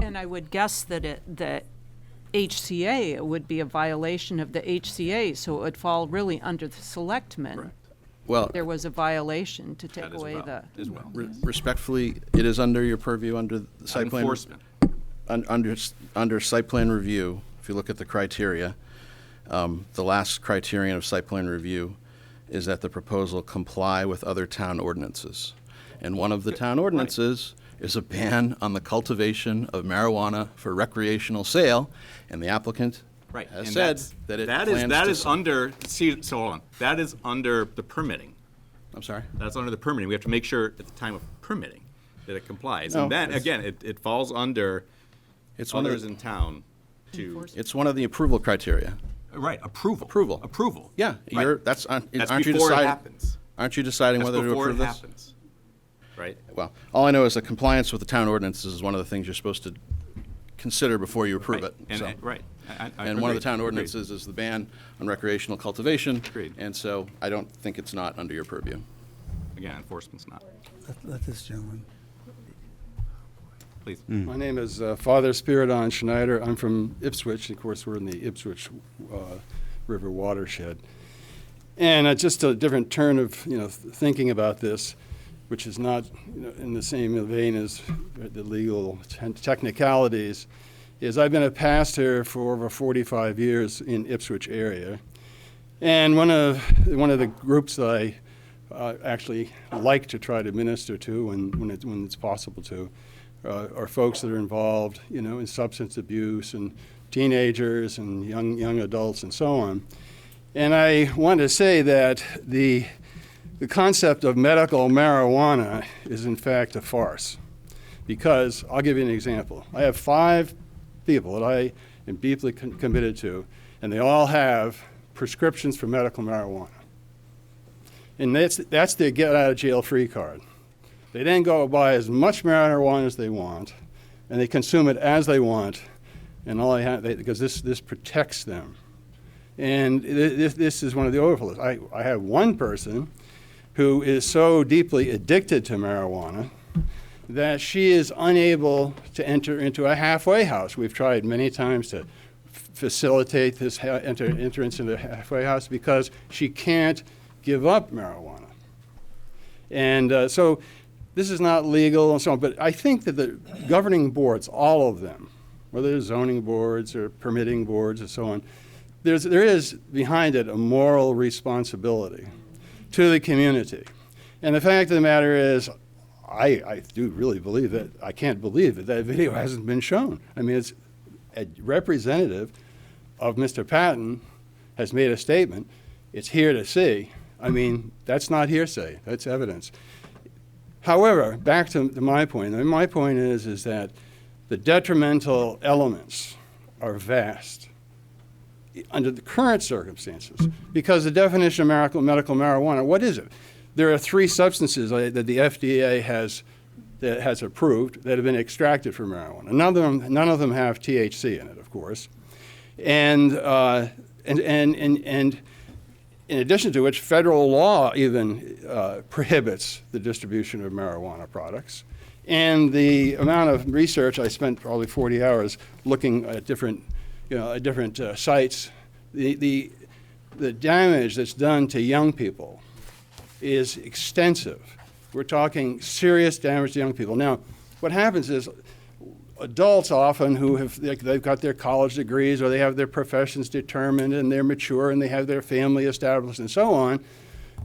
Speaker 6: And I would guess that HCA, it would be a violation of the HCA, so it would fall really under the selectmen.
Speaker 14: Well,
Speaker 6: There was a violation to take away the.
Speaker 2: As well.
Speaker 14: respectfully, it is under your purview under the site plan.
Speaker 2: Enforcement.
Speaker 14: Under site plan review, if you look at the criteria, the last criterion of site plan review is that the proposal comply with other town ordinances. And one of the town ordinances is a ban on the cultivation of marijuana for recreational sale, and the applicant
Speaker 2: Right.
Speaker 14: has
Speaker 2: and
Speaker 14: said
Speaker 2: that's-
Speaker 14: that it
Speaker 2: that
Speaker 14: plans
Speaker 2: is
Speaker 14: to
Speaker 2: under, see, so hold on, that is under the permitting.
Speaker 14: I'm sorry?
Speaker 2: That's under the permitting. We have to make sure at the time of permitting that it complies.
Speaker 14: No,
Speaker 2: And then,
Speaker 14: it's-
Speaker 2: again, it falls under
Speaker 14: It's one of
Speaker 2: others
Speaker 14: the-
Speaker 2: in town to.
Speaker 14: It's one of the approval criteria.
Speaker 2: Right, approval. Approval.
Speaker 14: Yeah,
Speaker 2: Right.
Speaker 14: you're,
Speaker 2: That's
Speaker 14: aren't you
Speaker 2: before it
Speaker 14: deciding?
Speaker 2: happens.
Speaker 14: Aren't you deciding
Speaker 2: That's
Speaker 14: whether to
Speaker 2: before
Speaker 14: approve
Speaker 2: it
Speaker 14: this?
Speaker 2: happens. Right?
Speaker 14: Well, all I know is that compliance with the town ordinances is one of the things you're supposed to consider before you approve
Speaker 2: Right.
Speaker 14: it.
Speaker 2: And,
Speaker 14: so.
Speaker 2: right. I
Speaker 14: And one of the
Speaker 2: agree.
Speaker 14: town
Speaker 2: Agreed.
Speaker 14: ordinances is the ban on recreational cultivation.
Speaker 2: Agreed.
Speaker 14: And so I don't think it's not under your purview.
Speaker 2: Again, enforcement's not.
Speaker 11: Let this gentleman.
Speaker 2: Please.
Speaker 17: My name is Father Spiridon Schneider. I'm from Ipswich. Of course, we're in the Ipswich River watershed. And just a different turn of thinking about this, which is not in the same vein as the legal technicalities, is I've been a pastor for over 45 years in Ipswich area. And one of the groups that I actually like to try to minister to when it's possible to are folks that are involved, in substance abuse and teenagers and young adults and so on. And I want to say that the concept of medical marijuana is in fact a farce. Because, I'll give you an example. I have 5 people that I am deeply committed to, and they all have prescriptions for medical marijuana. And that's their get-out-of-jail-free card. They then go buy as much marijuana as they want, and they consume it as they want, and all because this protects them. And this is one of the overflows. I have one person who is so deeply addicted to marijuana that she is unable to enter into a halfway house. We've tried many times to facilitate this entrance into the halfway house because she can't give up marijuana. And so this is not legal and so on, but I think that the governing boards, all of them, whether they're zoning boards or permitting boards and so on, there is behind it a moral responsibility to the community. And the fact of the matter is, I do really believe that, I can't believe that video hasn't been shown. I mean, it's a representative of Mr. Patton has made a statement. It's here to see. I mean, that's not hearsay, that's evidence. However, back to my point, and my point is that the detrimental elements are vast under the current circumstances, because the definition of medical marijuana, what is it? There are 3 substances that the FDA has approved that have been extracted from marijuana. None of them have THC in it, of course, and in addition to which, federal law even prohibits the distribution of marijuana products. And the amount of research, I spent probably 40 hours looking at different sites, the damage that's done to young people is extensive. We're talking serious damage to young people. Now, what happens is adults often they've got their college degrees or they have their professions determined and they're mature and they have their family established and so on,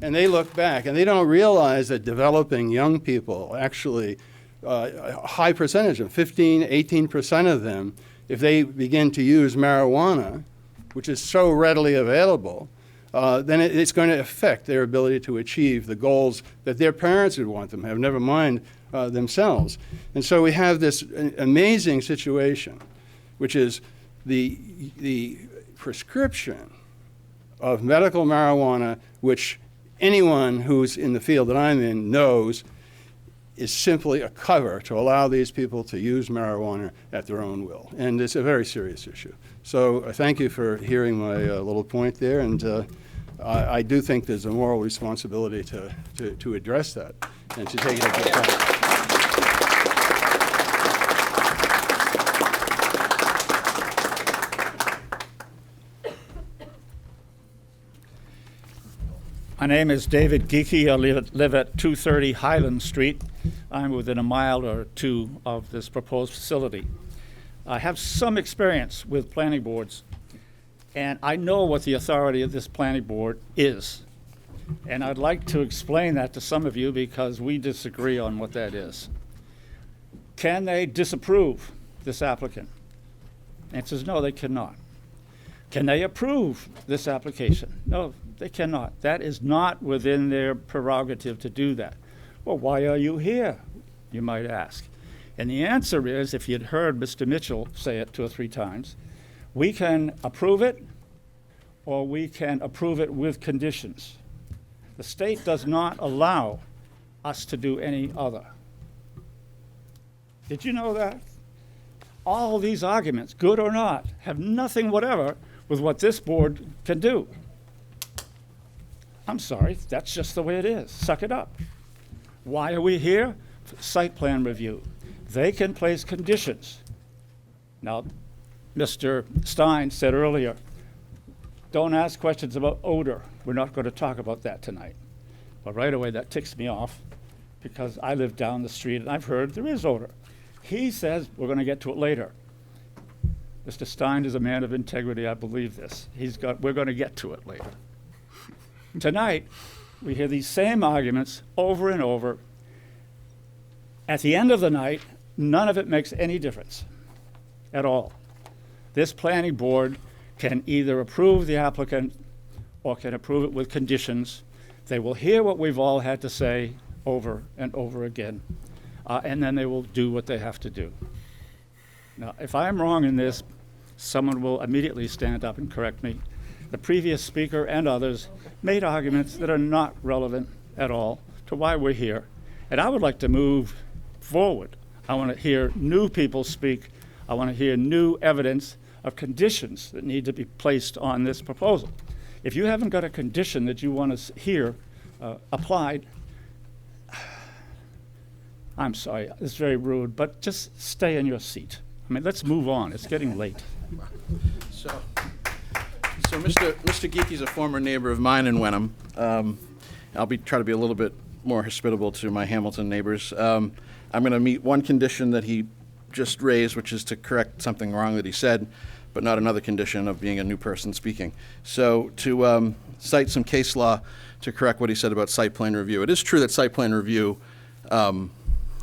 Speaker 17: and they look back and they don't realize that developing young people actually, a high percentage of 18% of them, if they begin to use marijuana, which is so readily available, then it's going to affect their ability to achieve the goals that their parents would want them to have, never mind themselves. And so we have this amazing situation, which is the prescription of medical marijuana, which anyone who's in the field that I'm in knows is simply a cover to allow these people to use marijuana at their own will. And it's a very serious issue. So thank you for hearing my little point there. And I do think there's a moral responsibility to address that and to take it up to account.
Speaker 5: My name is David Geeky. I live at 230 Highland Street. I'm within a mile or two of this proposed facility. I have some experience with planning boards, and I know what the authority of this planning board is. And I'd like to explain that to some of you because we disagree on what that is. Can they disapprove this applicant? Answer is no, they cannot. Can they approve this application? No, they cannot. That is not within their prerogative to do that. Well, why are you here, you might ask? And the answer is, if you'd heard Mr. Mitchell say it 2 or 3 times, we can approve it or we can approve it with conditions. The state does not allow us to do any other. Did you know that? All these arguments, good or not, have nothing whatever with what this board can do. I'm sorry, that's just the way it is. Suck it up. Why are we here? Site plan review. They can place conditions. Now, Mr. Stein said earlier, don't ask questions about odor. We're not going to talk about that tonight. But right away, that ticks me off because I live down the street and I've heard there is odor. He says we're going to get to it later. Mr. Stein is a man of integrity. I believe this. We're going to get to it later. Tonight, we hear these same arguments over and over. At the end of the night, none of it makes any difference at all. This planning board can either approve the applicant or can approve it with conditions. They will hear what we've all had to say over and over again, and then they will do what they have to do. Now, if I'm wrong in this, someone will immediately stand up and correct me. The previous speaker and others made arguments that are not relevant at all to why we're here. And I would like to move forward. I want to hear new people speak. I want to hear new evidence of conditions that need to be placed on this proposal. If you haven't got a condition that you want to hear applied, I'm sorry, it's very rude, but just stay in your seat. I mean, let's move on. It's getting late.
Speaker 14: So Mr. Geeky's a former neighbor of mine in Wenham. I'll try to be a little bit more hospitable to my Hamilton neighbors. I'm going to meet one condition that he just raised, which is to correct something wrong that he said, but not another condition of being a new person speaking. So to cite some case law to correct what he said about site plan review. It is true that site plan review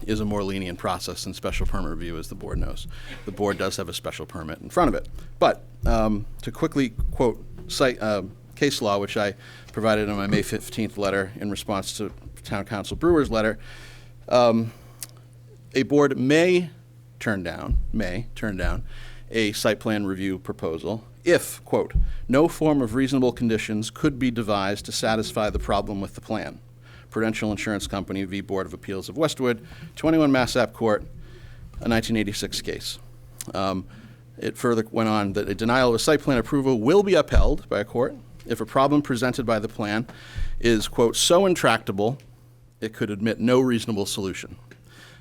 Speaker 14: is a more lenient process than special permit review, as the board knows. The board does have a special permit in front of it. But to quickly quote case law, which I provided in my May 15th letter in response to Town Council Brewer's letter, a board may turn down a site plan review proposal if, quote, no form of reasonable conditions could be devised to satisfy the problem with the plan. Prudential Insurance Company v. Board of Appeals of Westwood, 21 Mass Ave Court, a 1986 case. It further went on that a denial of a site plan approval will be upheld by a court if a problem presented by the plan is, quote, so intractable it could admit no reasonable solution.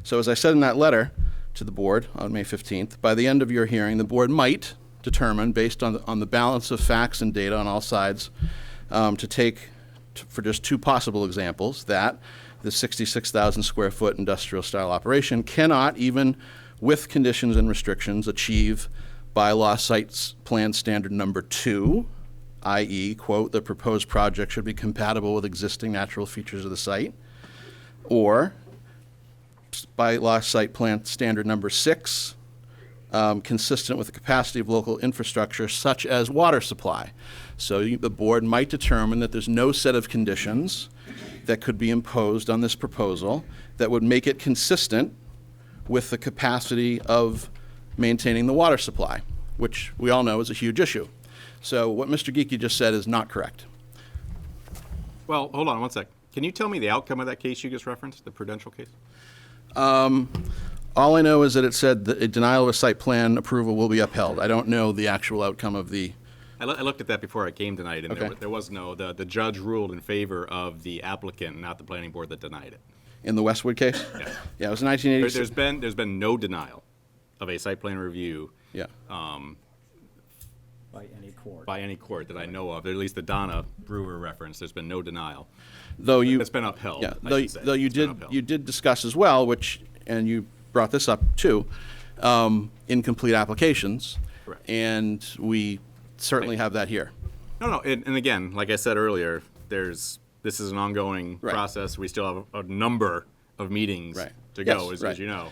Speaker 14: So as I said in that letter to the board on May 15th, by the end of your hearing, the board might determine, based on the balance of facts and data on all sides, to take, for just 2 possible examples, that the 66,000 square foot industrial style operation cannot, even with conditions and restrictions, achieve bylaw site plan standard number 2, i.e., quote, the proposed project should be compatible with existing natural features of the site, or bylaw site plan standard number 6, consistent with the capacity of local infrastructure such as water supply. So the board might determine that there's no set of conditions that could be imposed on this proposal that would make it consistent with the capacity of maintaining the water supply, which we all know is a huge issue. So what Mr. Geeky just said is not correct.
Speaker 2: Well, hold on one sec. Can you tell me the outcome of that case you just referenced, the Prudential case?
Speaker 14: All I know is that it said that a denial of a site plan approval will be upheld. I don't know the actual outcome of the,
Speaker 2: I looked at that before I came tonight, and
Speaker 14: Okay.
Speaker 2: there was no, the judge ruled in favor of the applicant, not the planning board that denied it.
Speaker 14: in the Westwood case?
Speaker 2: Yeah.
Speaker 14: Yeah, it was 1986.
Speaker 2: There's been no denial of a site plan review
Speaker 14: Yeah.
Speaker 1: By any court.
Speaker 2: by any court that I know of, at least the Donna Brewer reference, there's been no denial.
Speaker 14: Though you.
Speaker 2: It's been upheld,
Speaker 14: Yeah,
Speaker 2: I
Speaker 14: though,
Speaker 2: should say.
Speaker 14: though you
Speaker 2: It's been
Speaker 14: did,
Speaker 2: upheld.
Speaker 14: you did discuss as well, which, and you brought this up too, incomplete applications.
Speaker 2: Correct.
Speaker 14: And we certainly have that here.
Speaker 2: No, and again, like I said earlier, this is an ongoing
Speaker 14: Right.
Speaker 2: process. We still have a number of meetings
Speaker 14: Right.
Speaker 2: to go,
Speaker 14: Yes,
Speaker 2: as you know.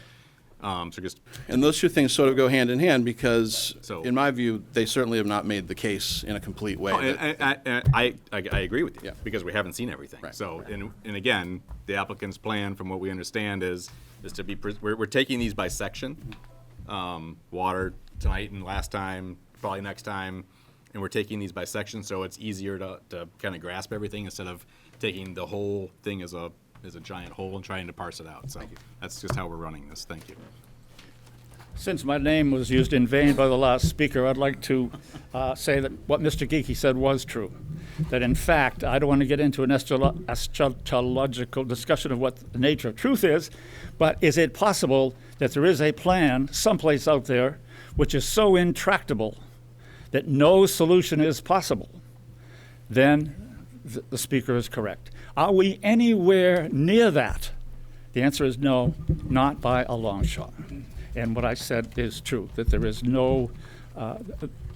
Speaker 2: So just,
Speaker 14: And those two things sort of go hand in hand because,
Speaker 2: So-
Speaker 14: in my view, they certainly have not made the case in a complete way.
Speaker 2: oh,
Speaker 14: that-
Speaker 2: and I agree with you,
Speaker 14: Yeah.
Speaker 2: because we haven't seen everything.
Speaker 14: Right.
Speaker 2: So, and again, the applicant's plan, from what we understand, is to be, we're taking these by section. Water tonight and last time, probably next time, and we're taking these by section, so it's easier to kind of grasp everything instead of taking the whole thing as a giant whole and trying to parse it out. So that's just how we're running this. Thank you.
Speaker 5: Since my name was used in vain by the last speaker, I'd like to say that what Mr. Geeky said was true. That in fact, I don't want to get into an eschatological discussion of what the nature of truth is, but is it possible that there is a plan someplace out there which is so intractable that no solution is possible? Then the speaker is correct. Are we anywhere near that? The answer is no, not by a long shot. And what I said is true, that there is no,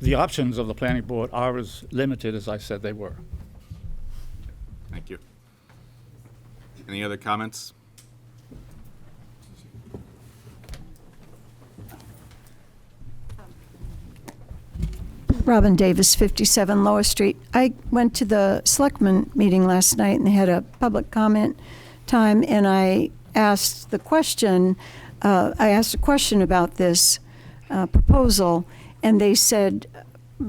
Speaker 5: the options of the planning board are as limited as I said they were.
Speaker 2: Thank you. Any other comments?
Speaker 15: Robin Davis, 57 Lower Street. I went to the selectmen meeting last night, and they had a public comment time, and I asked a question about this proposal, and they said,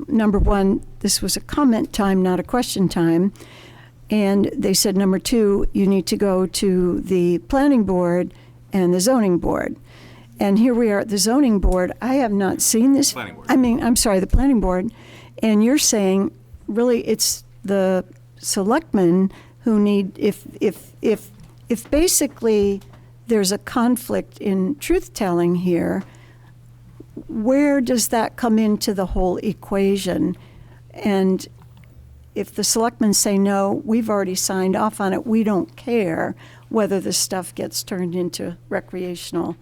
Speaker 15: number one, this was a comment time, not a question time. And they said, number two, you need to go to the planning board and the zoning board. And here we are at the zoning board. I have not seen this.
Speaker 2: Planning board.
Speaker 15: I mean, I'm sorry, the planning board. And you're saying, really, it's the selectmen who need, if basically there's a conflict in truth-telling here, where does that come into the whole equation? And if the selectmen say, no, we've already signed off on it, we don't care whether the stuff gets turned into recreational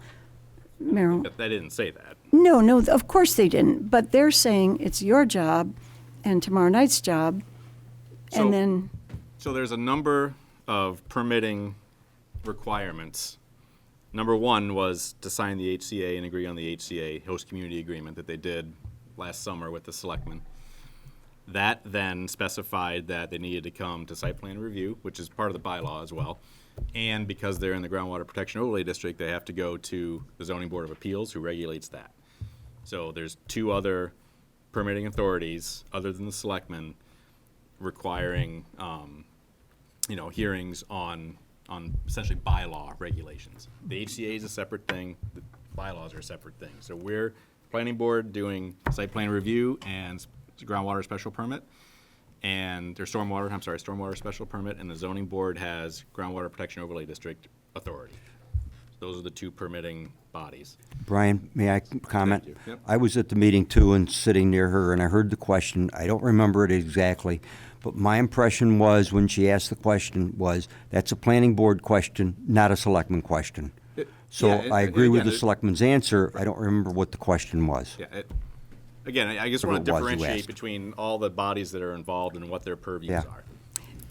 Speaker 15: marijuana.
Speaker 2: They didn't say that.
Speaker 15: No, of course they didn't. But they're saying it's your job and tomorrow night's job.
Speaker 2: So-
Speaker 15: And then,
Speaker 2: So there's a number of permitting requirements. Number one was to sign the HCA and agree on the HCA, host community agreement, that they did last summer with the selectmen. That then specified that they needed to come to site plan review, which is part of the bylaw as well. And because they're in the groundwater protection overlay district, they have to go to the zoning board of appeals, who regulates that. So there's two other permitting authorities, other than the selectmen, requiring, hearings on essentially bylaw regulations. The HCA is a separate thing, the bylaws are a separate thing. So we're, planning board, doing site plan review and groundwater special permit, and, or stormwater special permit, and the zoning board has groundwater protection overlay district authority. Those are the two permitting bodies.
Speaker 4: Brian, may I comment?
Speaker 2: Thank you. Yep.
Speaker 4: I was at the meeting too and sitting near her, and I heard the question. I don't remember it exactly, but my impression was when she asked the question was, that's a planning board question, not a selectman question. So
Speaker 2: Yeah,
Speaker 4: I agree with
Speaker 2: again,
Speaker 4: the selectman's answer. I don't remember what the question was.
Speaker 2: Yeah, again, I just want
Speaker 4: Whatever
Speaker 2: to
Speaker 4: it was you
Speaker 2: differentiate
Speaker 4: asked.
Speaker 2: between all the bodies that are involved and what their purviews
Speaker 4: Yeah.
Speaker 2: are.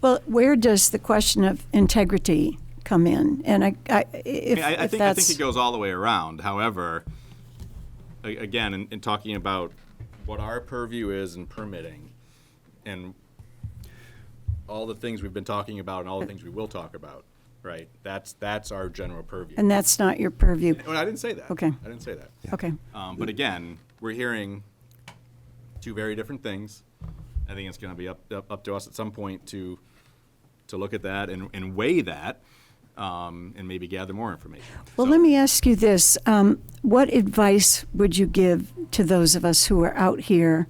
Speaker 15: well, where does the question of integrity come in? And if
Speaker 2: I think
Speaker 15: that's,
Speaker 2: it goes all the way around. However, again, in talking about what our purview is in permitting, and all the things we've been talking about and all the things we will talk about, right? That's our general purview.
Speaker 15: and that's not your purview.
Speaker 2: Well, I didn't say that.
Speaker 15: Okay.
Speaker 2: I didn't say that.
Speaker 15: Okay.
Speaker 2: But again, we're hearing two very different things. I think it's going to be up to us at some point to look at that and weigh that. and maybe gather more information.
Speaker 15: Well, let me ask you this. What advice would you give to those of us who are out here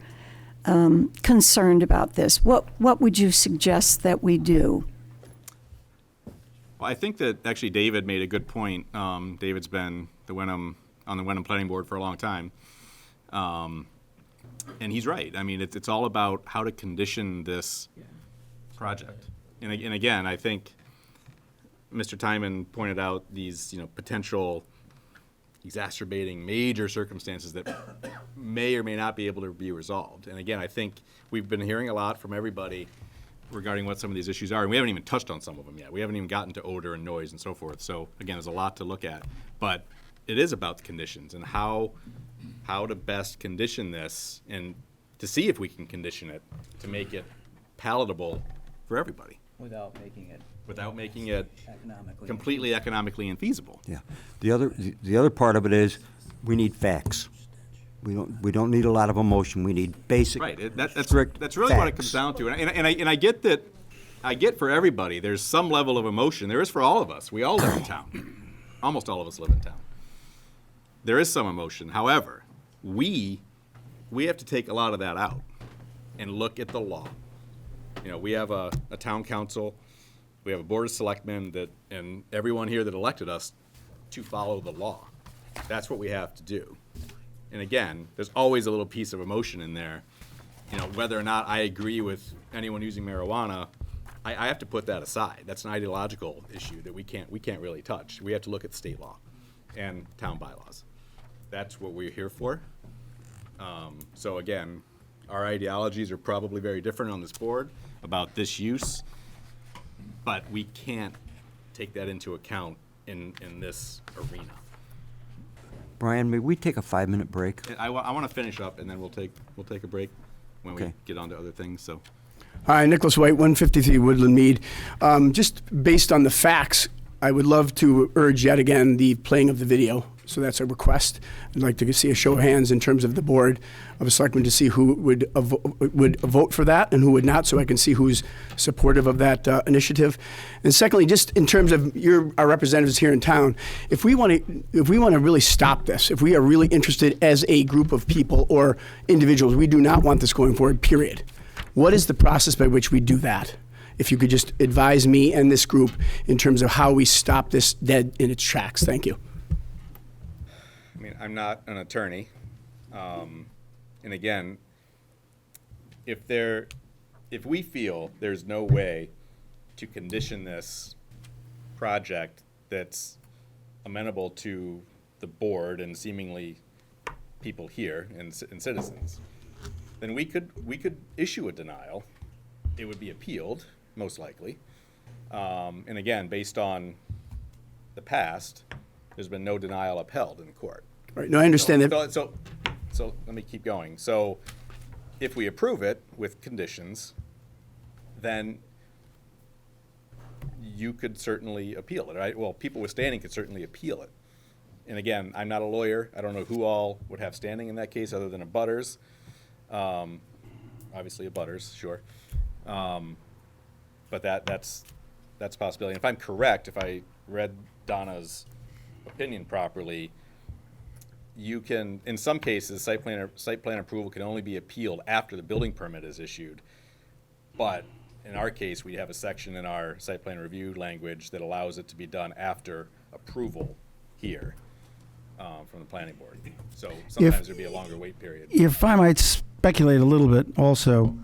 Speaker 15: concerned about this? What would you suggest that we do?
Speaker 2: Well, I think that actually David made a good point. David's been on the Wenham Planning Board for a long time. And he's right. I mean, it's all about how to condition this project. And again, I think Mr. Timon pointed out these, potential exacerbating major circumstances that may or may not be able to be resolved. And again, I think we've been hearing a lot from everybody regarding what some of these issues are, and we haven't even touched on some of them yet. We haven't even gotten to odor and noise and so forth. So again, there's a lot to look at. But it is about the conditions and how to best condition this and to see if we can condition it to make it palatable for everybody.
Speaker 12: Without making it
Speaker 2: completely economically infeasible.
Speaker 4: Yeah. The other part of it is we need facts. We don't need a lot of emotion. We need basic,
Speaker 2: That's really
Speaker 4: facts.
Speaker 2: what it comes down to. And I get that. I get for everybody. There's some level of emotion. There is for all of us. We all live in town. Almost all of us live in town. There is some emotion. However, we have to take a lot of that out and look at the law. We have a town council. We have a board of selectmen and everyone here that elected us to follow the law. That's what we have to do. And again, there's always a little piece of emotion in there. Whether or not I agree with anyone using marijuana, I have to put that aside. That's an ideological issue that we can't really touch. We have to look at state law and town bylaws. That's what we're here for. So again, our ideologies are probably very different on this board about this use, but we can't take that into account in this arena.
Speaker 4: Brian, may we take a 5-minute break?
Speaker 2: I want to finish up, and then we'll take a break when we
Speaker 4: Okay.
Speaker 2: get on to other things. So,
Speaker 18: Hi, Nicholas White, 153 Woodland Mead. Just based on the facts, I would love to urge yet again the playing of the video. So that's a request. I'd like to see a show of hands in terms of the board of selectmen to see who would vote for that and who would not, so I can see who's supportive of that initiative. And secondly, just in terms of our representatives here in town, if we want to really stop this, if we are really interested as a group of people or individuals, we do not want this going forward, period. What is the process by which we do that? If you could just advise me and this group in terms of how we stop this dead in its tracks. Thank you.
Speaker 2: I mean, I'm not an attorney, and again, if we feel there's no way to condition this project that's amenable to the board and seemingly people here and citizens, then we could issue a denial. It would be appealed, most likely. And again, based on the past, there's been no denial upheld in court.
Speaker 18: Right. No, I understand that.
Speaker 2: So let me keep going. So if we approve it with conditions, then you could certainly appeal it, right? Well, people with standing could certainly appeal it. And again, I'm not a lawyer. I don't know who all would have standing in that case other than abutters. Obviously abutters, sure. But that's a possibility. And if I'm correct, if I read Donna's opinion properly, you can, in some cases, site plan approval can only be appealed after the building permit is issued. But in our case, we have a section in our site plan review language that allows it to be done after approval here from the planning board. So sometimes there'd be a longer wait period.
Speaker 11: If I might speculate a little bit also,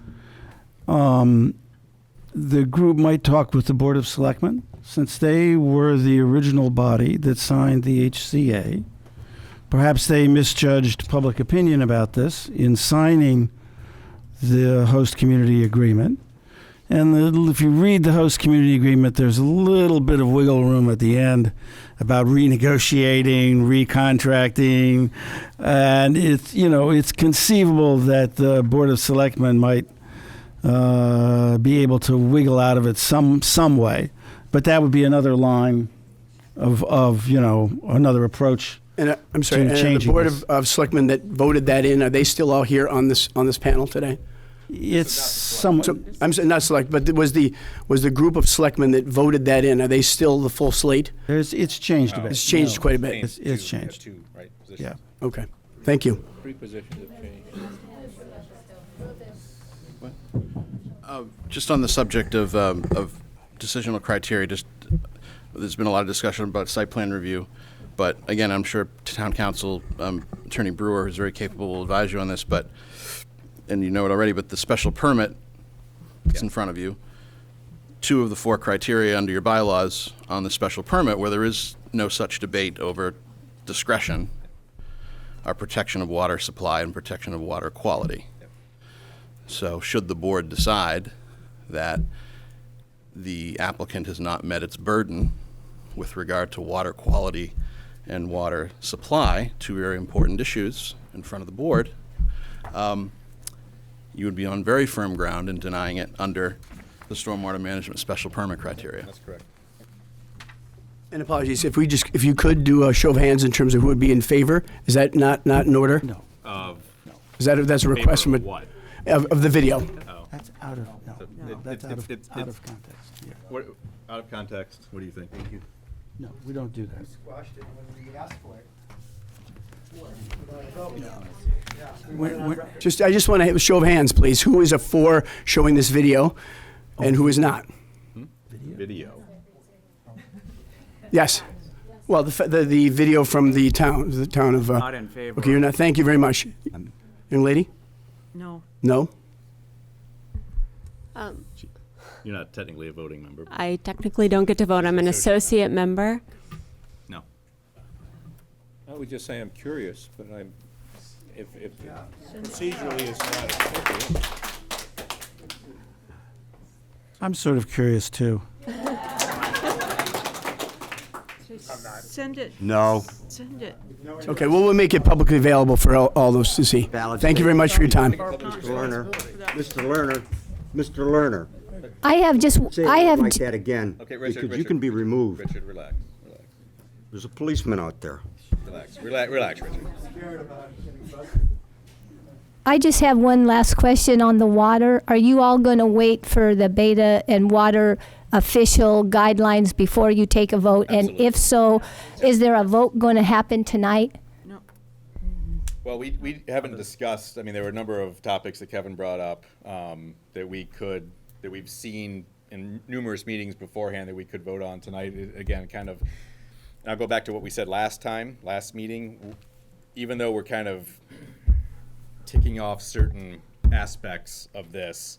Speaker 11: the group might talk with the Board of Selectmen, since they were the original body that signed the HCA. Perhaps they misjudged public opinion about this in signing the host community agreement. And if you read the host community agreement, there's a little bit of wiggle room at the end about renegotiating, recontracting, and it's conceivable that the Board of Selectmen might be able to wiggle out of it some way. But that would be another line of another approach.
Speaker 18: And I'm sorry, and the Board of Selectmen that voted that in, are they still all here on this panel today?
Speaker 11: It's somewhat.
Speaker 18: So, I'm saying not select, but was the group of selectmen that voted that in, are they still the full slate?
Speaker 11: It's changed a bit.
Speaker 18: It's changed quite a bit.
Speaker 11: It's changed.
Speaker 2: Two, right, positions.
Speaker 11: Yeah.
Speaker 18: Okay, thank you.
Speaker 10: Three positions have changed.
Speaker 14: Just on the subject of decisional criteria, there's been a lot of discussion about site plan review, but again, I'm sure Town Council Attorney Brewer is very capable, will advise you on this, and you know it already, but the special permit that's in front of you, 2 of the 4 criteria under your bylaws on the special permit, where there is no such debate over discretion, are protection of water supply and protection of water quality. So should the board decide that the applicant has not met its burden with regard to water quality and water supply, 2 very important issues in front of the board, you would be on very firm ground in denying it under the stormwater management special permit criteria.
Speaker 2: That's correct.
Speaker 18: And apologies, if you could do a show of hands in terms of who would be in favor, is that not in order?
Speaker 11: No.
Speaker 18: That's a request from
Speaker 2: what?
Speaker 18: of the video?
Speaker 11: That's out of, that's out of context. Yeah.
Speaker 2: What, out of context, what do you think? Thank you.
Speaker 11: No, we don't do that.
Speaker 3: Squashed it when we asked for it.
Speaker 18: I just want to have a show of hands, please. Who is for showing this video, and who is not?
Speaker 2: Video.
Speaker 18: Yes. Well, the video from the town of.
Speaker 1: Not in favor.
Speaker 18: Okay, you're not. Thank you very much, young lady.
Speaker 6: No.
Speaker 18: No.
Speaker 2: You're not technically a voting member.
Speaker 19: I technically don't get to vote. I'm an associate member.
Speaker 2: No.
Speaker 10: I would just say I'm curious, but if procedurally it's not appropriate.
Speaker 11: I'm sort of curious too.
Speaker 6: Send it.
Speaker 4: No.
Speaker 6: Send it.
Speaker 18: Okay, well, we'll make it publicly available for all those to see. Thank you very much for your time.
Speaker 4: Mr. Lerner, Mr. Lerner.
Speaker 16: I have
Speaker 4: Say it like that again.
Speaker 2: Okay, Richard,
Speaker 4: because you can be removed.
Speaker 2: Richard, relax.
Speaker 4: There's a policeman out there.
Speaker 2: Relax, Richard.
Speaker 16: I just have one last question on the water. Are you all going to wait for the Beta and Water official guidelines before you take a vote?
Speaker 2: Absolutely.
Speaker 16: And if so, is there a vote going to happen tonight?
Speaker 6: No.
Speaker 2: Well, we haven't discussed, I mean, there were a number of topics that Kevin brought up that we've seen in numerous meetings beforehand that we could vote on tonight. Again, kind of, and I'll go back to what we said last meeting. Even though we're kind of ticking off certain aspects of this,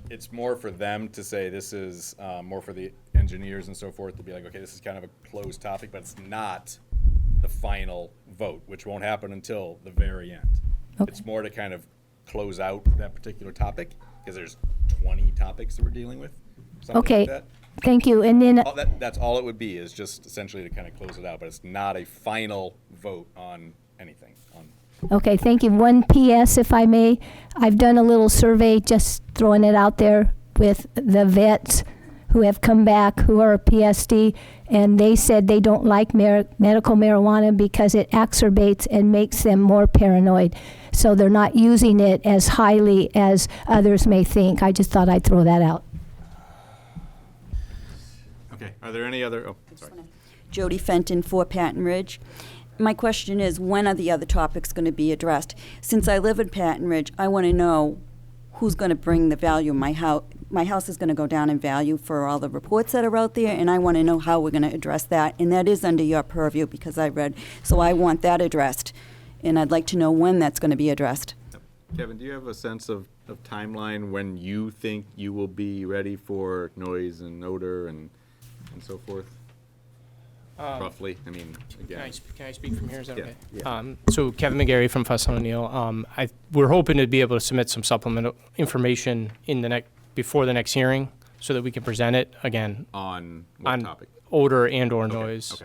Speaker 2: it's more for them to say this is more for the engineers and so forth to be like, okay, this is kind of a closed topic, but it's not the final vote, which won't happen until the very end.
Speaker 16: Okay.
Speaker 2: It's more to kind of close out that particular topic because there's 20 topics that we're dealing with. Something
Speaker 16: Okay.
Speaker 2: like that.
Speaker 16: Thank you. And then
Speaker 2: That's all it would be, is just essentially to kind of close it out, but it's not a final vote on anything.
Speaker 16: okay, thank you. One PS, if I may. I've done a little survey, just throwing it out there, with the vets who have come back, who are PSD, and they said they don't like medical marijuana because it exacerbates and makes them more paranoid. So they're not using it as highly as others may think. I just thought I'd throw that out.
Speaker 2: Okay, are there any other, sorry.
Speaker 20: Jody Fenton, 4 Patton Ridge. My question is, when are the other topics going to be addressed? Since I live in Patton Ridge, I want to know who's going to bring the value. My house is going to go down in value for all the reports that are out there, and I want to know how we're going to address that. And that is under your purview because I read. So I want that addressed, and I'd like to know when that's going to be addressed.
Speaker 2: Kevin, do you have a sense of timeline when you think you will be ready for noise and odor and so forth? Roughly, I mean, again.
Speaker 9: Can I speak from here? Is that
Speaker 2: Yeah.
Speaker 9: okay?
Speaker 2: Yeah.
Speaker 9: So Kevin McGarry from Fuss O'Neill. We're hoping to be able to submit some supplemental information before the next hearing, so that we can present it again
Speaker 2: On what topic?
Speaker 9: Odor and/or noise.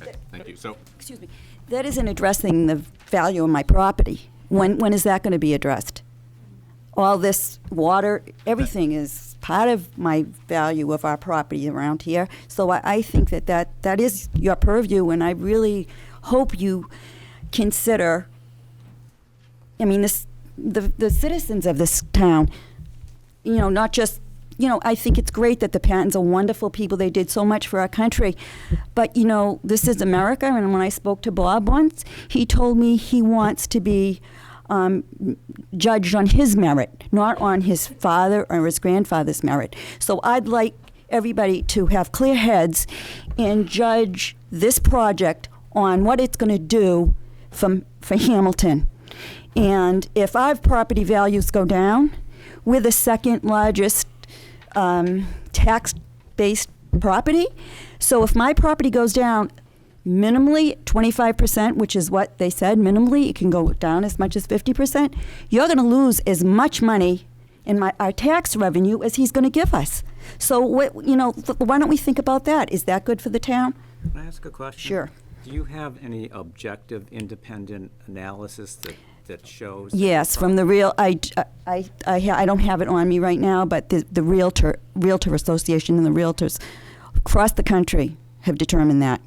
Speaker 2: Okay, thank you. So,
Speaker 20: Excuse me. That isn't addressing the value of my property. When is that going to be addressed? All this water, everything is part of my value of our property around here. So I think that is your purview, and I really hope you consider I mean, the citizens of this town, not just, I think it's great that the Pattons are wonderful people. They did so much for our country. But, this is America. And when I spoke to Bob once, he told me he wants to be judged on his merit, not on his father or his grandfather's merit. So I'd like everybody to have clear heads and judge this project on what it's going to do for Hamilton. And if our property values go down, we're the second largest tax-based property. So if my property goes down minimally 25%, which is what they said, minimally, it can go down as much as 50%, you're going to lose as much money in our tax revenue as he's going to give us. So, why don't we think about that? Is that good for the town?
Speaker 1: Can I ask a question?
Speaker 20: Sure.
Speaker 1: Do you have any objective, independent analysis that shows?
Speaker 20: Yes, from the real. I don't have it on me right now, but the Realtor Association and the realtors across the country have determined that.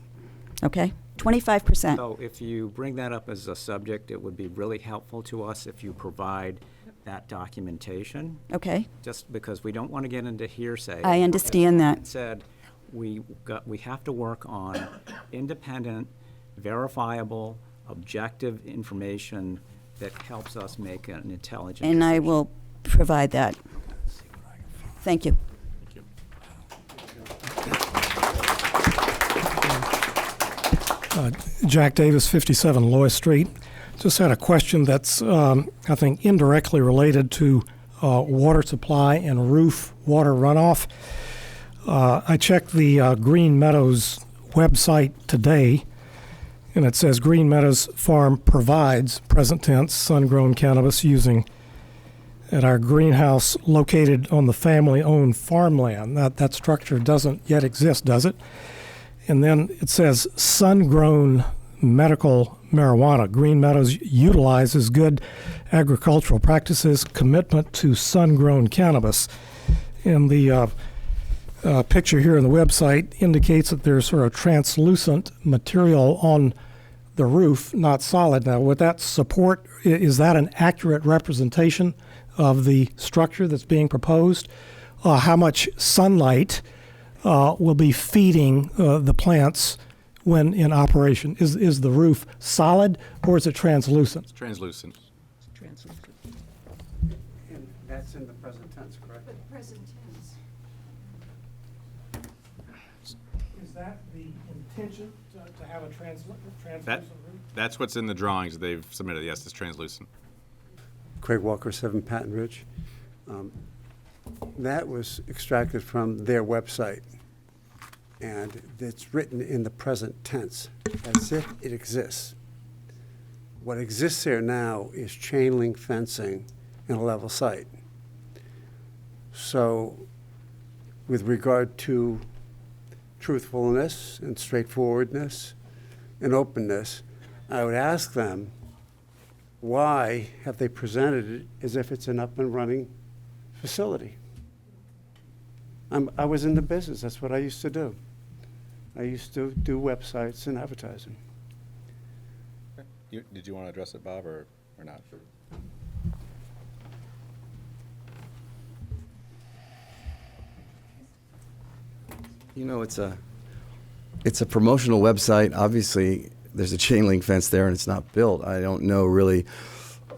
Speaker 20: Okay, 25%.
Speaker 1: So if you bring that up as a subject, it would be really helpful to us if you provide that documentation.
Speaker 20: Okay.
Speaker 1: Just because we don't want to get into hearsay.
Speaker 20: I understand that.
Speaker 1: It said we have to work on independent, verifiable, objective information that helps us make an intelligent
Speaker 20: And
Speaker 1: decision.
Speaker 20: I will provide that. Thank you.
Speaker 21: Jack Davis, 57 Lois Street. Just had a question that's, I think, indirectly related to water supply and roof water runoff. I checked the Green Meadows website today, and it says Green Meadows Farm provides, present tense, sun-grown cannabis using at our greenhouse located on the family-owned farmland. That structure doesn't yet exist, does it? And then it says sun-grown medical marijuana. Green Meadows utilizes good agricultural practices, commitment to sun-grown cannabis. And the picture here on the website indicates that there's sort of translucent material on the roof, not solid. Now, with that support, is that an accurate representation of the structure that's being proposed? How much sunlight will be feeding the plants when in operation? Is the roof solid or is it translucent?
Speaker 2: It's translucent.
Speaker 18: And that's in the present tense, correct?
Speaker 15: But present tense.
Speaker 21: Is that the intention to have a translucent roof?
Speaker 2: That's what's in the drawings they've submitted. Yes, it's translucent.
Speaker 17: Craig Walker, 7 Patton Ridge. That was extracted from their website, and it's written in the present tense, as if it exists. What exists there now is chain link fencing and a level site. So, with regard to truthfulness and straightforwardness and openness, I would ask them, why have they presented it as if it's an up and running facility? I was in the business. That's what I used to do. I used to do websites and advertising.
Speaker 2: Did you want to address it, Bob, or not?
Speaker 7: You know, it's a promotional website. Obviously, there's a chain link fence there, and it's not built. I don't know really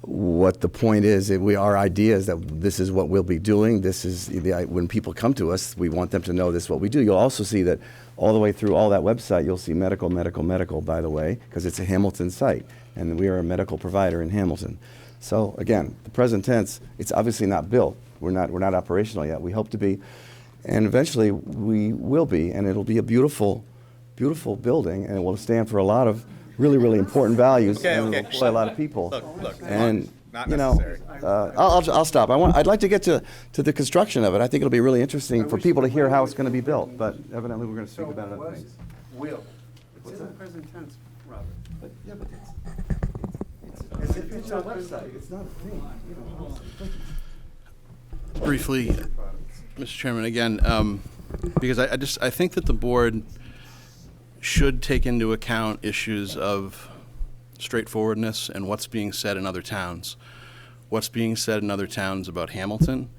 Speaker 7: what the point is. Our idea is that this is what we'll be doing. This is when people come to us, we want them to know this is what we do. You'll also see that all the way through all that website, you'll see medical, medical, medical, by the way, because it's a Hamilton site, and we are a medical provider in Hamilton. So again, the present tense, it's obviously not built. We're not operational yet. We hope to be, and eventually we will be, and it'll be a beautiful, beautiful building, and it will stand for a lot of really, really important values, and will employ a lot of people.
Speaker 2: Look,
Speaker 7: and
Speaker 2: not
Speaker 7: you know,
Speaker 2: necessary.
Speaker 7: I'll stop. I'd like to get to the construction of it. I think it'll be really interesting for people to hear how it's going to be built. But evidently, we're going to speak about other things.
Speaker 17: Will. It's in the present tense, Robert.
Speaker 7: But it's our website. It's not a thing.
Speaker 14: Briefly, Mr. Chairman, again, because I think that the board should take into account issues of straightforwardness, and what's being said in other towns. What's being said in other towns about Hamilton,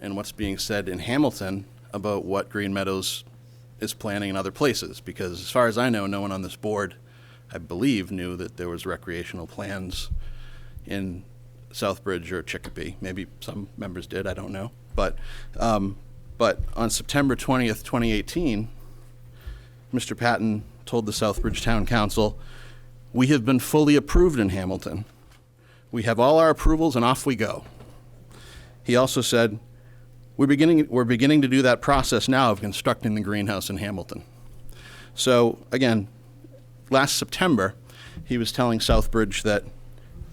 Speaker 14: and what's being said in Hamilton about what Green Meadows is planning in other places. Because as far as I know, no one on this board, I believe, knew that there was recreational plans in Southbridge or Chicopee. Maybe some members did, I don't know. But on September 20th, 2018, Mr. Patton told the Southbridge Town Council, "We have been fully approved in Hamilton. We have all our approvals and off we go." He also said, we're beginning to do that process now of constructing the greenhouse in Hamilton. So again, last September, he was telling Southbridge that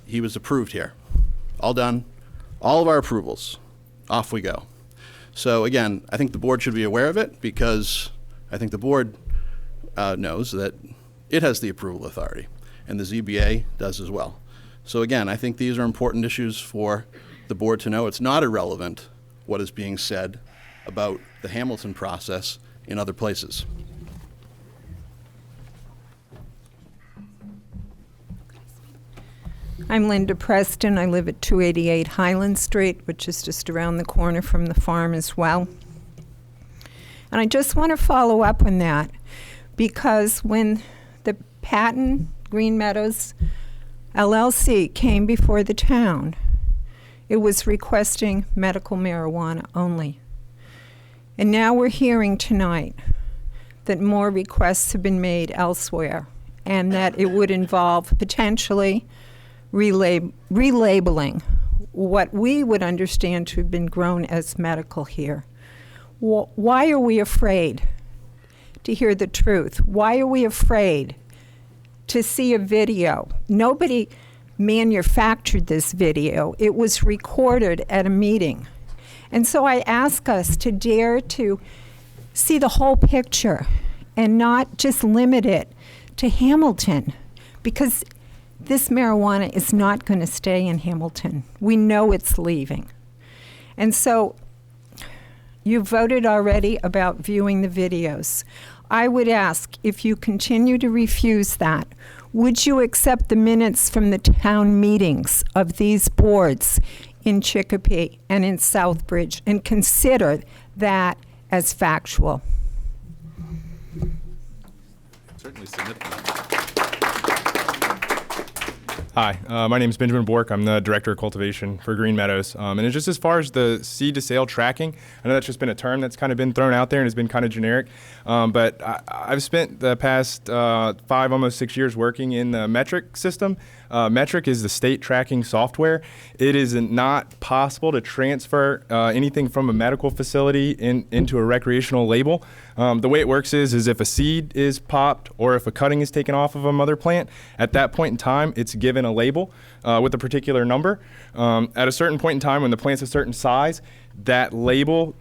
Speaker 14: he was approved here. All done, all of our approvals, off we go. So again, I think the board should be aware of it, because I think the board knows that it has the approval authority, and the ZBA does as well. So again, I think these are important issues for the board to know. It's not irrelevant what is being said about the Hamilton process in other places.
Speaker 13: I'm Linda Preston. I live at 288 Highland Street, which is just around the corner from the farm as well. And I just want to follow up on that, because when the Patton Green Meadows LLC came before the town, it was requesting medical marijuana only. And now we're hearing tonight that more requests have been made elsewhere, and that it would involve potentially relabeling what we would understand to have been grown as medical here. Why are we afraid to hear the truth? Why are we afraid to see a video? Nobody manufactured this video. It was recorded at a meeting. And so I ask us to dare to see the whole picture and not just limit it to Hamilton, because this marijuana is not going to stay in Hamilton. We know it's leaving. And so you voted already about viewing the videos. I would ask, if you continue to refuse that, would you accept the minutes from the town meetings of these boards in Chicopee and in Southbridge and consider that as factual?
Speaker 2: Certainly submit that.
Speaker 22: Hi, my name is Benjamin Bork. I'm the Director of Cultivation for Green Meadows. And it's just as far as the seed to sale tracking, I know that's just been a term that's kind of been thrown out there and has been kind of generic. But I've spent the past 5, almost 6 years working in the metric system. Metric is the state tracking software. It is not possible to transfer anything from a medical facility into a recreational label. The way it works is if a seed is popped or if a cutting is taken off of a mother plant, at that point in time, it's given a label with a particular number. At a certain point in time, when the plant's a certain size, that label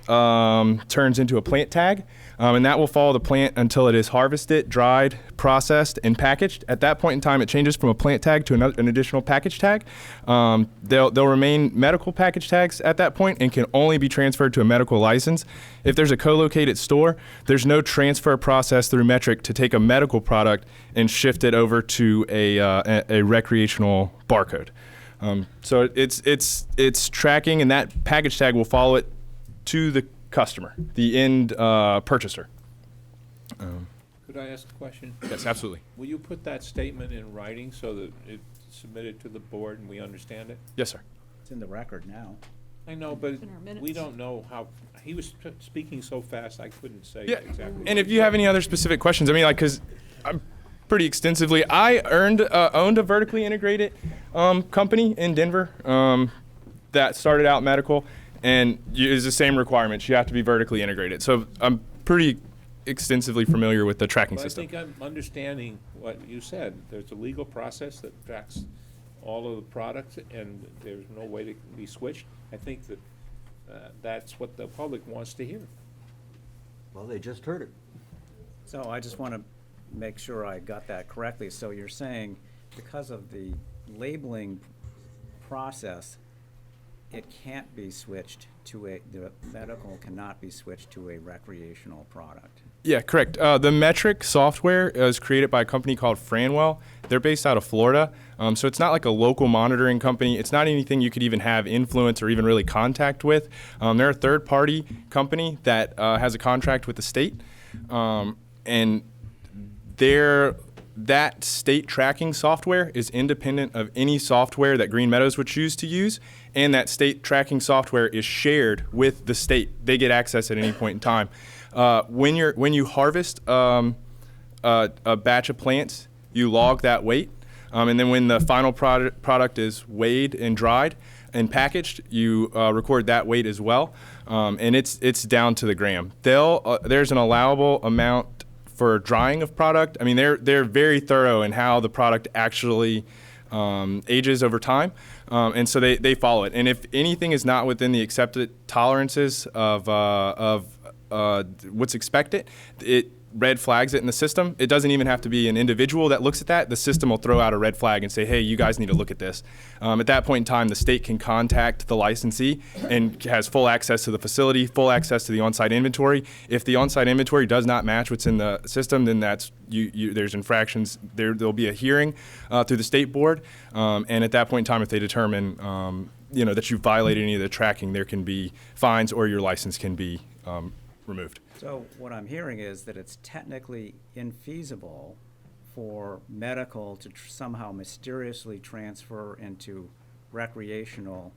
Speaker 22: turns into a plant tag, and that will follow the plant until it is harvested, dried, processed, and packaged. At that point in time, it changes from a plant tag to an additional package tag. They'll remain medical package tags at that point and can only be transferred to a medical license. If there's a co-located store, there's no transfer process through Metric to take a medical product and shift it over to a recreational barcode. So it's tracking, and that package tag will follow it to the customer, the end purchaser.
Speaker 10: Could I ask a question?
Speaker 22: Yes, absolutely.
Speaker 10: Will you put that statement in writing so that it's submitted to the board and we understand it?
Speaker 22: Yes, sir.
Speaker 1: It's in the record now.
Speaker 10: I know, but
Speaker 6: in our minutes.
Speaker 10: we don't know how, he was speaking so fast I couldn't say
Speaker 22: Yeah,
Speaker 10: exactly.
Speaker 22: and if you have any other specific questions, I mean, like, because I'm pretty extensively, I owned a vertically integrated company in Denver that started out medical, and is the same requirements. You have to be vertically integrated. So I'm pretty extensively familiar with the tracking
Speaker 10: Well,
Speaker 22: system.
Speaker 10: I think I'm understanding what you said. There's a legal process that tracks all of the products, and there's no way to be switched. I think that that's what the public wants to hear.
Speaker 4: Well, they just heard it.
Speaker 1: So I just want to make sure I got that correctly. So you're saying because of the labeling process, it can't be switched to the medical cannot be switched to a recreational product.
Speaker 22: Yeah, correct. The metric software is created by a company called Franwell. They're based out of Florida. So it's not like a local monitoring company. It's not anything you could even have influence or even really contact with. They're a third-party company that has a contract with the state. And that state tracking software is independent of any software that Green Meadows would choose to use, and that state tracking software is shared with the state. They get access at any point in time. When you harvest a batch of plants, you log that weight, and then when the final product is weighed and dried and packaged, you record that weight as well, and it's down to the gram. There's an allowable amount for drying of product. I mean, they're very thorough in how the product actually ages over time, and so they follow it. And if anything is not within the accepted tolerances of what's expected, it red flags it in the system. It doesn't even have to be an individual that looks at that. The system will throw out a red flag and say, hey, you guys need to look at this. At that point in time, the state can contact the licensee and has full access to the facility, full access to the on-site inventory. If the on-site inventory does not match what's in the system, then that's there's infractions. There'll be a hearing through the state board, and at that point in time, if they determine that you violated any of the tracking, there can be fines or your license can be removed.
Speaker 1: So what I'm hearing is that it's technically infeasible for medical to somehow mysteriously transfer into recreational.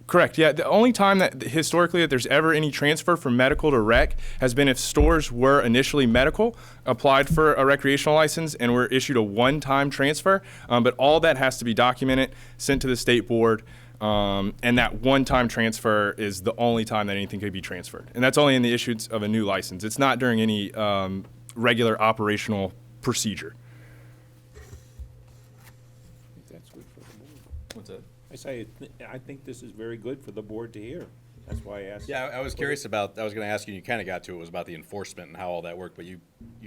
Speaker 22: Correct. Yeah. The only time that historically that there's ever any transfer from medical to rec has been if stores were initially medical, applied for a recreational license, and were issued a one-time transfer. But all that has to be documented, sent to the state board. And that one-time transfer is the only time that anything could be transferred. And that's only in the issuance of a new license. It's not during any regular operational procedure.
Speaker 10: That's good for the board.
Speaker 22: What's that?
Speaker 10: I think this is very good for the board to hear. That's why I asked.
Speaker 2: Yeah, I was curious about, I was going to ask you, and you kind of got to it, was about the enforcement and how all that worked, but you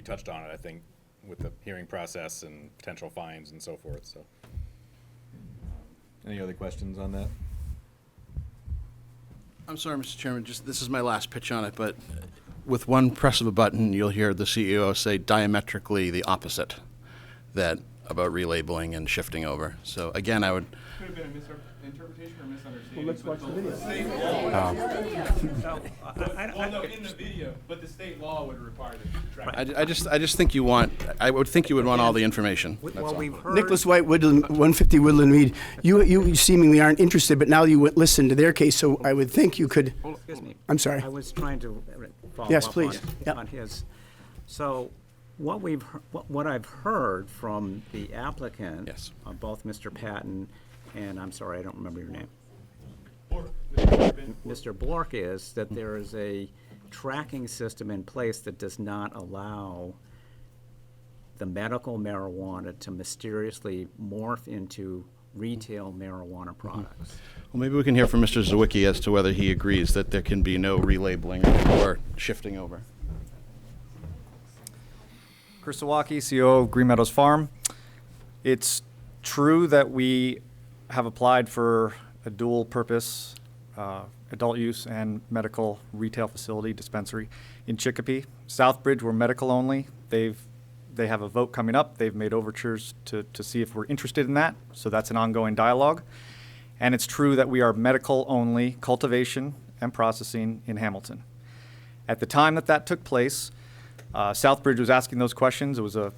Speaker 2: touched on it, I think, with the hearing process and potential fines and so forth, so. Any other questions on that?
Speaker 14: I'm sorry, Mr. Chairman, this is my last pitch on it, but with one press of a button, you'll hear the CEO say diametrically the opposite about relabeling and shifting over. So again, I would...
Speaker 22: Could have been a misinterpretation or misunderstanding.
Speaker 11: Well, let's watch the video.
Speaker 22: No, in the video, but the state law would require the track.
Speaker 14: I just think I would think you would want all the information.
Speaker 1: Well, we've heard.
Speaker 18: Nicholas White, Woodland, 150 Woodland Mead. You seemingly aren't interested, but now you listen to their case, so I would think you could.
Speaker 1: Excuse me.
Speaker 18: I'm sorry.
Speaker 1: I was trying to follow
Speaker 18: Yes,
Speaker 1: up
Speaker 18: please.
Speaker 1: on his. So what I've heard from the applicant,
Speaker 14: Yes.
Speaker 1: Both Mr. Patton and, I'm sorry, I don't remember your name. Mr. Bork, is that there is a tracking system in place that does not allow the medical marijuana to mysteriously morph into retail marijuana products.
Speaker 14: Well, maybe we can hear from Mr. Zawicki as to whether he agrees that there can be no relabeling or shifting over.
Speaker 5: Chris Zawacki, CEO of Green Meadows Farm. It's true that we have applied for a dual purpose adult use and medical retail facility dispensary in Chicopee. Southbridge, we're medical only. They have a vote coming up. They've made overtures to see if we're interested in that. So that's an ongoing dialogue. And it's true that we are medical only cultivation and processing in Hamilton. At the time that took place, Southbridge was asking those questions. It was a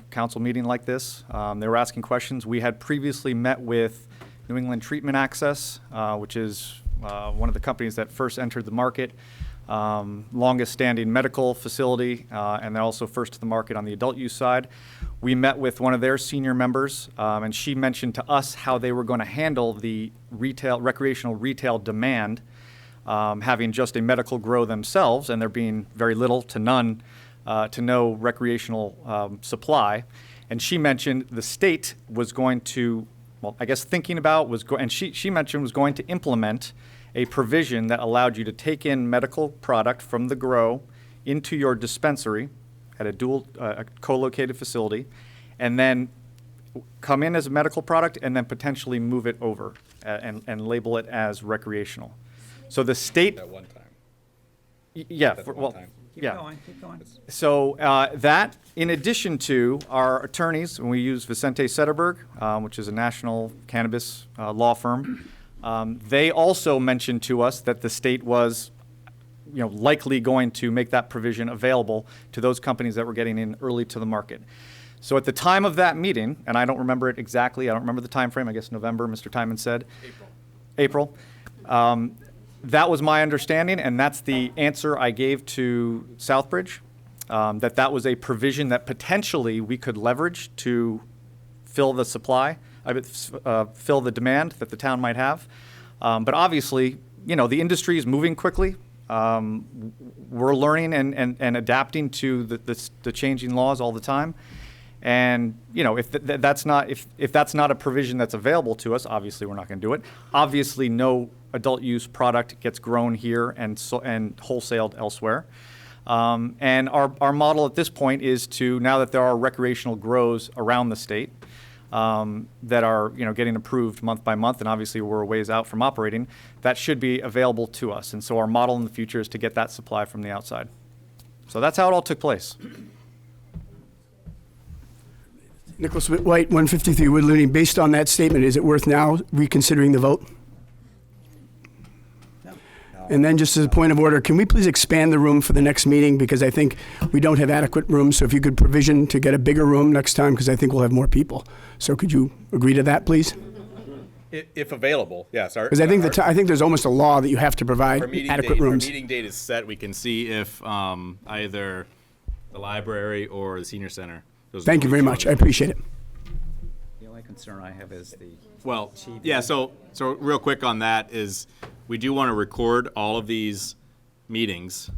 Speaker 5: council meeting like this. They were asking questions. We had previously met with New England Treatment Access, which is one of the companies that first entered the market, longest standing medical facility, and they're also first to the market on the adult use side. We met with one of their senior members, and she mentioned to us how they were going to handle the recreational retail demand, having just a medical grow themselves, and there being very little to none to no recreational supply. And she mentioned the state was going to, thinking about and she mentioned was going to implement a provision that allowed you to take in medical product from the grow into your dispensary at a co-located facility, and then come in as a medical product and then potentially move it over and label it as recreational. So the state.
Speaker 2: At one time.
Speaker 5: Yeah,
Speaker 2: That's one time.
Speaker 1: Keep
Speaker 5: yeah.
Speaker 1: going, keep going.
Speaker 5: So that, in addition to our attorneys, and we use Vicente Sederberg, which is a national cannabis law firm, they also mentioned to us that the state was, likely going to make that provision available to those companies that were getting in early to the market. So at the time of that meeting, and I don't remember it exactly, I don't remember the time frame. I guess November, Mr. Timon said. April. That was my understanding, and that's the answer I gave to Southbridge, that was a provision that potentially we could leverage to fill the supply, fill the demand that the town might have. But obviously, the industry is moving quickly. We're learning and adapting to the changing laws all the time. And if that's not a provision that's available to us, obviously we're not going to do it. Obviously, no adult use product gets grown here and wholesaled elsewhere. And our model at this point is to, now that there are recreational grows around the state that are getting approved month by month, and obviously we're a ways out from operating, that should be available to us. And so our model in the future is to get that supply from the outside. So that's how it all took place.
Speaker 18: Nicholas White, 153 Woodland. Based on that statement, is it worth now reconsidering the vote? And then just as a point of order, can we please expand the room for the next meeting? Because I think we don't have adequate room. So if you could provision to get a bigger room next time, because I think we'll have more people. So could you agree to that, please?
Speaker 2: If available, yes.
Speaker 18: Because I think there's almost a law that you have to provide adequate rooms.
Speaker 2: Our meeting date is set. We can see if either the library or the senior center.
Speaker 18: Thank you very much. I appreciate it.
Speaker 1: The only concern I have is the TV.
Speaker 2: Yeah, so real quick on that is we do want to record all of these meetings.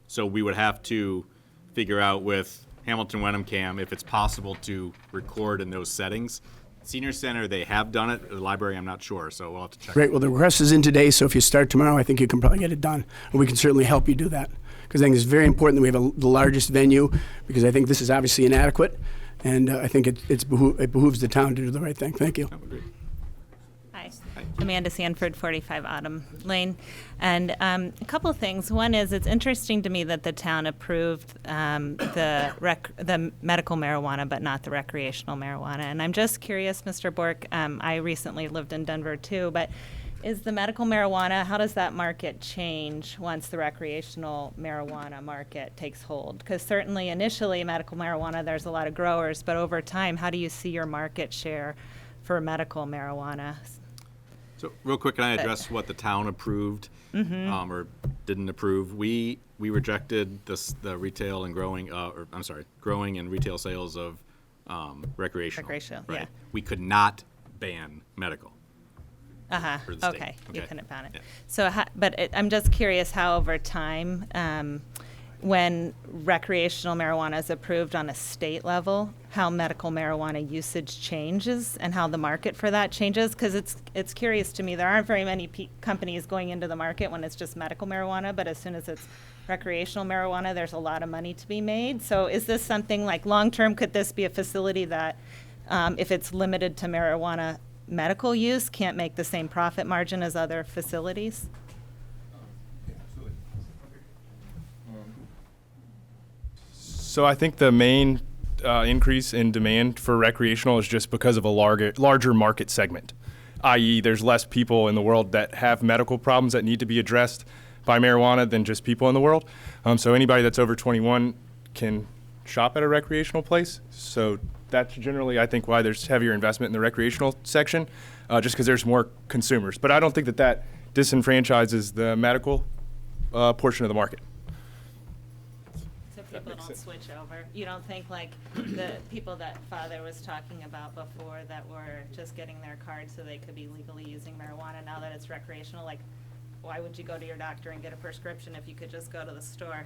Speaker 2: So we would have to figure out with Hamilton Wenham Cam if it's possible to record in those settings. Senior Center, they have done it. The library, I'm not sure, so we'll have to check.
Speaker 18: Great. Well, the request is in today, so if you start tomorrow, I think you can probably get it done. And we can certainly help you do that. Because I think it's very important that we have the largest venue, because I think this is obviously inadequate, and I think it behooves the town to do the right thing. Thank you.
Speaker 8: Hi. Amanda Sanford, 45 Autumn Lane. And a couple of things. One is, it's interesting to me that the town approved the medical marijuana, but not the recreational marijuana. And I'm just curious, Mr. Bork, I recently lived in Denver too, but is the medical marijuana, how does that market change once the recreational marijuana market takes hold? Because certainly initially medical marijuana, there's a lot of growers, but over time, how do you see your market share for medical marijuana?
Speaker 2: So real quick, can I address what the town approved or didn't approve? We rejected the retail and growing, growing and retail sales of recreational.
Speaker 8: Recreational,
Speaker 2: right?
Speaker 8: yeah.
Speaker 2: We could not ban medical. For the state.
Speaker 8: Okay, you couldn't ban it.
Speaker 2: Yeah.
Speaker 8: So, I'm just curious how over time, when recreational marijuana is approved on a state level, how medical marijuana usage changes and how the market for that changes? Because it's curious to me. There aren't very many companies going into the market when it's just medical marijuana, but as soon as it's recreational marijuana, there's a lot of money to be made. So is this something like long-term, could this be a facility that, if it's limited to marijuana medical use, can't make the same profit margin as other facilities?
Speaker 22: So I think the main increase in demand for recreational is just because of a larger market segment, i.e. there's less people in the world that have medical problems that need to be addressed by marijuana than just people in the world. So anybody that's over 21 can shop at a recreational place. So that's generally, I think, why there's heavier investment in the recreational section, just because there's more consumers. But I don't think that disenfranchises the medical portion of the market.
Speaker 8: So people don't switch over? You don't think like the people that Father was talking about before that were just getting their card so they could be legally using marijuana, now that it's recreational, like why would you go to your doctor and get a prescription if you could just go to the store?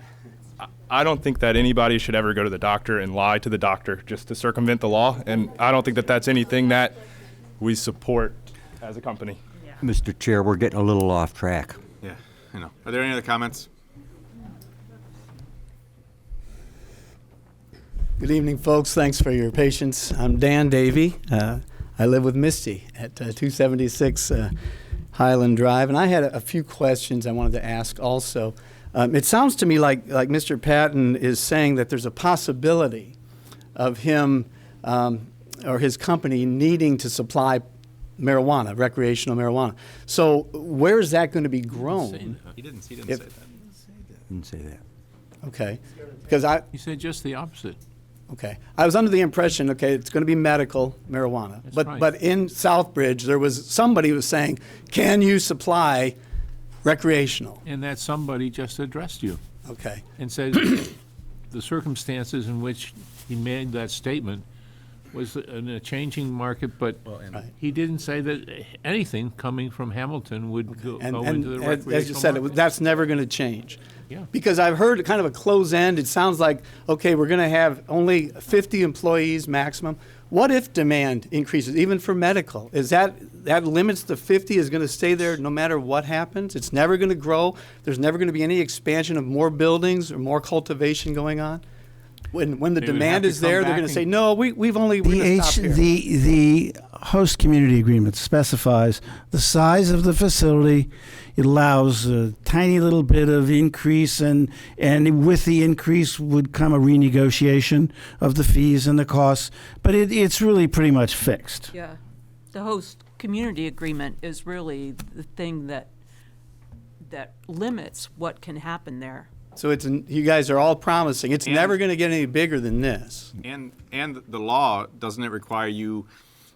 Speaker 22: I don't think that anybody should ever go to the doctor and lie to the doctor just to circumvent the law, and I don't think that that's anything that we support as a company.
Speaker 8: Yeah.
Speaker 4: Mr. Chair, we're getting a little off track.
Speaker 2: Yeah, I know. Are there any other comments?
Speaker 12: Good evening, folks. Thanks for your patience. I'm Dan Davey.
Speaker 18: I live with Misty at 276 Highland Drive, and I had a few questions I wanted to ask also. It sounds to me like Mr. Patton is saying that there's a possibility of him or his company needing to supply marijuana, recreational marijuana. So where is that going to be grown?
Speaker 2: He didn't say that.
Speaker 4: Didn't say that.
Speaker 18: Okay, because
Speaker 10: He said just the opposite.
Speaker 18: Okay. I was under the impression, okay, it's going to be medical marijuana.
Speaker 10: That's
Speaker 18: But
Speaker 10: right.
Speaker 18: but in Southbridge, there was somebody who was saying, can you supply recreational?
Speaker 10: And that somebody just addressed you
Speaker 18: Okay.
Speaker 10: and said the circumstances in which he made that statement was in a changing market, but he didn't say that anything coming from Hamilton would go into the recreational
Speaker 18: as you said,
Speaker 10: market.
Speaker 18: that's never going to change.
Speaker 10: Yeah.
Speaker 18: Because I've heard kind of a close end. It sounds like, okay, we're going to have only 50 employees maximum. What if demand increases, even for medical? Is that limits the 50 is going to stay there no matter what happens? It's never going to grow. There's never going to be any expansion of more buildings or more cultivation going on? When the
Speaker 10: They would have
Speaker 18: demand
Speaker 10: to
Speaker 18: is
Speaker 10: come
Speaker 18: there, they're
Speaker 10: back
Speaker 18: going to
Speaker 10: and-
Speaker 18: say, no, we're going to stop here.
Speaker 11: The host community agreement specifies the size of the facility. It allows a tiny little bit of increase, and with the increase would come a renegotiation of the fees and the costs. But it's really pretty much fixed.
Speaker 6: Yeah. The host community agreement is really the thing that limits what can happen there.
Speaker 18: So you guys are all promising. It's
Speaker 2: And-
Speaker 18: never going to get any bigger than this.
Speaker 2: And the law, doesn't it require you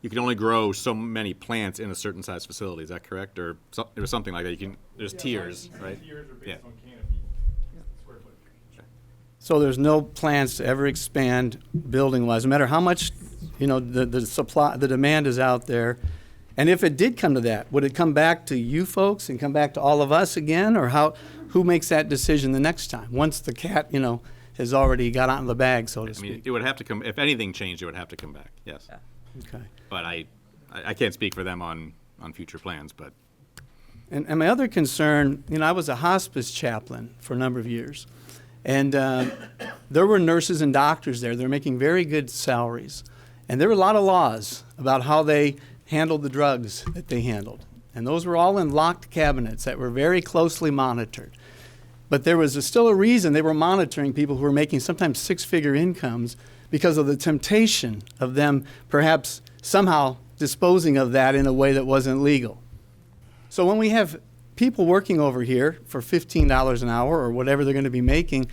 Speaker 2: can only grow so many plants in a certain size facility, is that correct? Or it was something like that, there's tiers, right? Yeah.
Speaker 18: So there's no plans to ever expand building-wise, no matter how much, the demand is out there. And if it did come to that, would it come back to you folks and come back to all of us again? Or who makes that decision the next time, once the cat, has already got out of the bag, so to
Speaker 2: I
Speaker 18: speak?
Speaker 2: mean, it would have to come, if anything changed, it would have to come back, yes.
Speaker 18: Okay.
Speaker 2: But I can't speak for them on future plans, but.
Speaker 18: And my other concern, I was a hospice chaplain for a number of years. And there were nurses and doctors there. They were making very good salaries. And there were a lot of laws about how they handled the drugs that they handled. And those were all in locked cabinets that were very closely monitored. But there was still a reason they were monitoring people who were making sometimes six-figure incomes because of the temptation of them perhaps somehow disposing of that in a way that wasn't legal. So when we have people working over here for $15 an hour or whatever they're going to be making,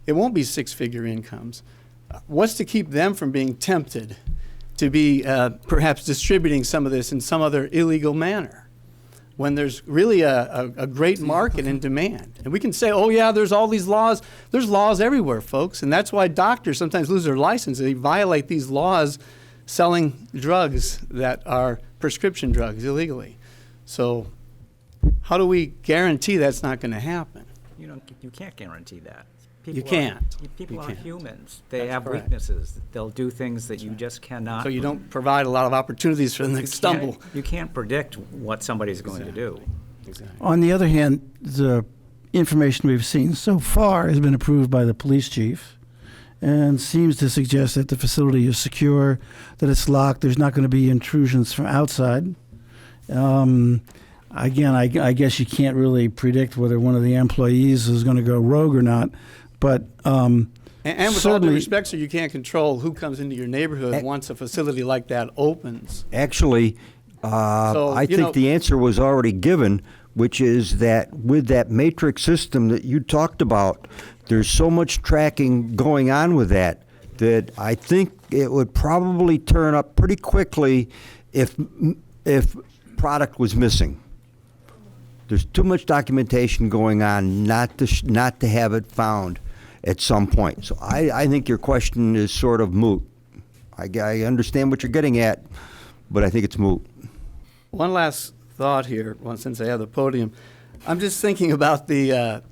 Speaker 18: it won't be six-figure incomes. What's to keep them from being tempted to be perhaps distributing some of this in some other illegal manner when there's really a great market and demand? And we can say, oh yeah, there's all these laws. There's laws everywhere, folks. And that's why doctors sometimes lose their license. They violate these laws selling drugs that are prescription drugs illegally. So how do we guarantee that's not going to happen?
Speaker 1: You can't guarantee that.
Speaker 18: You can't.
Speaker 1: People
Speaker 18: You
Speaker 1: are
Speaker 18: can't.
Speaker 1: humans. They
Speaker 18: That's
Speaker 1: have
Speaker 18: correct.
Speaker 1: weaknesses. They'll do things that you just cannot.
Speaker 18: So you don't provide a lot of opportunities for them to stumble.
Speaker 1: You can't predict what somebody's going to do.
Speaker 11: On the other hand, the information we've seen so far has been approved by the police chief and seems to suggest that the facility is secure, that it's locked, there's not going to be intrusions from outside. Again, I guess you can't really predict whether one of the employees is going to go rogue or not, but
Speaker 18: And with all due
Speaker 11: certainly,
Speaker 18: respect, sir, you can't control who comes into your neighborhood once a facility like that opens.
Speaker 4: Actually, I think the answer was already given, which is that with that matrix system that you talked about, there's so much tracking going on with that I think it would probably turn up pretty quickly if product was missing. There's too much documentation going on not to have it found at some point. So I think your question is sort of moot. I understand what you're getting at, but I think it's moot.
Speaker 18: One last thought here, since I have the podium. I'm just thinking about the,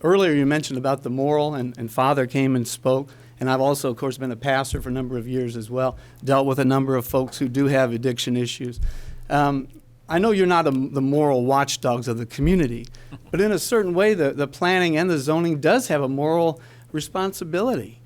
Speaker 18: earlier you mentioned about the moral, and Father came and spoke, and I've also, of course, been a pastor for a number of years as well, dealt with a number of folks who do have addiction issues. I know you're not the moral watchdogs of the community, but in a certain way, the planning and the zoning does have a moral responsibility.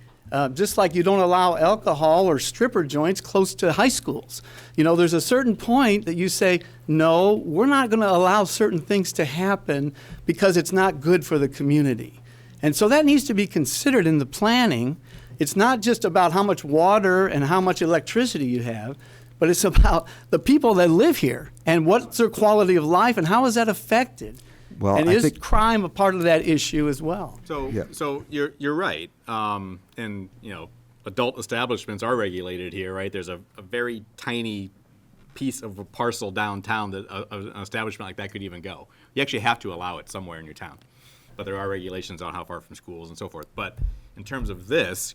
Speaker 3: Just like you don't allow alcohol or stripper joints close to high schools. You know, there's a certain point that you say, no, we're not going to allow certain things to happen because it's not good for the community. And so that needs to be considered in the planning. It's not just about how much water and how much electricity you have, but it's about the people that live here and what's their quality of life and how is that affected.
Speaker 4: Well,
Speaker 3: and
Speaker 4: I
Speaker 3: is
Speaker 4: think-
Speaker 3: crime a part of that issue as well?
Speaker 2: So you're right. And adult establishments are regulated here, right? There's a very tiny piece of a parcel downtown that an establishment like that could even go. You actually have to allow it somewhere in your town, but there are regulations on how far from schools and so forth. But in terms of this,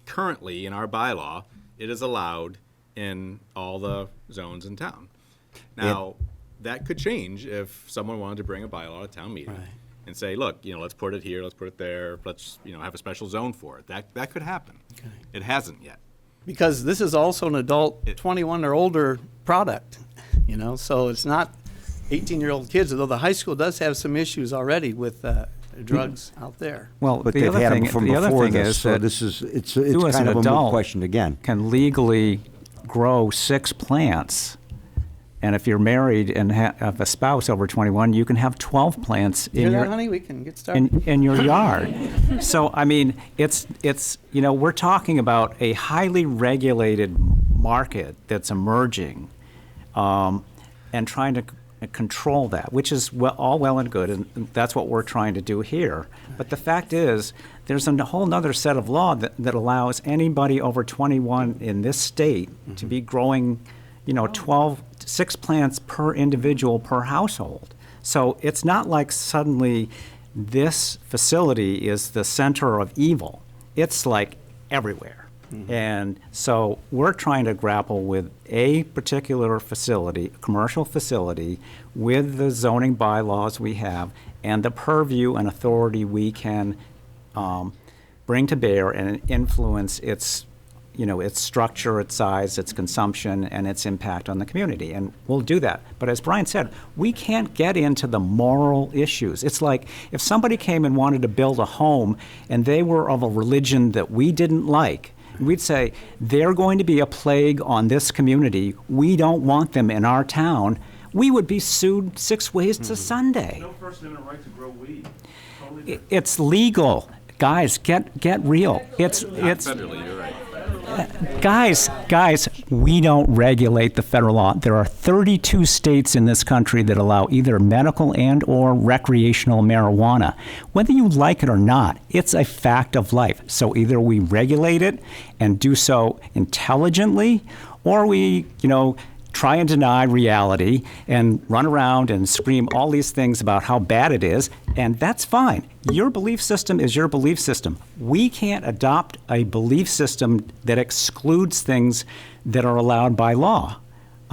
Speaker 2: currently in our bylaw, it is allowed in all the zones in town. Now, that could change if someone wanted to bring a bylaw to town meeting and say, look, let's put it here, let's put it there, let's, have a special zone for it. That could happen.
Speaker 3: Okay.
Speaker 2: It hasn't yet.
Speaker 3: Because this is also an adult 21 or older product, so it's not 18-year-old kids, although the high school does have some issues already with drugs out there.
Speaker 1: Well,
Speaker 4: But
Speaker 1: the
Speaker 4: they've
Speaker 1: other
Speaker 4: had
Speaker 1: thing,
Speaker 4: them from
Speaker 1: the other
Speaker 4: before
Speaker 1: thing
Speaker 4: this,
Speaker 1: is
Speaker 4: so
Speaker 1: that
Speaker 4: this is it's
Speaker 1: you as
Speaker 4: kind
Speaker 1: an
Speaker 4: of a moot
Speaker 1: adult
Speaker 4: question again.
Speaker 1: can legally grow 6 plants, and if you're married and have a spouse over 21, you can have 12 plants
Speaker 3: Hear that, honey? We can get started.
Speaker 1: in your yard. So I mean, it's we're talking about a highly regulated market that's emerging, and trying to control that, which is all well and good, and that's what we're trying to do here. But the fact is, there's a whole other set of law that allows anybody over 21 in this state to be growing, 6 plants per individual per household. So it's not like suddenly this facility is the center of evil. It's like everywhere. And so we're trying to grapple with a particular facility, commercial facility, with the zoning bylaws we have and the purview and authority we can bring to bear and influence its structure, its size, its consumption, and its impact on the community. And we'll do that. But as Brian said, we can't get into the moral issues. It's like if somebody came and wanted to build a home and they were of a religion that we didn't like, we'd say, they're going to be a plague on this community. We don't want them in our town. We would be sued 6 ways to Sunday.
Speaker 10: No First Amendment right to grow weed.
Speaker 1: It's legal. Guys, get real. It's
Speaker 2: Federally, you're right.
Speaker 1: Guys, we don't regulate the federal law. There are 32 states in this country that allow either medical and or recreational marijuana. Whether you like it or not, it's a fact of life. So either we regulate it and do so intelligently, or we, try and deny reality and run around and scream all these things about how bad it is, and that's fine. Your belief system is your belief system. We can't adopt a belief system that excludes things that are allowed by law.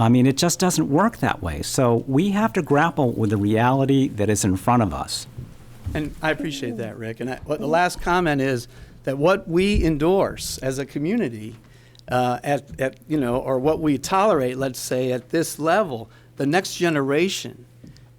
Speaker 1: I mean, it just doesn't work that way. So we have to grapple with the reality that is in front of us.
Speaker 3: And I appreciate that, Rick. And the last comment is that what we endorse as a community or what we tolerate, let's say, at this level, the next generation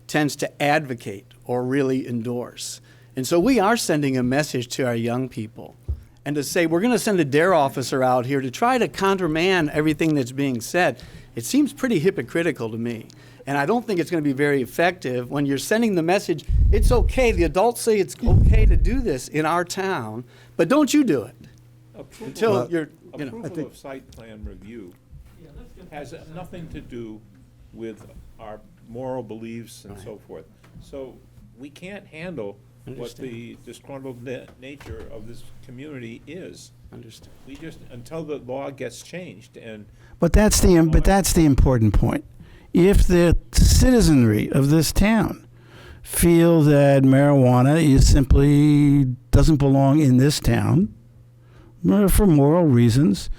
Speaker 3: tends to advocate or really endorse. And so we are sending a message to our young people and to say, we're going to send a DARE officer out here to try to countermand everything that's being said. It seems pretty hypocritical to me. And I don't think it's going to be very effective when you're sending the message, it's okay, the adults say it's okay to do this in our town, but don't you do it.
Speaker 10: Approval of site plan review has nothing to do with our moral beliefs and so forth. So we can't handle what the disgruntled nature of this community is.
Speaker 3: Understand.
Speaker 10: We just, until the law gets changed and.
Speaker 11: But that's the important point. If the citizenry of this town feel that marijuana simply doesn't belong in this town for moral reasons,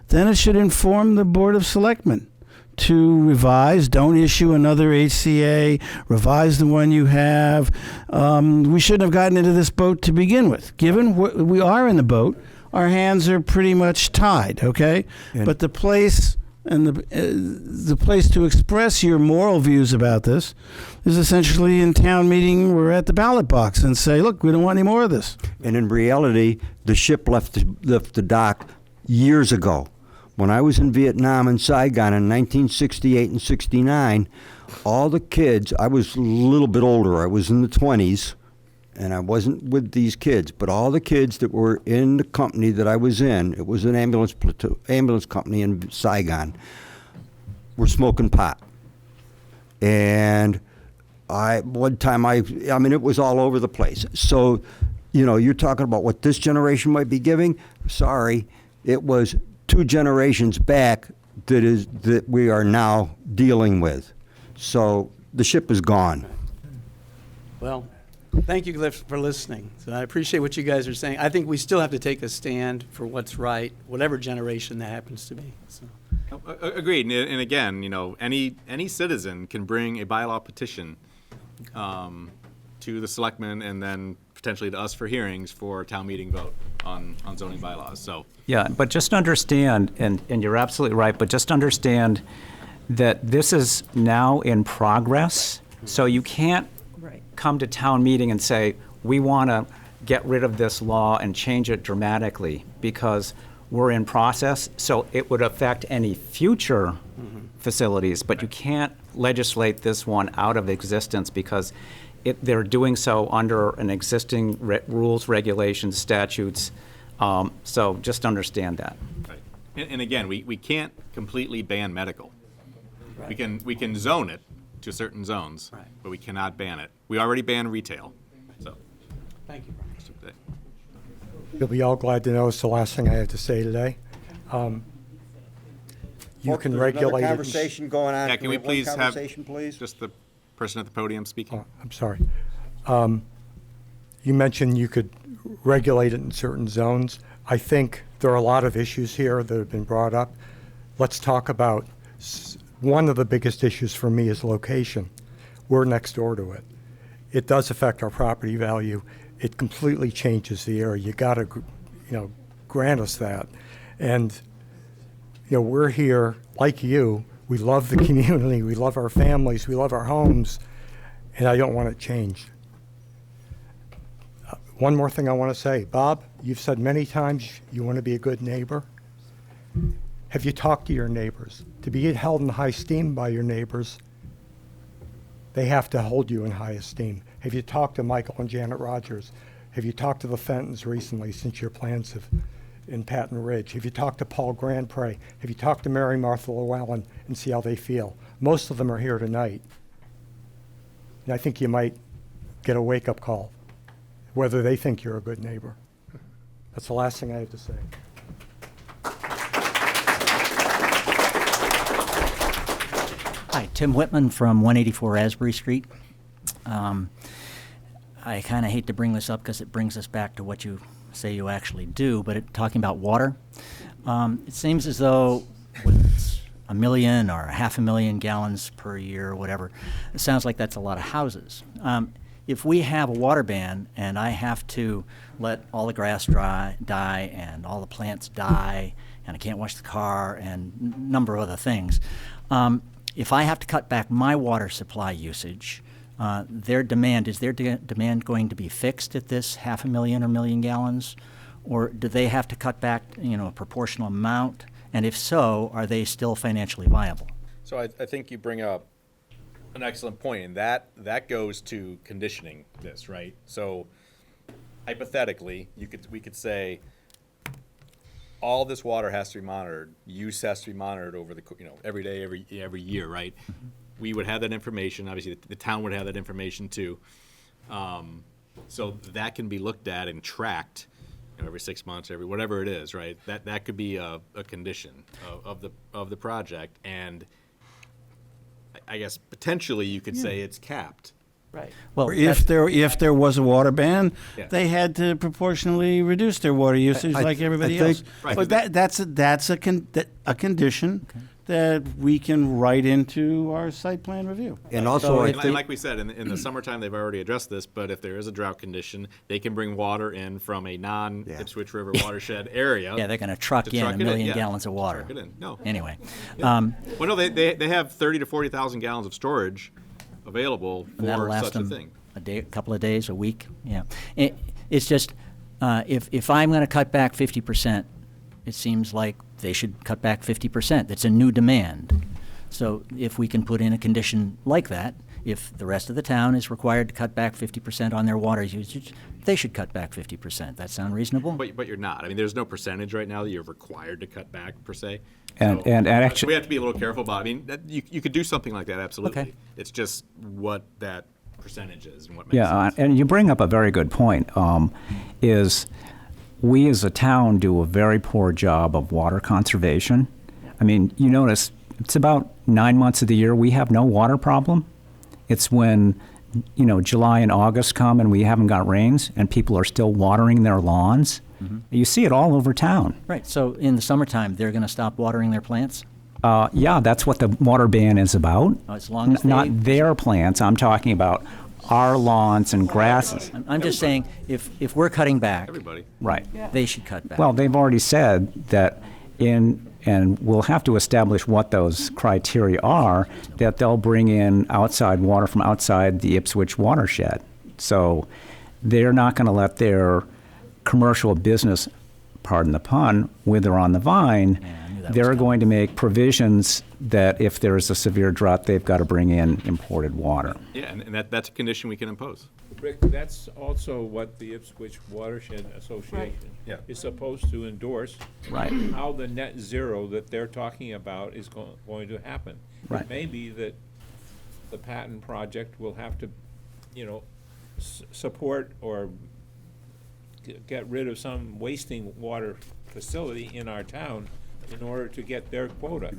Speaker 11: then it should inform the Board of Selectmen to revise, don't issue another HCA, revise the one you have. We shouldn't have gotten into this boat to begin with. Given we are in the boat, our hands are pretty much tied, okay? But the place And the place to express your moral views about this is essentially in town meeting. We're at the ballot box and say, look, we don't want any more of this.
Speaker 4: And in reality, the ship left the dock years ago. When I was in Vietnam and Saigon in 1968 and 69, all the kids, I was a little bit older, I was in the 20s, and I wasn't with these kids, but all the kids that were in the company that I was in, it was an ambulance company in Saigon, were smoking pot. And one time I mean, it was all over the place. So, you're talking about what this generation might be giving. Sorry, it was 2 generations back that we are now dealing with. So the ship is gone.
Speaker 3: Well, thank you for listening. So I appreciate what you guys are saying. I think we still have to take a stand for what's right, whatever generation that happens to be. So.
Speaker 2: Agreed. And again, any citizen can bring a bylaw petition to the selectmen and then potentially to us for hearings for a town meeting vote on zoning bylaws. So
Speaker 1: Yeah, but just understand, and you're absolutely right, but just understand that this is now in progress, so you can't come to town meeting and say, we want to get rid of this law and change it dramatically, because we're in process, so it would affect any future facilities, but you can't legislate this one out of existence because they're doing so under an existing rules, regulations, statutes, so just understand that.
Speaker 2: Right. And again, we can't completely ban medical. Right. We can zone it to certain zones, right, but we cannot ban it. We already ban retail. So,
Speaker 3: thank you.
Speaker 21: You'll be all glad to know it's the last thing I have to say today. You can regulate
Speaker 4: another conversation going on.
Speaker 2: Yeah, can we please have
Speaker 4: please?
Speaker 2: Just the person at the podium speaking?
Speaker 21: Oh, I'm sorry. You mentioned you could regulate it in certain zones. I think there are a lot of issues here that have been brought up. Let's talk about one of the biggest issues for me is location. We're next door to it. It does affect our property value. It completely changes the area. You got to, grant us that. And, we're here like you. We love the community. We love our families. We love our homes. And I don't want it changed. One more thing I want to say. Bob, you've said many times you want to be a good neighbor. Have you talked to your neighbors? To be held in high esteem by your neighbors, they have to hold you in high esteem. Have you talked to Michael and Janet Rogers? Have you talked to the Fentons recently since your plans have in Patton Ridge? Have you talked to Paul Grandpré? Have you talked to Mary Martha Llewellyn and see how they feel? Most of them are here tonight. And I think you might get a wake-up call, whether they think you're a good neighbor. That's the last thing I have to say.
Speaker 12: Hi, Tim Whitman from 184 Asbury Street. I kind of hate to bring this up because it brings us back to what you say you actually do, but talking about water, it seems as though with 1 million or 500,000 gallons per year or whatever, it sounds like that's a lot of houses. If we have a water ban and I have to let all the grass die and all the plants die and I can't wash the car and a number of other things, if I have to cut back my water supply usage, their demand going to be fixed at this 500,000 or 1 million gallons? Or do they have to cut back, a proportional amount? And if so, are they still financially viable?
Speaker 2: So I think you bring up an excellent point, and that goes to conditioning this, right? So hypothetically, we could say all this water has to be monitored, use has to be monitored over the every day, every year, right? Mm-hmm. We would have that information. Obviously, the town would have that information too. So that can be looked at and tracked every 6 months, every whatever it is, right? That could be a condition of the project, and I guess potentially you could say it's capped.
Speaker 3: Right.
Speaker 11: Well, if there was a water ban, they had to proportionally reduce their water usage like everybody else.
Speaker 2: Right.
Speaker 11: But that's a condition that we can write into our site plan review.
Speaker 4: And also,
Speaker 2: And like we said, in the summertime, they've already addressed this, but if there is a drought condition, they can bring water in from a non-Ipswich River watershed area.
Speaker 12: Yeah, they're going to truck in a million gallons of water.
Speaker 2: Truck it in. No.
Speaker 12: Anyway.
Speaker 2: Well, no, they have 30 to 40,000 gallons of storage available
Speaker 12: And that'll
Speaker 2: for
Speaker 12: last
Speaker 2: such a
Speaker 12: them
Speaker 2: thing.
Speaker 12: a day, a couple of days, a week. Yeah, it's just if I'm going to cut back 50%, it seems like they should cut back 50%. That's a new demand. So if we can put in a condition like that, if the rest of the town is required to cut back 50% on their water usage, they should cut back 50%. That sound reasonable?
Speaker 2: But you're not. I mean, there's no percentage right now that you're required to cut back per se.
Speaker 1: And actually,
Speaker 2: we have to be a little careful about. I mean, you could do something like that, absolutely.
Speaker 12: Okay.
Speaker 2: It's just what that percentage is and what makes
Speaker 1: yeah,
Speaker 2: sense.
Speaker 1: and you bring up a very good point. Is we as a town do a very poor job of water conservation. I mean, you notice it's about 9 months of the year we have no water problem. It's when, July and August come and we haven't got rains and people are still watering their lawns. Mm-hmm. You see it all over town.
Speaker 12: Right. So in the summertime, they're going to stop watering their plants?
Speaker 1: Yeah, that's what the water ban is about.
Speaker 12: As long as
Speaker 1: Not their plants. I'm talking about our lawns and grasses.
Speaker 12: I'm just saying, if we're cutting back,
Speaker 1: Right.
Speaker 12: they should cut back.
Speaker 1: Well, they've already said that and we'll have to establish what those criteria are, that they'll bring in outside water from outside the Ipswich watershed. So they're not going to let their commercial business, pardon the pun, wither on the vine. They're going to make provisions that if there is a severe drought, they've got to bring in imported water.
Speaker 2: Yeah, and that's a condition we can impose.
Speaker 10: Rick, that's also what the Ipswich Watershed Association
Speaker 2: Yeah.
Speaker 10: is supposed to endorse.
Speaker 1: Right.
Speaker 10: How the net zero that they're talking about is going to happen.
Speaker 1: Right.
Speaker 10: It may be that the Patton project will have to, support or get rid of some wasting water facility in our town in order to get their quota.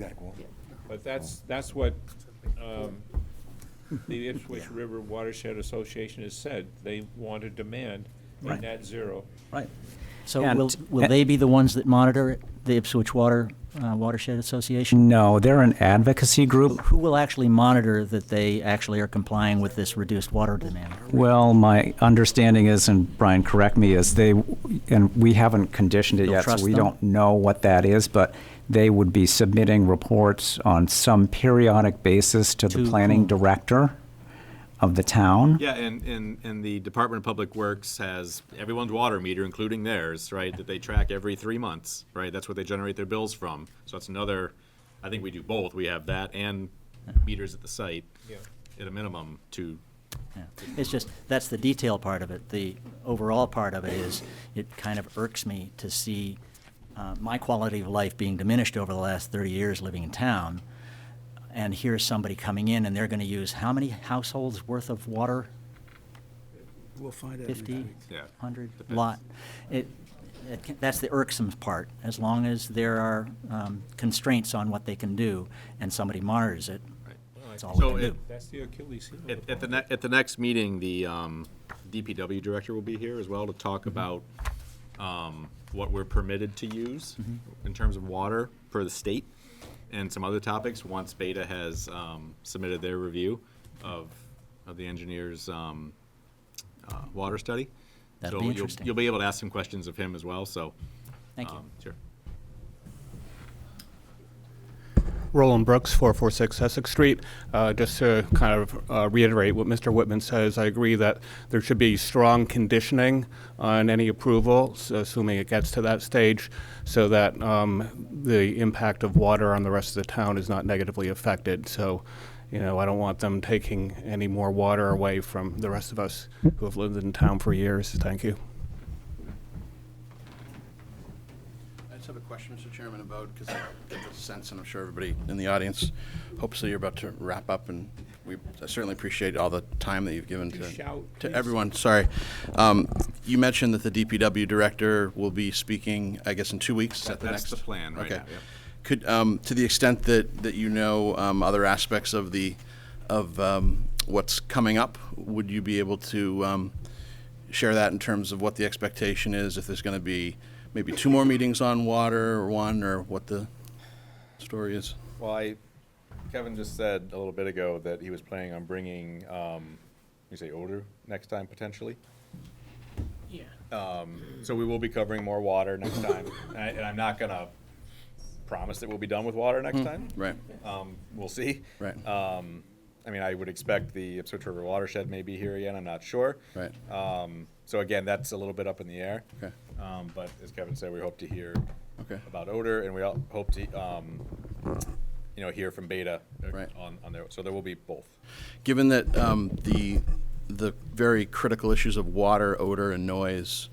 Speaker 10: But that's what the Ipswich River Watershed Association has said. They want to demand a
Speaker 12: Right.
Speaker 10: net zero.
Speaker 1: Right.
Speaker 12: So
Speaker 1: And-
Speaker 12: will they be the ones that monitor it, the Ipswich Watershed Association?
Speaker 1: No, they're an advocacy group.
Speaker 12: Who will actually monitor that they actually are complying with this reduced water demand?
Speaker 1: Well, my understanding is, and Brian, correct me, is and we haven't conditioned it
Speaker 12: They'll
Speaker 1: yet, so
Speaker 12: trust
Speaker 1: we
Speaker 12: them?
Speaker 1: don't know what that is, but they would be submitting reports on some periodic basis to the
Speaker 12: To
Speaker 1: planning
Speaker 12: whom?
Speaker 1: director of the town.
Speaker 2: Yeah, and the Department of Public Works has everyone's water meter, including theirs, right, that they track every 3 months, right? That's what they generate their bills from. So that's another, I think we do both. We have that and meters at the site at a minimum to.
Speaker 12: Yeah. It's just, that's the detail part of it. The overall part of it is, it kind of irks me to see my quality of life being diminished over the last 30 years living in town. And here's somebody coming in and they're going to use how many households worth of water?
Speaker 11: We'll find out.
Speaker 12: 50,
Speaker 2: Yeah.
Speaker 12: 100, lot. That's the irksome part. As long as there are constraints on what they can do and somebody monitors it, that's all we can do.
Speaker 10: That's the Achilles heel.
Speaker 2: At the next meeting, the DPW director will be here as well to talk about what we're permitted to use in terms of water for the state and some other topics once Beta has submitted their review of the engineer's water study.
Speaker 12: That'll
Speaker 2: So
Speaker 12: be interesting.
Speaker 2: You'll be able to ask some questions of him as well, so.
Speaker 12: Thank you.
Speaker 2: Sure.
Speaker 16: Roland Brooks, 446 Essex Street. Just to kind of reiterate what Mr. Whitman says, I agree that there should be strong conditioning on any approval, assuming it gets to that stage, so that the impact of water on the rest of the town is not negatively affected. So, I don't want them taking any more water away from the rest of us who have lived in town for years. Thank you.
Speaker 14: I just have a question, Mr. Chairman, about, because I get the sense, and I'm sure everybody in the audience hopes that you're about to wrap up, and I certainly appreciate all the time that you've given to everyone. Sorry. You mentioned that the DPW director will be speaking, I guess, in 2 weeks.
Speaker 2: That's the plan right now, yeah.
Speaker 14: Could, to the extent that other aspects of what's coming up, would you be able to share that in terms of what the expectation is, if there's going to be maybe 2 more meetings on water or 1, or what the story is?
Speaker 2: Well, Kevin just said a little bit ago that he was planning on bringing, you say odor next time potentially?
Speaker 11: Yeah.
Speaker 2: So we will be covering more water next time, and I'm not gonna promise that we'll be done with water next time.
Speaker 14: Right.
Speaker 2: We'll see.
Speaker 14: Right.
Speaker 2: I mean, I would expect the Ipswich River watershed may be here again, I'm not sure.
Speaker 14: Right.
Speaker 2: So again, that's a little bit up in the air.
Speaker 14: Okay.
Speaker 2: But as Kevin said, we hope to hear
Speaker 14: Okay.
Speaker 2: about odor, and we all hope to, hear from Beta
Speaker 14: Right.
Speaker 2: on there. So there will be both.
Speaker 14: Given that the very critical issues of water, odor, and noise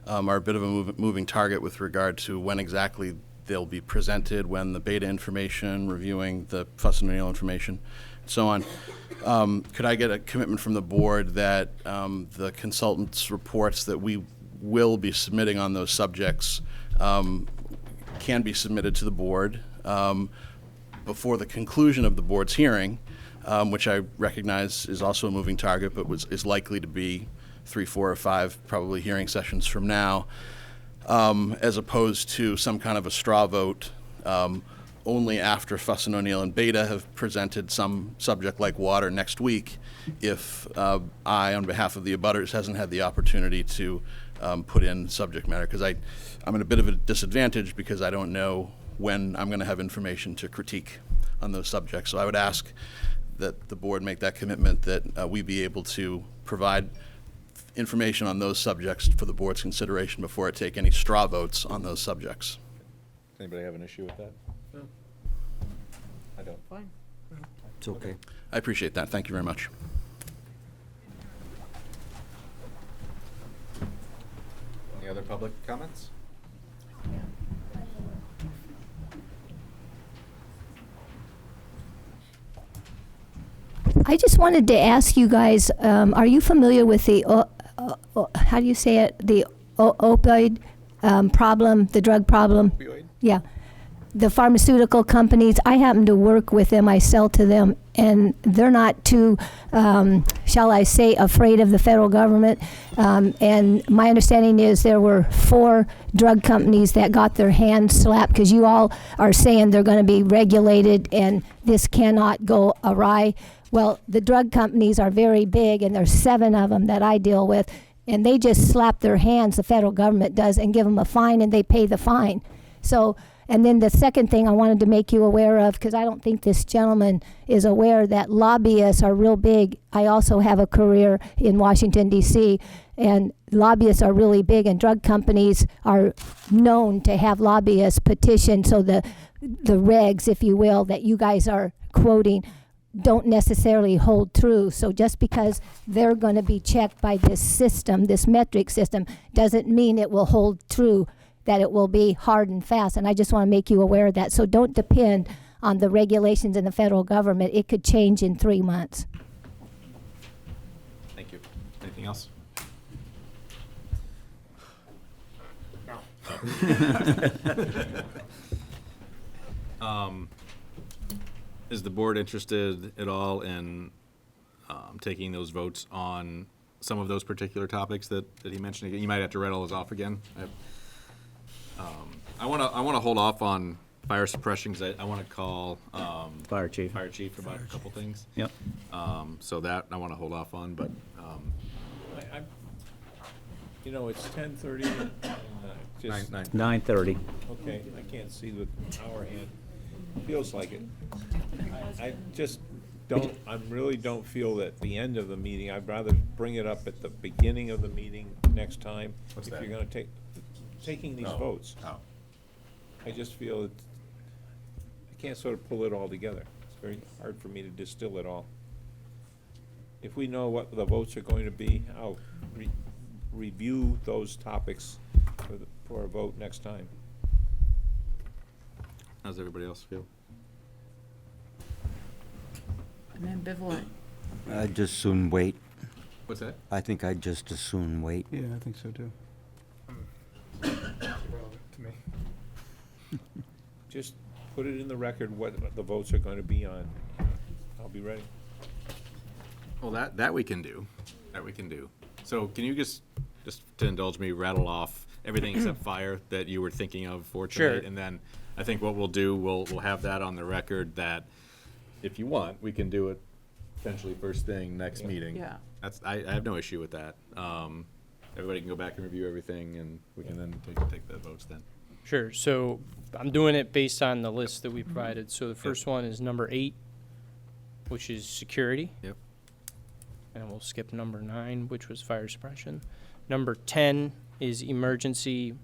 Speaker 14: are a bit of a moving target with regard to when exactly they'll be presented, when the Beta information, reviewing the Fuss and O'Neill information, and so on. Could I get a commitment from the board that the consultants' reports that we will be submitting on those subjects can be submitted to the board before the conclusion of the board's hearing, which I recognize is also a moving target, but is likely to be 3, 4, or 5 probably hearing sessions from now, as opposed to some kind of a straw vote only after Fuss and O'Neill and Beta have presented some subject like water next week, if I, on behalf of the abutters, hasn't had the opportunity to put in subject matter, because I'm at a bit of a disadvantage because I don't know when I'm going to have information to critique on those subjects. So I would ask that the board make that commitment, that we be able to provide information on those subjects for the board's consideration before it take any straw votes on those subjects.
Speaker 2: Anybody have an issue with that?
Speaker 11: No.
Speaker 2: I don't.
Speaker 6: Fine.
Speaker 4: It's okay.
Speaker 14: I appreciate that. Thank you very much.
Speaker 2: Any other public comments?
Speaker 9: I just wanted to ask you guys, are you familiar with the, how do you say it, the opioid problem, the drug problem?
Speaker 2: Opioid?
Speaker 9: Yeah. The pharmaceutical companies, I happen to work with them, I sell to them, and they're not too, shall I say, afraid of the federal government. And my understanding is there were 4 drug companies that got their hands slapped, because you all are saying they're going to be regulated and this cannot go awry. Well, the drug companies are very big, and there's 7 of them that I deal with, and they just slap their hands, the federal government does, and give them a fine, and they pay the fine. So, and then the second thing I wanted to make you aware of, because I don't think this gentleman is aware that lobbyists are real big. I also have a career in Washington, D.C., and lobbyists are really big, and drug companies are known to have lobbyists petition, so the regs, if you will, that you guys are quoting don't necessarily hold true. So just because they're going to be checked by this system, this metric system, doesn't mean it will hold true, that it will be hard and fast. And I just want to make you aware of that. So don't depend on the regulations in the federal government. It could change in 3 months.
Speaker 2: Thank you. Anything else? No. Is the board interested at all in taking those votes on some of those particular topics that he mentioned again? You might have to rattle those off again. I want to hold off on fire suppression, because I want to call
Speaker 1: Fire chief
Speaker 2: about a couple things.
Speaker 1: Yep.
Speaker 2: So that I want to hold off on, but
Speaker 10: it's 10:30. Just
Speaker 1: 9:30.
Speaker 10: Okay, I can't see the hour hand. Feels like it. I just don't. I really don't feel that the end of the meeting. I'd rather bring it up at the beginning of the meeting next time.
Speaker 2: What's
Speaker 10: if
Speaker 2: that?
Speaker 10: You're going to taking these votes.
Speaker 2: Oh.
Speaker 10: I just feel that I can't sort of pull it all together. It's very hard for me to distill it all. If we know what the votes are going to be, I'll review those topics for a vote next time.
Speaker 2: How does everybody else feel?
Speaker 6: I'm ambivalent.
Speaker 4: I'd just soon wait.
Speaker 2: What's that?
Speaker 4: I think I'd just as soon wait.
Speaker 17: Yeah, I think so too.
Speaker 22: To me.
Speaker 10: Just put it in the record what the votes are going to be on. I'll be ready.
Speaker 2: Well, that we can do. That we can do. So can you just to indulge me, rattle off everything except fire that you were thinking of for
Speaker 19: Sure.
Speaker 2: tonight. And then I think what we'll do, we'll have that on the record that if you want, we can do it potentially first thing next meeting.
Speaker 6: Yeah.
Speaker 2: I have no issue with that. Everybody can go back and review everything, and we can then take the votes then.
Speaker 19: Sure. So I'm doing it based on the list that we provided. So the first one is number 8, which is security.
Speaker 2: Yep.
Speaker 19: And we'll skip number 9, which was fire suppression. Number 10 is emergency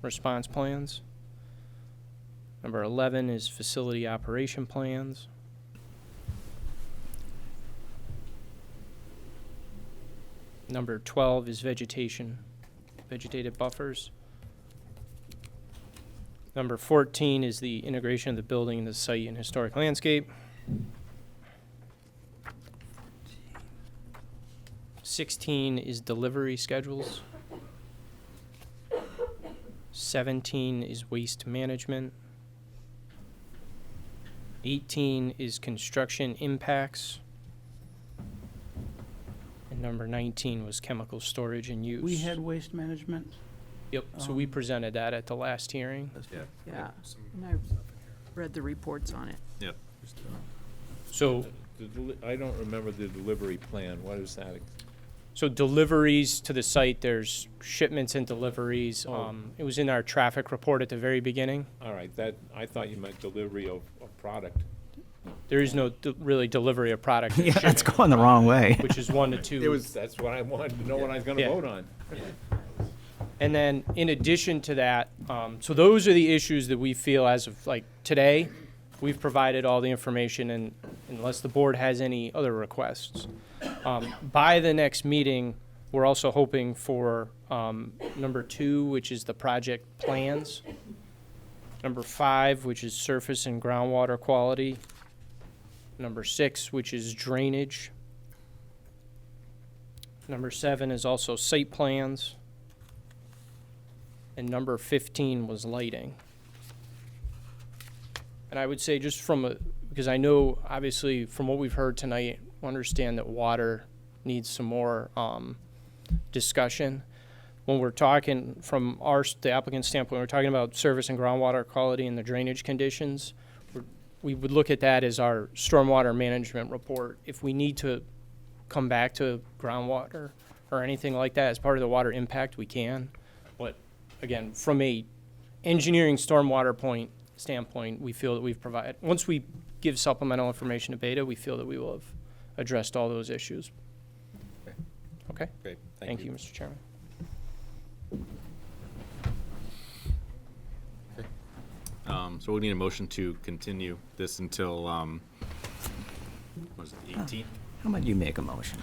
Speaker 19: response plans. Number 11 is facility operation plans. Number 12 is vegetative buffers. Number 14 is the integration of the building in the site and historic landscape. 16 is delivery schedules. 17 is waste management. 18 is construction impacts. And number 19 was chemical storage and use.
Speaker 11: We had waste management.
Speaker 19: Yep, so we presented that at the last hearing.
Speaker 6: Yeah, and I read the reports on it.
Speaker 2: Yep.
Speaker 19: So,
Speaker 10: I don't remember the delivery plan. What is that?
Speaker 19: so deliveries to the site, there's shipments and deliveries.
Speaker 10: Oh.
Speaker 19: It was in our traffic report at the very beginning.
Speaker 10: All right, that, I thought you meant delivery of product.
Speaker 19: There is no really delivery of product.
Speaker 12: Yeah, that's going the wrong way.
Speaker 19: Which is 1 to 2.
Speaker 10: That's what I wanted to know what I was gonna
Speaker 19: Yeah.
Speaker 10: vote on.
Speaker 19: And then in addition to that, so those are the issues that we feel as of like today, we've provided all the information, and unless the board has any other requests. By the next meeting, we're also hoping for number 2, which is the project plans. Number 5, which is surface and groundwater quality. Number 6, which is drainage. Number 7 is also site plans. And number 15 was lighting. And I would say just because I know obviously from what we've heard tonight, we understand that water needs some more discussion. When we're talking from the applicant's standpoint, we're talking about surface and groundwater quality and the drainage conditions. We would look at that as our stormwater management report. If we need to come back to groundwater or anything like that as part of the water impact, we can. But again, from a engineering stormwater standpoint, we feel that we've provided, once we give supplemental information to Beta, we feel that we will have addressed all those issues. Okay?
Speaker 2: Great,
Speaker 19: Thank you, Mr. Chairman.
Speaker 2: So we need a motion to continue this until, what was it, the 18th?
Speaker 12: How about you make a motion?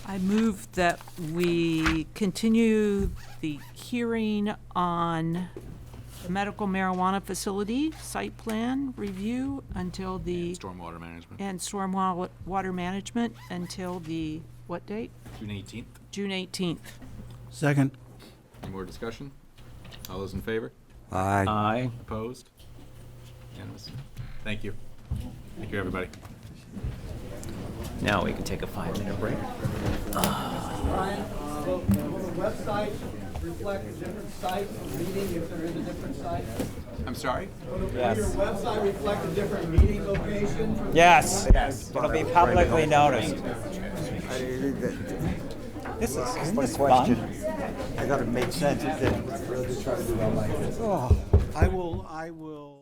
Speaker 6: I move that we continue the hearing on the medical marijuana facility site plan review until the.
Speaker 2: Stormwater management.
Speaker 6: And stormwater management until the, what date?
Speaker 2: June 18th.
Speaker 6: June 18th.
Speaker 11: Second.
Speaker 2: Any more discussion? All those in favor?
Speaker 4: Aye.
Speaker 12: Aye.
Speaker 2: Opposed? Unanimous. Thank you. Thank you, everybody.
Speaker 12: Now we can take a 5-minute break.
Speaker 3: Brian, will the website reflect a different site meeting if there is a different site?
Speaker 2: I'm sorry?
Speaker 3: Will your website reflect a different meeting location? from the-
Speaker 1: Yes, it'll be publicly noticed.
Speaker 4: This is question. I thought it made sense. It didn't.
Speaker 11: I will.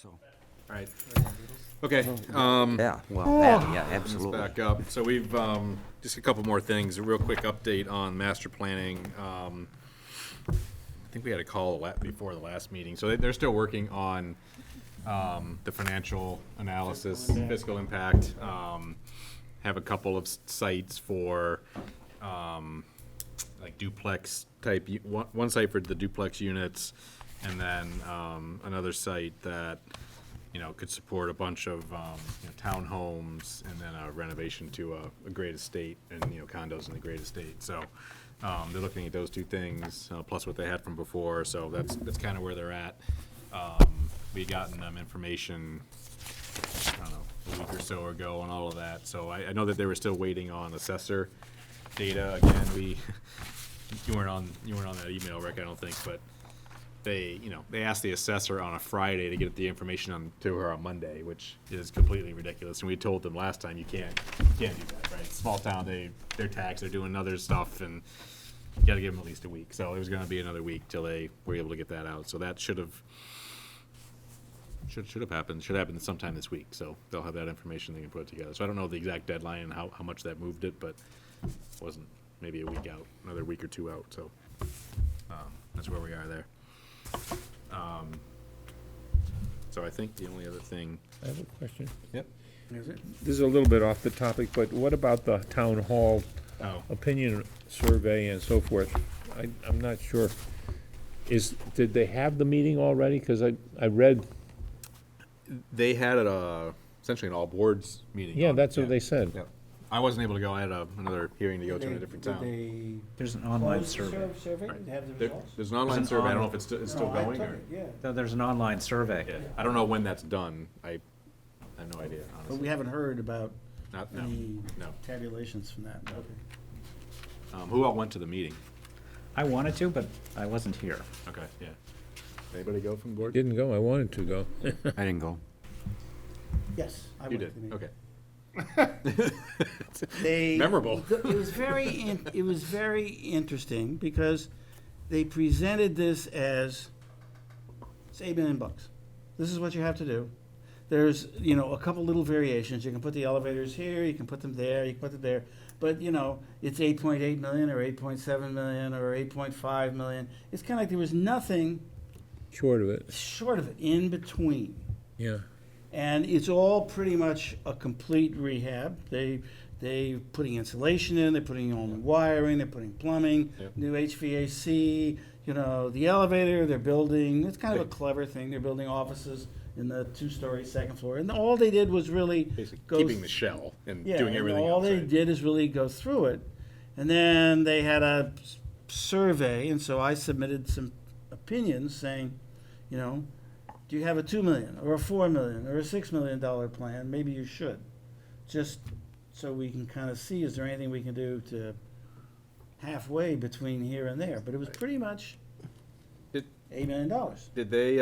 Speaker 4: so.
Speaker 2: All right. Okay.
Speaker 4: Yeah, well, yeah,
Speaker 2: Let's
Speaker 4: absolutely.
Speaker 2: back up. So we've, just a couple more things. A real quick update on master planning. I think we had a call before the last meeting. So they're still working on the financial analysis, fiscal impact. Have a couple of sites for like duplex type, one site for the duplex units, and then another site that, you know, could support a bunch of townhomes, and then a renovation to a great estate, and, you know, condos in the great estate. So they're looking at those two things, plus what they had from before. So that's kind of where they're at. We gotten them information, I don't know, a week or so ago on all of that. So I know that they were still waiting on assessor data. Again, you weren't on that email, Rick, I don't think, but they asked the assessor on a Friday to get the information to her on Monday, which is completely ridiculous. And we told them last time, you can't do that, right? Small town, they're taxed, they're doing other stuff, and you gotta give them at least a week. So it was gonna be another week till they were able to get that out. So that should have happened. Should happen sometime this week. So they'll have that information they can put together. So I don't know the exact deadline and how much that moved it, but it wasn't maybe a week out, another week or two out. So that's where we are there. So I think the only other thing.
Speaker 10: I have a question.
Speaker 2: Yep.
Speaker 11: Is it?
Speaker 10: This is a little bit off the topic, but what about the town hall opinion survey and so forth? I'm not sure. Did they have the meeting already? Because I read.
Speaker 2: They had essentially an all boards meeting.
Speaker 10: Yeah, that's what they said.
Speaker 2: Yeah. I wasn't able to go. I had another hearing to go to in a different town.
Speaker 12: There's an online survey.
Speaker 2: There's an online survey. I don't know if it's still going.
Speaker 12: There's an online survey.
Speaker 2: Yeah. I don't know when that's done. I have no idea, honestly.
Speaker 11: But we haven't heard about
Speaker 2: No.
Speaker 11: any tabulations from that.
Speaker 2: Who all went to the meeting?
Speaker 12: I wanted to, but I wasn't here.
Speaker 2: Okay, yeah. Anybody go from the board?
Speaker 10: Didn't go. I wanted to go.
Speaker 4: I didn't go.
Speaker 11: Yes, I
Speaker 2: You
Speaker 11: went
Speaker 2: did,
Speaker 11: to the meeting.
Speaker 2: okay.
Speaker 11: Memorable. It was very interesting because they presented this as, it's $8 million. This is what you have to do. There's, a couple little variations. You can put the elevators here, you can put them there, you can put them there. But, it's 8.8 million or 8.7 million or 8.5 million. It's kind of like there was nothing
Speaker 10: Short of it.
Speaker 11: in between.
Speaker 10: Yeah.
Speaker 11: And it's all pretty much a complete rehab. They putting insulation in, they're putting all new wiring, they're putting plumbing, new HVAC, the elevator, they're building, it's kind of a clever thing, they're building offices in the 2-story second floor. And all they did was really
Speaker 2: keeping the shell and doing everything
Speaker 11: all
Speaker 2: else.
Speaker 11: they did is really go through it. And then they had a survey, and so I submitted some opinions saying, do you have a $2 million or a $4 million or a $6 million plan? Maybe you should, just so we can kind of see, is there anything we can do to halfway between here and there? But it was pretty much $8 million.
Speaker 2: Did they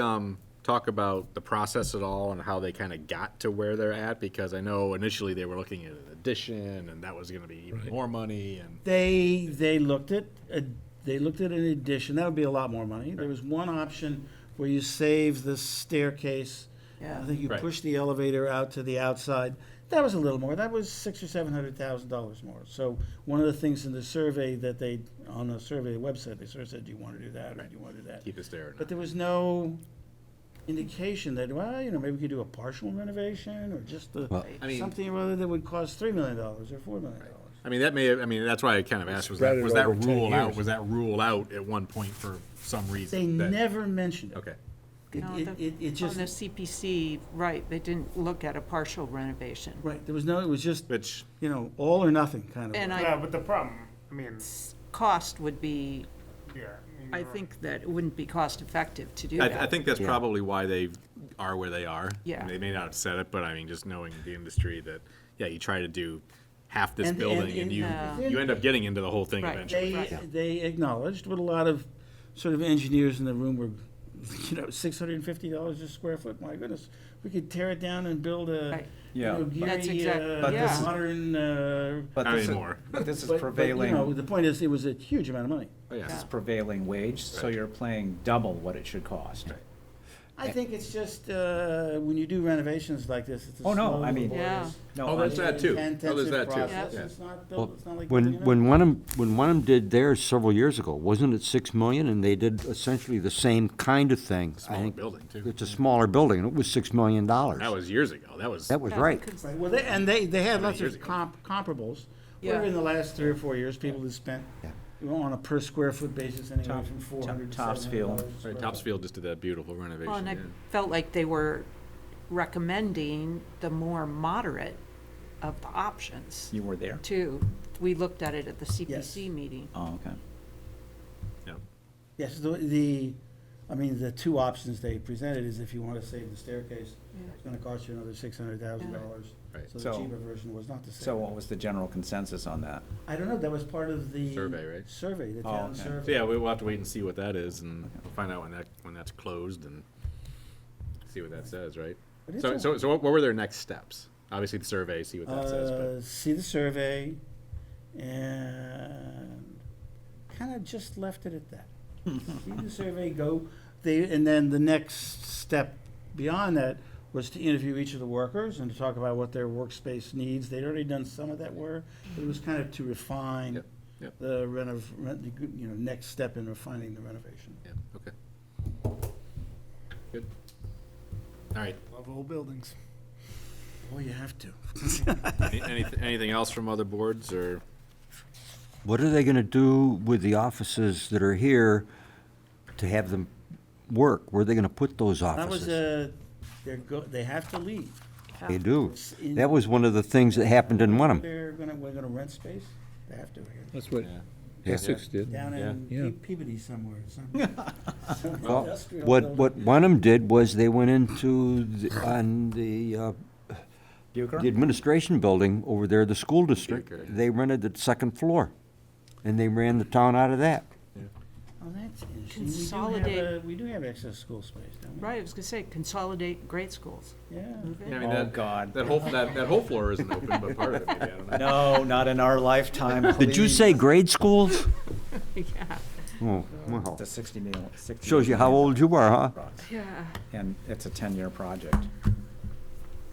Speaker 2: talk about the process at all and how they kind of got to where they're at? Because I know initially they were looking at an addition, and that was going to be even more money. And
Speaker 11: they looked at an addition. That would be a lot more money. There was one option where you save the staircase.
Speaker 6: Yeah.
Speaker 11: I think you push the elevator out to the outside. That was a little more. That was $600,000 or $700,000 more. So one of the things in the survey on the survey website, they sort of said, do you want to do that or do you want to do that?
Speaker 2: Keep it there.
Speaker 11: But there was no indication that, maybe we could do a partial renovation or just something or other that would cost $3 million or $4 million.
Speaker 2: I mean, that's why I kind of asked, was
Speaker 10: Spread
Speaker 2: that
Speaker 10: it over 10
Speaker 2: ruled out?
Speaker 10: years.
Speaker 2: Was that ruled out at one point for some
Speaker 11: They
Speaker 2: reason?
Speaker 11: never mentioned it.
Speaker 2: Okay.
Speaker 6: No,
Speaker 11: It just.
Speaker 6: on the CPC, right, they didn't look at a partial renovation.
Speaker 11: Right, there was it was just, all or nothing kind of.
Speaker 6: And
Speaker 15: But the problem,
Speaker 6: cost would be,
Speaker 15: yeah.
Speaker 6: I think that it wouldn't be cost effective to do that.
Speaker 2: I think that's probably why they are where they are.
Speaker 6: Yeah.
Speaker 2: And they may not have said it, but I mean, just knowing the industry that, you try to do half this building and you end up getting into the whole thing eventually.
Speaker 11: They acknowledged what a lot of sort of engineers in the room were, $650 a square foot. My goodness, we could tear it down and build a
Speaker 6: That's exactly
Speaker 11: modern.
Speaker 12: But
Speaker 2: Not
Speaker 12: this
Speaker 2: anymore.
Speaker 12: But this is
Speaker 11: But,
Speaker 12: prevailing.
Speaker 11: the point is, it was a huge amount of money.
Speaker 2: Oh, yeah.
Speaker 12: This is prevailing wage, so you're paying double what it should cost.
Speaker 11: I think it's just, when you do renovations like this, it's a
Speaker 1: Oh, no,
Speaker 11: slow,
Speaker 1: I mean-
Speaker 11: laborious,
Speaker 1: No,
Speaker 2: Oh, there's that too. Oh,
Speaker 11: intensive
Speaker 2: there's that too.
Speaker 11: process.
Speaker 2: Yeah.
Speaker 11: It's not
Speaker 4: Well,
Speaker 11: built, it's not like building
Speaker 4: when
Speaker 11: an
Speaker 4: Wenham did theirs several years ago, wasn't it 6 million? And they did essentially the same kind of thing. I
Speaker 2: Smaller
Speaker 4: think
Speaker 2: building, too.
Speaker 4: It's a smaller building, and it was $6 million.
Speaker 2: That was years ago. That was
Speaker 4: right.
Speaker 11: Right, well, they had lots
Speaker 2: years
Speaker 11: of
Speaker 2: ago?
Speaker 11: comparables.
Speaker 6: Yeah.
Speaker 11: Where in the last 3 or 4 years, people have spent, on a per square foot basis, anywhere from $400 to
Speaker 1: Topsfield.
Speaker 11: $700.
Speaker 2: Right, Topsfield just did that beautiful renovation.
Speaker 6: Well, and I
Speaker 2: yeah.
Speaker 6: felt like they were recommending the more moderate of the options,
Speaker 1: You were there?
Speaker 6: too. We looked at it at the CPC meeting.
Speaker 1: Oh, okay.
Speaker 2: Yeah.
Speaker 11: Yes, I mean, the two options they presented is if you want to save the staircase, it's gonna cost you another $600,000.
Speaker 2: Right.
Speaker 11: So the
Speaker 1: So-
Speaker 11: cheaper version was not the same.
Speaker 1: So what was the general consensus on that?
Speaker 11: I don't know, that was part of the.
Speaker 2: Survey, right?
Speaker 11: Survey, the
Speaker 1: Oh,
Speaker 11: town
Speaker 1: okay.
Speaker 2: So
Speaker 11: survey.
Speaker 2: yeah, we'll have to wait and see what that is, and we'll find out when that's closed and see what that says, right?
Speaker 11: But it's
Speaker 2: So what were their next steps? Obviously, the survey, see what that says. But
Speaker 11: See the survey, and kind of just left it at that. See the survey, and then the next step beyond that was to interview each of the workers and to talk about what their workspace needs. They'd already done some of that work, but it was kind of to refine
Speaker 2: Yep.
Speaker 11: the next step in refining the renovation.
Speaker 2: yeah, okay. Good. All right.
Speaker 11: Love old buildings. Well, you have to.
Speaker 2: Anything else from other boards or?
Speaker 4: What are they gonna do with the offices that are here to have them work? Where are they gonna put those
Speaker 11: That was
Speaker 4: offices?
Speaker 11: they have to leave.
Speaker 4: They do.
Speaker 11: It's in-
Speaker 4: That was one of the things that happened in Wenham.
Speaker 11: We're gonna rent space. They have to. I guess.
Speaker 10: That's what
Speaker 4: Yeah.
Speaker 10: Essex did.
Speaker 11: Down in
Speaker 10: Yeah.
Speaker 11: Peabody somewhere. Some
Speaker 4: Well,
Speaker 11: industrial
Speaker 4: what
Speaker 11: building.
Speaker 4: Wenham did was they went into the administration building over there, the school district.
Speaker 2: Bucher.
Speaker 4: They rented the second floor, and they ran the town out of that.
Speaker 11: Oh, that's interesting.
Speaker 6: Consolidate.
Speaker 11: We do have excess school space, don't we?
Speaker 6: Right, I was gonna say, consolidate grade schools.
Speaker 11: Yeah.
Speaker 6: Move in.
Speaker 2: Yeah, I mean,
Speaker 1: Oh,
Speaker 2: that,
Speaker 1: God.
Speaker 2: that whole floor isn't open, but part of it, maybe, I don't know.
Speaker 1: No, not in our lifetime,
Speaker 4: Did you
Speaker 1: please.
Speaker 4: say grade schools?
Speaker 6: Yeah,
Speaker 4: Oh, well,
Speaker 1: It's a 60 million.
Speaker 4: shows you how old you are, huh?
Speaker 6: yeah.
Speaker 1: And it's a 10-year project.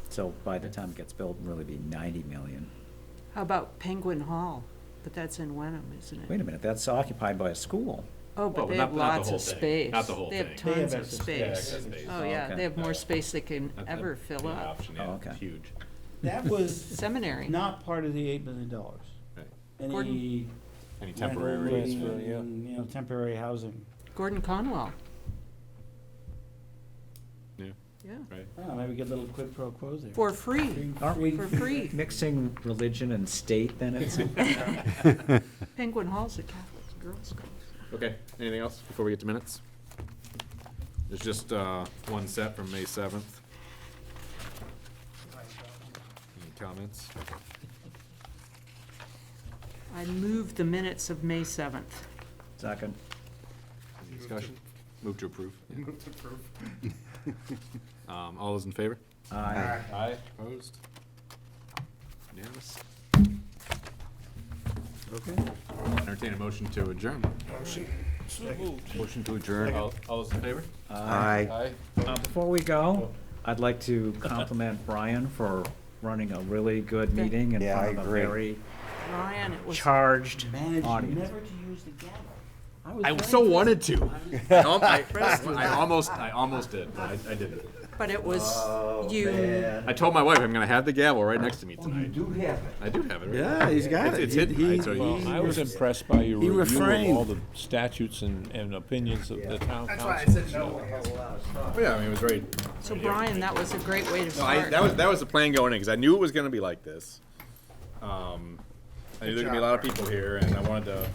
Speaker 1: So by the time it gets built, it'll really be 90 million.
Speaker 6: How about Penguin Hall? But that's in Wenham, isn't it?
Speaker 1: Wait a minute, that's occupied by a school.
Speaker 6: Oh, but
Speaker 2: Well,
Speaker 6: they
Speaker 2: not-
Speaker 6: have
Speaker 2: not the
Speaker 6: lots
Speaker 2: whole
Speaker 6: of
Speaker 2: thing.
Speaker 6: space.
Speaker 2: Not the whole
Speaker 6: They have
Speaker 2: thing.
Speaker 11: They have
Speaker 6: tons of
Speaker 11: excess
Speaker 6: space.
Speaker 2: space.
Speaker 6: Oh, yeah,
Speaker 1: Okay.
Speaker 6: they have more space they can
Speaker 2: That-
Speaker 6: ever
Speaker 2: that-
Speaker 6: fill
Speaker 2: the
Speaker 6: up.
Speaker 2: option, yeah,
Speaker 1: Oh, okay.
Speaker 2: Huge.
Speaker 11: That was
Speaker 6: Seminary.
Speaker 11: not part of the $8 million.
Speaker 2: Right.
Speaker 11: Any
Speaker 2: Any temporary
Speaker 11: rental
Speaker 2: rates
Speaker 11: and,
Speaker 2: for,
Speaker 11: temporary housing.
Speaker 6: Gordon Conwell.
Speaker 2: yeah,
Speaker 6: Yeah.
Speaker 2: right.
Speaker 11: Oh, maybe get a little quid pro quo there.
Speaker 6: For free.
Speaker 1: Aren't we
Speaker 6: For free.
Speaker 1: mixing religion and state then?
Speaker 6: Penguin Hall's a Catholic girls' school.
Speaker 2: Okay, anything else before we get to minutes? There's just one set from May 7th. Any comments?
Speaker 6: I move the minutes of May 7th.
Speaker 1: Second.
Speaker 2: Any discussion? Move to approve. Move to approve. All those in favor?
Speaker 1: Aye.
Speaker 2: Aye. Opposed? Unanimous? Okay. Entertain a motion to adjourn.
Speaker 4: Motion to adjourn.
Speaker 2: All those in favor?
Speaker 4: Aye.
Speaker 1: Before we go, I'd like to compliment Brian for running a really good meeting in
Speaker 4: Yeah, I
Speaker 1: front of a
Speaker 4: agree.
Speaker 1: very
Speaker 6: Ryan, it was.
Speaker 1: charged
Speaker 11: Managed
Speaker 1: audience.
Speaker 11: never to use the gavel.
Speaker 2: I
Speaker 11: very
Speaker 2: so wanted to. I almost did, but I didn't.
Speaker 6: But it was you.
Speaker 2: I told my wife I'm gonna have the gavel right next to me tonight.
Speaker 4: do have it.
Speaker 2: I do have it. Right
Speaker 11: Yeah,
Speaker 2: now.
Speaker 11: he's got it.
Speaker 2: It's hidden.
Speaker 11: He-
Speaker 2: So
Speaker 10: Well,
Speaker 2: you-
Speaker 10: I was impressed by your
Speaker 11: he
Speaker 10: review of
Speaker 11: refrained.
Speaker 10: all the statutes and opinions of the town council.
Speaker 2: Oh, yeah, I mean, it was very.
Speaker 6: So Brian, that was a great way to
Speaker 2: No,
Speaker 6: start.
Speaker 2: that was the plan going in because I knew it was going to be like this. I knew there were going to be a lot of people here, and I wanted to,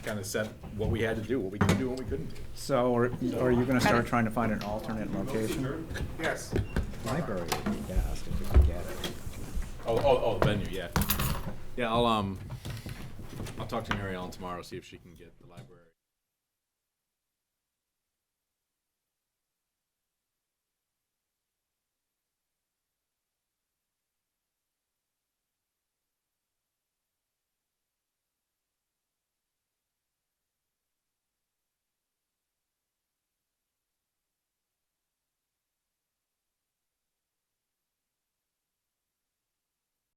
Speaker 2: kind of set what we had to do, what we could do, what we couldn't do.
Speaker 1: So are you gonna start trying to find an alternate location?
Speaker 2: Yes.
Speaker 1: Library would be best if we could get it.
Speaker 2: Oh, the venue, yeah. Yeah, I'll talk to Mary Ellen tomorrow, see if she can get the library.